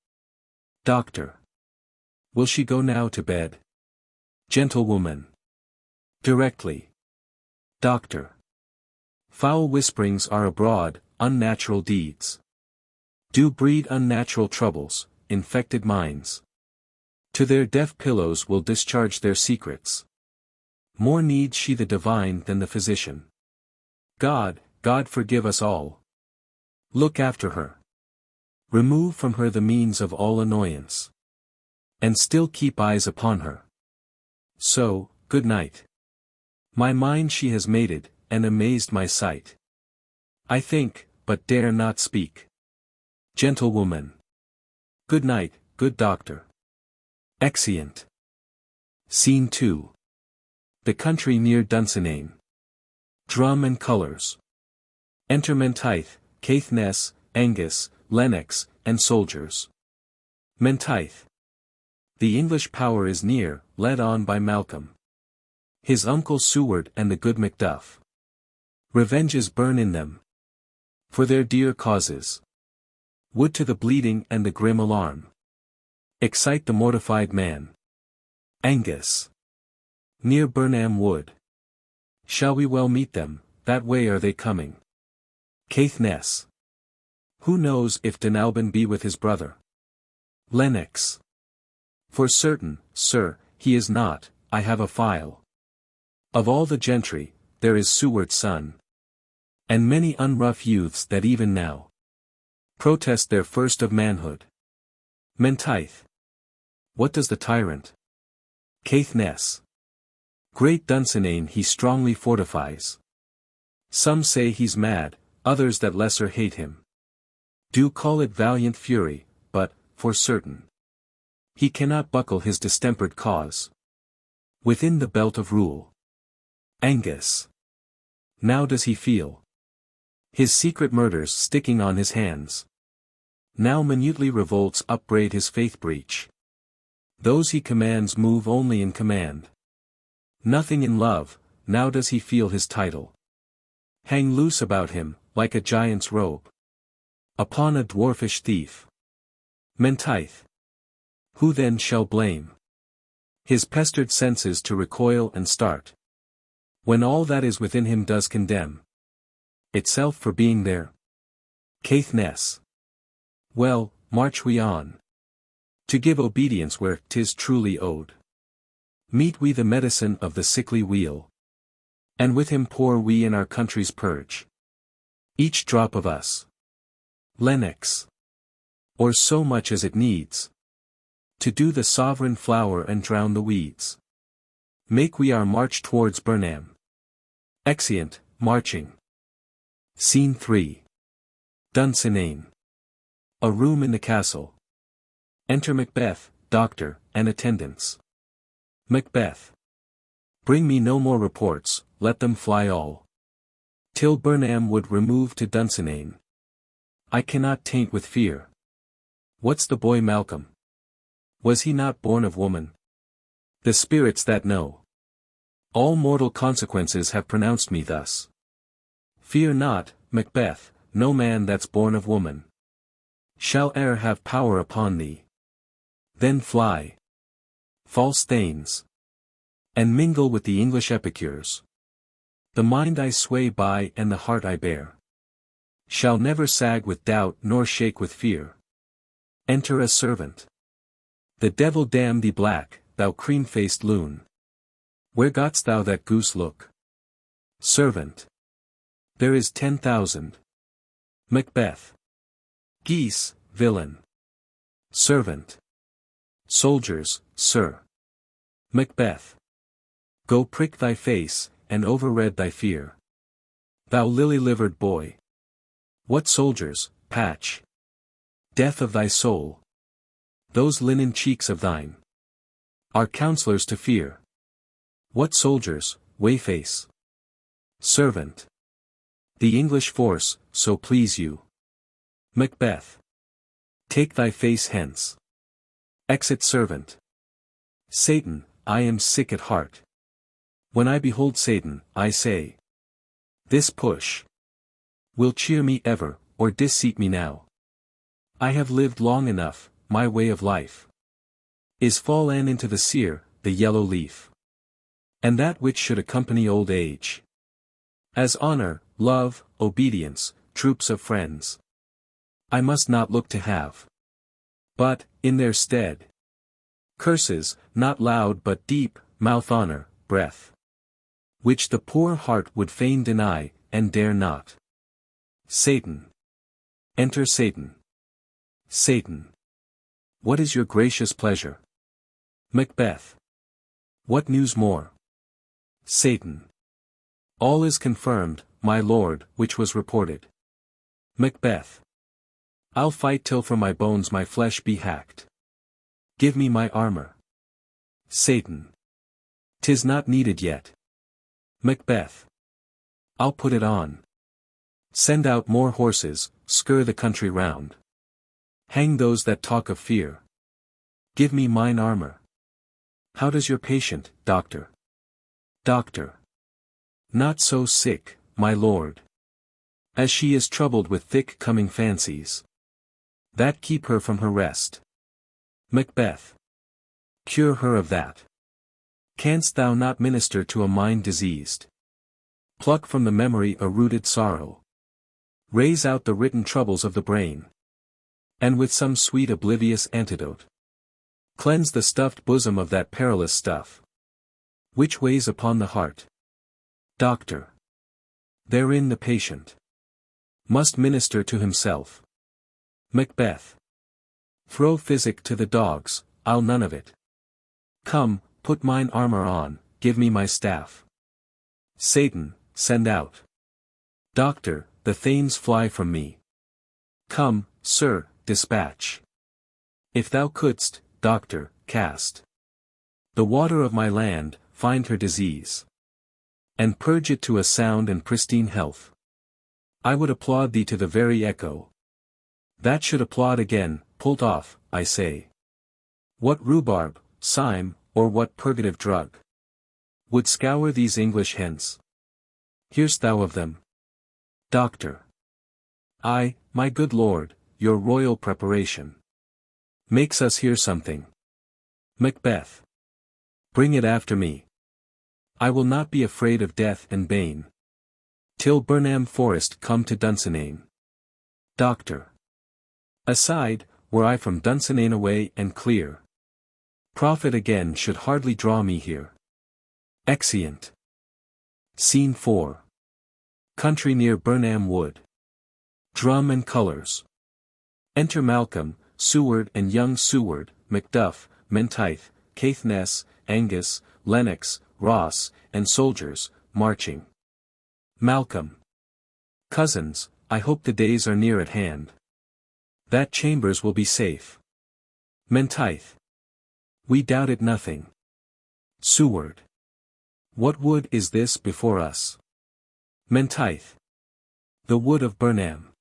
Doctor. Will she go now to bed? Gentlewoman. Directly. Doctor. Foul whisperings are abroad, unnatural deeds do breed unnatural troubles, infected minds. To their deaf pillows will discharge their secrets. More needs she the divine than the physician. God, God forgive us all. Look after her. Remove from her the means of all annoyance. And still keep eyes upon her. So, good night. My mind she has mated, and amazed my sight. I think, but dare not speak. Gentlewoman. Good night, good doctor. Exeunt. Scene 2. The country near Dunsinane. Drum and colours. Enter Menteith, Caithness, Angus, Lennox, and soldiers. Menteith. The English power is near, led on by Malcolm. His uncle Seward and the good Macduff. Revenges burn in them. For their dear causes. Would to the bleeding and the grim alarm. Excite the mortified man. Angus. Near Burnham Wood. Shall we well meet them, that way are they coming. Caithness. Who knows if Donalbain be with his brother? Lennox. For certain, sir, he is not, I have a file. Of all the gentry, there is Seward's son. And many unrough youths that even now protest their first of manhood. Menteith. What does the tyrant? Caithness. Great Dunsinane he strongly fortifies. Some say he's mad, others that lesser hate him. Do call it valiant fury, but, for certain, he cannot buckle his distempered cause. Within the belt of rule. Angus. Now does he feel his secret murders sticking on his hands. Now minutely revolts upbraid his faith breach. Those he commands move only in command. Nothing in love, now does he feel his title hang loose about him, like a giant's robe, upon a dwarfish thief. Menteith. Who then shall blame his pestered senses to recoil and start, when all that is within him does condemn itself for being there? Caithness. Well, march we on, to give obedience where 'tis truly owed. Meet we the medicine of the sickly weal, and with him pour we in our country's purge, each drop of us. Lennox. Or so much as it needs, to do the sovereign flower and drown the weeds. Make we our march towards Burnham. Exeunt, marching. Scene 3. Dunsinane. A room in the castle. Enter Macbeth, doctor, and attendants. Macbeth. Bring me no more reports, let them fly all. Till Burnham would remove to Dunsinane. I cannot taint with fear. What's the boy Malcolm? Was he not born of woman? The spirits that know all mortal consequences have pronounced me thus. Fear not, Macbeth, no man that's born of woman shall e'er have power upon thee. Then fly, false thanes, and mingle with the English epicures. The mind I sway by and the heart I bear shall never sag with doubt nor shake with fear. Enter a servant. The devil damn thee black, thou cream-faced loon. Where got'st thou that goose look? Servant. There is 10,000. Macbeth. Geese, villain. Servant. Soldiers, sir. Macbeth. Go prick thy face, and overread thy fear. Thou lily-livered boy. What soldiers, patch? Death of thy soul. Those linen cheeks of thine are counselors to fear. What soldiers, wayface? Servant. The English force, so please you. Macbeth. Take thy face hence. Exit servant. Satan, I am sick at heart. When I behold Satan, I say, this push will cheer me ever, or disseat me now. I have lived long enough, my way of life is fallen into the sere, the yellow leaf. And that which should accompany old age, as honor, love, obedience, troops of friends, I must not look to have. But, in their stead, curses, not loud but deep, mouth honor, breath, which the poor heart would fain deny, and dare not. Satan. Enter Satan. Satan. What is your gracious pleasure? Macbeth. What news more? Satan. All is confirmed, my lord, which was reported. Macbeth. I'll fight till from my bones my flesh be hacked. Give me my armor. Satan. 'Tis not needed yet. Macbeth. I'll put it on. Send out more horses, scur the country round. Hang those that talk of fear. Give me mine armor. How does your patient, doctor? Doctor. Not so sick, my lord, as she is troubled with thick coming fancies that keep her from her rest. Macbeth. Cure her of that. Canst thou not minister to a mind diseased? Pluck from the memory a rooted sorrow. Raise out the written troubles of the brain. And with some sweet oblivious antidote, cleanse the stuffed bosom of that perilous stuff, which weighs upon the heart. Doctor. Therein the patient must minister to himself. Macbeth. Throw physic to the dogs, I'll none of it. Come, put mine armor on, give me my staff. Satan, send out. Doctor, the thanes fly from me. Come, sir, dispatch. If thou couldst, doctor, cast the water of my land, find her disease, and purge it to a sound and pristine health, I would applaud thee to the very echo. That should applaud again, pulled off, I say. What rhubarb, cyme, or what purgative drug would scour these English hence? Hear'st thou of them? Doctor. I, my good lord, your royal preparation makes us hear something. Macbeth. Bring it after me. I will not be afraid of death and bane, till Burnham Forest come to Dunsinane. Doctor. Aside, were I from Dunsinane away and clear, profit again should hardly draw me here. Exeunt. Scene 4. Country near Burnham Wood. Drum and colours. Enter Malcolm, Seward and young Seward, Macduff, Menteith, Caithness, Angus, Lennox, Ross, and soldiers, marching. Malcolm. Cousins, I hope the days are near at hand, that Chambers will be safe. Menteith. We doubt it nothing. Seward. What wood is this before us? Menteith. The wood of Burnham.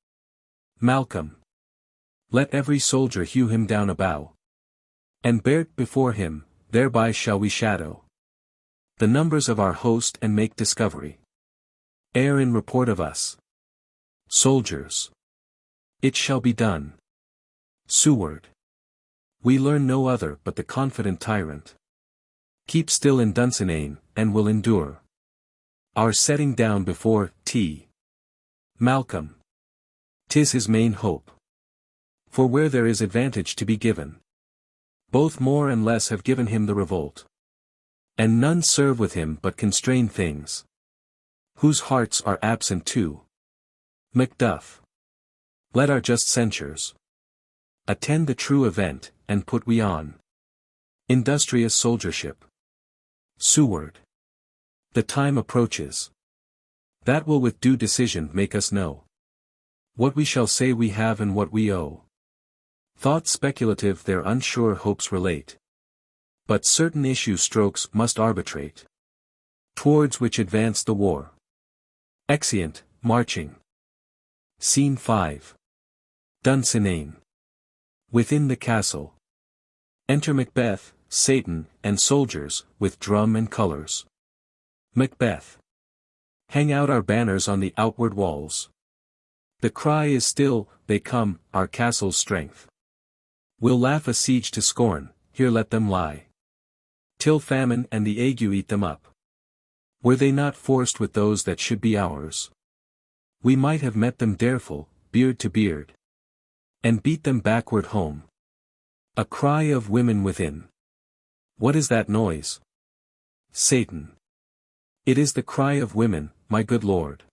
Malcolm. Let every soldier hew him down a bough, and bear't before him, thereby shall we shadow the numbers of our host and make discovery ere in report of us. Soldiers. It shall be done. Seward. We learn no other but the confident tyrant keep still in Dunsinane, and will endure our setting down before T. Malcolm. 'Tis his main hope. For where there is advantage to be given, both more and less have given him the revolt. And none serve with him but constrain things, whose hearts are absent too. Macduff. Let our just censures attend the true event, and put we on industrious soldiership. Seward. The time approaches that will with due decision make us know what we shall say we have and what we owe. Thoughts speculative their unsure hopes relate, but certain issue strokes must arbitrate, towards which advance the war. Exeunt, marching. Scene 5. Dunsinane. Within the castle. Enter Macbeth, Satan, and soldiers, with drum and colours. Macbeth. Hang out our banners on the outward walls. The cry is still, they come, our castle's strength. We'll laugh a siege to scorn, here let them lie. Till famine and the ague eat them up. Were they not forced with those that should be ours? We might have met them dareful, beard to beard. And beat them backward home. A cry of women within. What is that noise? Satan. It is the cry of women, my good lord.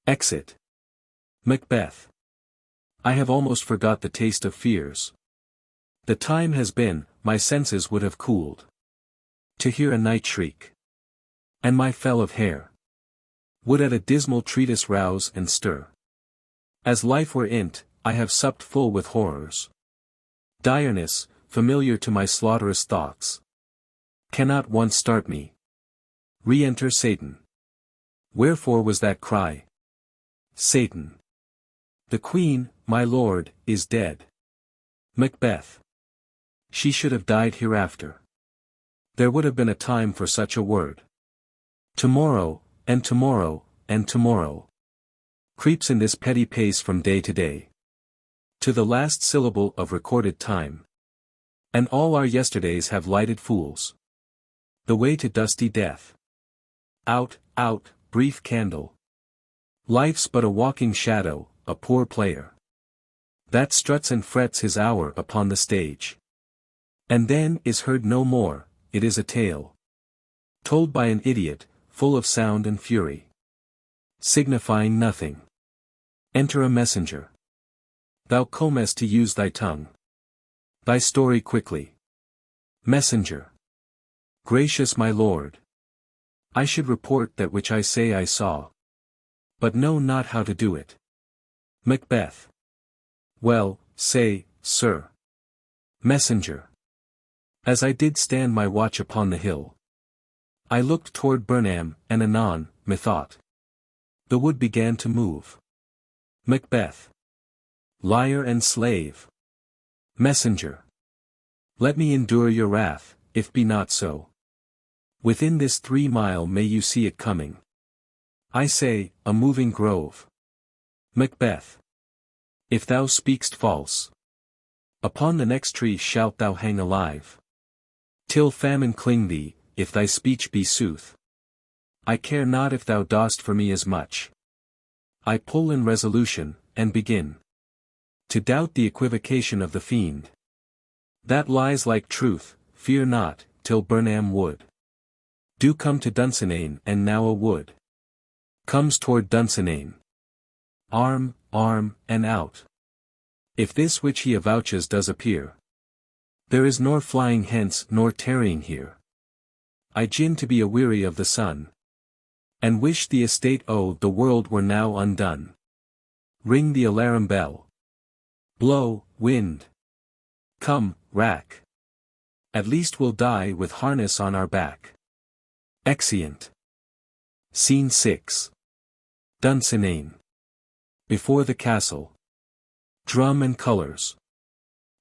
Exit. Macbeth. I have almost forgot the taste of fears. The time has been, my senses would have cooled. To hear a night shriek. And my fell of hair. Would at a dismal treatise rouse and stir. As life were in't, I have supped full with horrors. Direness, familiar to my slaughterous thoughts. Cannot once start me. Re-enter Satan. Wherefore was that cry? Satan. The queen, my lord, is dead. Macbeth. She should have died hereafter. There would have been a time for such a word. Tomorrow, and tomorrow, and tomorrow. Creeps in this petty pace from day to day. To the last syllable of recorded time. And all our yesterdays have lighted fools. The way to dusty death. Out, out, brief candle. Life's but a walking shadow, a poor player. That struts and frets his hour upon the stage. And then is heard no more, it is a tale. Told by an idiot, full of sound and fury. Signifying nothing. Enter a messenger. Thou comest to use thy tongue. Thy story quickly. Messenger. Gracious my lord. I should report that which I say I saw. But know not how to do it. Macbeth. Well, say, sir. Messenger. As I did stand my watch upon the hill. I looked toward Burnham, and anon, methought. The wood began to move. Macbeth. Liar and slave. Messenger. Let me endure your wrath, if be not so. Within this 3 mile may you see it coming. I say, a moving grove. Macbeth. If thou speak'st false. Upon the next tree shalt thou hang alive. Till famine cling thee, if thy speech be sooth. I care not if thou dost for me as much. I pull in resolution, and begin. To doubt the equivocation of the fiend. That lies like truth, fear not, till Burnham wood. Do come to Dunsinane and now a wood. Comes toward Dunsinane. Arm, arm, and out. If this which he avouches does appear. There is nor flying hence nor tarrying here. I gin to be aweary of the sun. And wish the estate the world were now undone. Ring the alarum bell. Blow, wind. Come, rack. At least we'll die with harness on our back. Exeunt. Scene 6. Dunsinane. Before the castle. Drum and colours.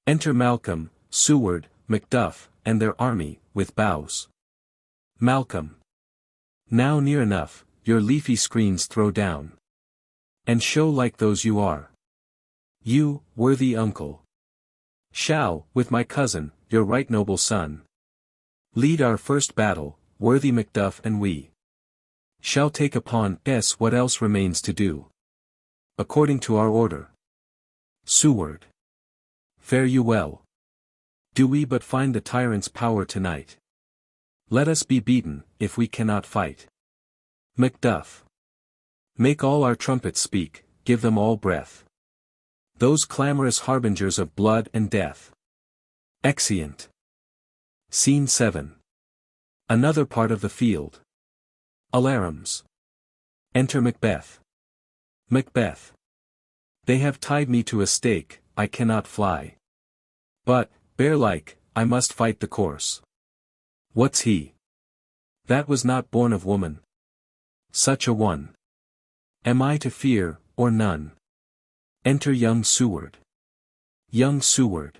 Enter Malcolm, Seward, Macduff, and their army, with bows. Malcolm. Now near enough, your leafy screens throw down. And show like those you are. You, worthy uncle. Shall, with my cousin, your right noble son. Lead our first battle, worthy Macduff, and we. Shall take upon us what else remains to do. According to our order. Seward. Fare you well. Do we but find the tyrant's power tonight. Let us be beaten, if we cannot fight. Macduff. Make all our trumpets speak, give them all breath. Those clamorous harbingers of blood and death. Exeunt. Scene 7. Another part of the field. Alarums. Enter Macbeth. Macbeth. They have tied me to a stake, I cannot fly. But, bear-like, I must fight the course. What's he? That was not born of woman. Such a one. Am I to fear, or none? Enter young Seward. Young Seward.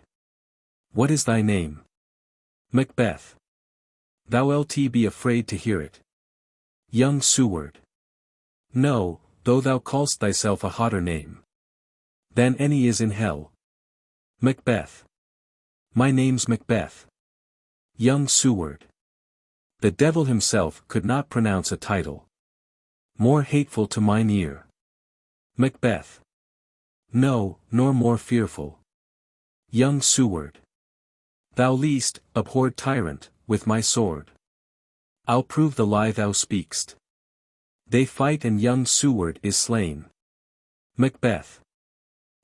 What is thy name? Macbeth. Thou lt be afraid to hear it. Young Seward. No, though thou call'st thyself a hotter name than any is in hell. Macbeth. My name's Macbeth. Young Seward. The devil himself could not pronounce a title more hateful to mine ear. Macbeth. No, nor more fearful. Young Seward. Thou least, abhorred tyrant, with my sword I'll prove the lie thou speak'st. They fight and young Seward is slain. Macbeth.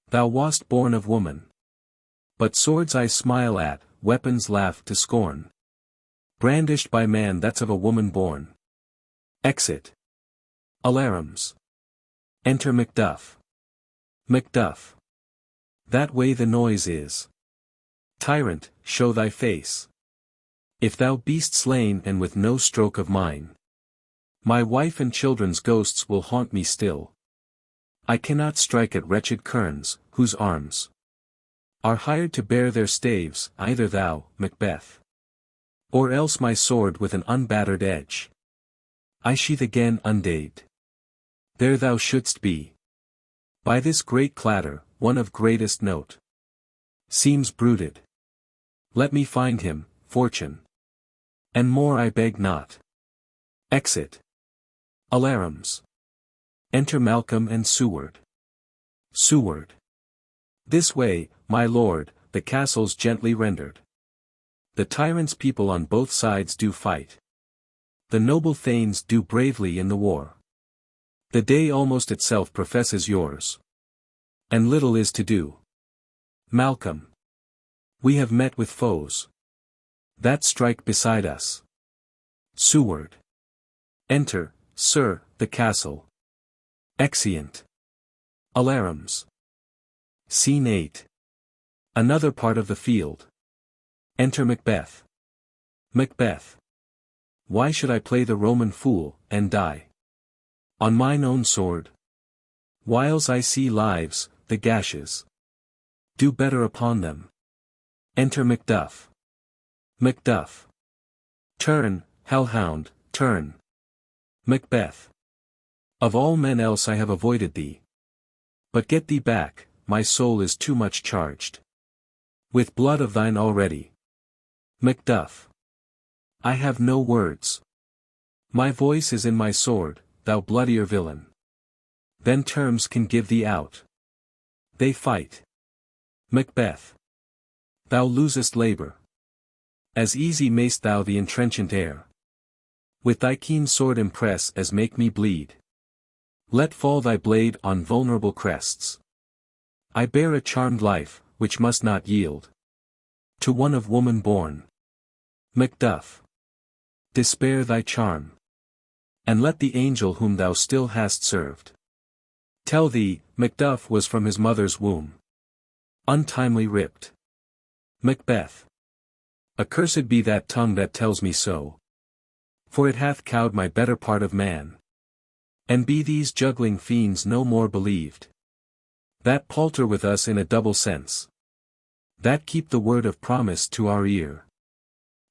Thou wast born of woman. But swords I smile at, weapons laugh to scorn. Brandished by man that's of a woman born. Exit. Alarums. Enter Macduff. Macduff. That way the noise is. Tyrant, show thy face. If thou be'st slain and with no stroke of mine, my wife and children's ghosts will haunt me still. I cannot strike at wretched kerns, whose arms are hired to bear their staves, either thou, Macbeth, or else my sword with an unbattered edge I sheath again undaved. There thou shouldst be. By this great clatter, one of greatest note seems brooded. Let me find him, fortune. And more I beg not. Exit. Alarums. Enter Malcolm and Seward. Seward. This way, my lord, the castle's gently rendered. The tyrant's people on both sides do fight. The noble thanes do bravely in the war. The day almost itself professes yours. And little is to do. Malcolm. We have met with foes that strike beside us. Seward. Enter, sir, the castle. Exeunt. Alarums. Scene 8. Another part of the field. Enter Macbeth. Macbeth. Why should I play the Roman fool, and die on mine own sword? Whiles I see lives, the gashes do better upon them. Enter Macduff. Macduff. Turn, hellhound, turn. Macbeth. Of all men else I have avoided thee. But get thee back, my soul is too much charged with blood of thine already. Macduff. I have no words. My voice is in my sword, thou bloodier villain. Then terms can give thee out. They fight. Macbeth. Thou losest labour. As easy mayst thou the entrenchant air with thy keen sword impress as make me bleed. Let fall thy blade on vulnerable crests. I bear a charmed life, which must not yield to one of woman born. Macduff. Despair thy charm. And let the angel whom thou still hast served tell thee, Macduff was from his mother's womb untimely ripped. Macbeth. Accursed be that tongue that tells me so, for it hath cowed my better part of man. And be these juggling fiends no more believed, that palter with us in a double sense, that keep the word of promise to our ear,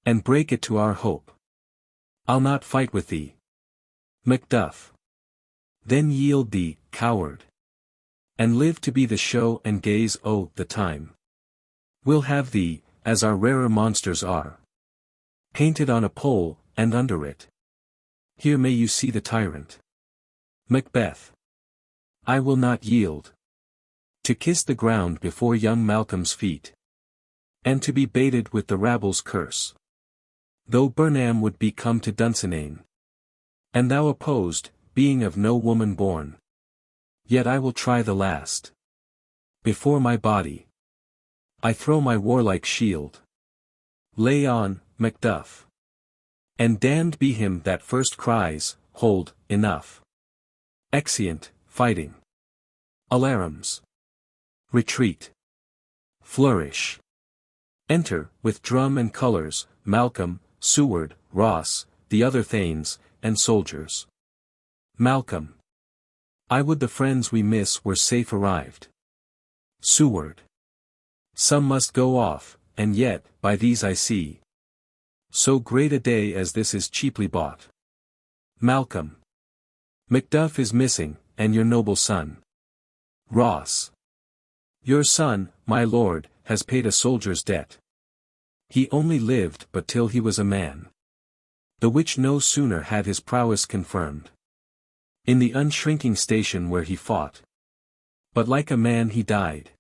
and break it to our hope. I'll not fight with thee. Macduff. Then yield thee, coward, and live to be the show and gaze. Oh, the time we'll have thee, as our rarer monsters are, painted on a pole, and under it here may you see the tyrant. Macbeth. I will not yield to kiss the ground before young Malcolm's feet, and to be baited with the rabble's curse. Though Burnham would be come to Dunsinane, and thou opposed, being of no woman born, yet I will try the last. Before my body I throw my warlike shield. Lay on, Macduff. And damned be him that first cries, hold, enough. Exeunt, fighting. Alarums. Retreat. Flourish. Enter, with drum and colours, Malcolm, Seward, Ross, the other thanes, and soldiers. Malcolm. I would the friends we miss were safe arrived. Seward. Some must go off, and yet, by these I see So great a day as this is cheaply bought. Malcolm. Macduff is missing, and your noble son. Ross. Your son, my lord, has paid a soldier's debt. He only lived but till he was a man. The which no sooner had his prowess confirmed. In the unshrinking station where he fought. But like a man he died.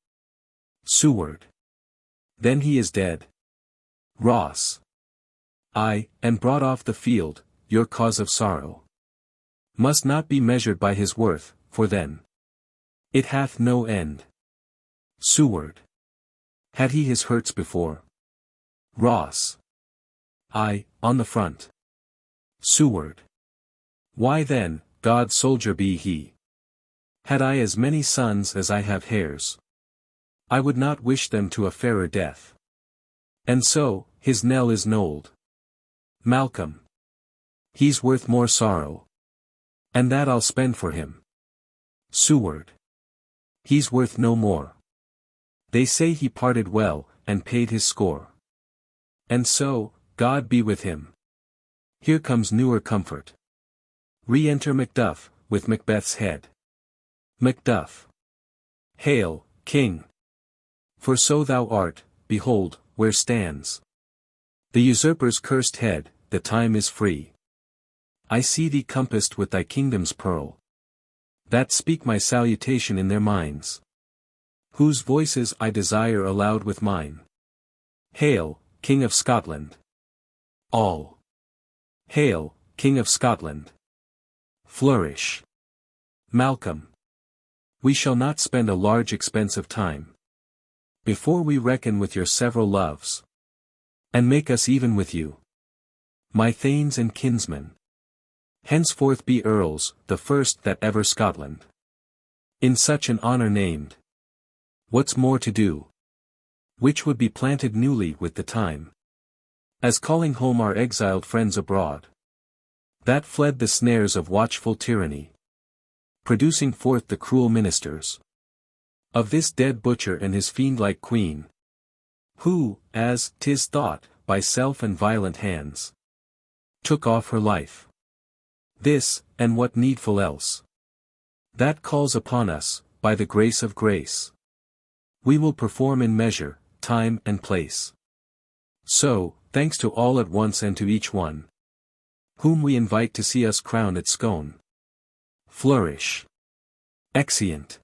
Seward. Then he is dead. Ross. Ay, and brought off the field, your cause of sorrow. Must not be measured by his worth, for then it hath no end. Seward. Had he his hurts before? Ross. Ay, on the front. Seward. Why then, God's soldier be he. Had I as many sons as I have hairs, I would not wish them to a fairer death. And so, his knell is knolled. Malcolm. He's worth more sorrow. And that I'll spend for him. Seward. He's worth no more. They say he parted well, and paid his score. And so, God be with him. Here comes newer comfort. Re-enter Macduff, with Macbeth's head. Macduff. Hail, King! For so thou art, behold, where stands the usurper's cursed head, the time is free. I see thee compassed with thy kingdom's pearl. That speak my salutation in their minds. Whose voices I desire aloud with mine. Hail, King of Scotland! All. Hail, King of Scotland! Flourish. Malcolm. We shall not spend a large expense of time before we reckon with your several loves, and make us even with you, my thanes and kinsmen. Henceforth be earls, the first that ever Scotland in such an honour named. What's more to do? Which would be planted newly with the time, as calling home our exiled friends abroad, that fled the snares of watchful tyranny, producing forth the cruel ministers of this dead butcher and his fiend-like queen, who, as 'tis thought, by self and violent hands, took off her life. This, and what needful else, that calls upon us, by the grace of grace, we will perform in measure, time and place. So, thanks to all at once and to each one, whom we invite to see us crowned at Scone. Flourish. Exeunt.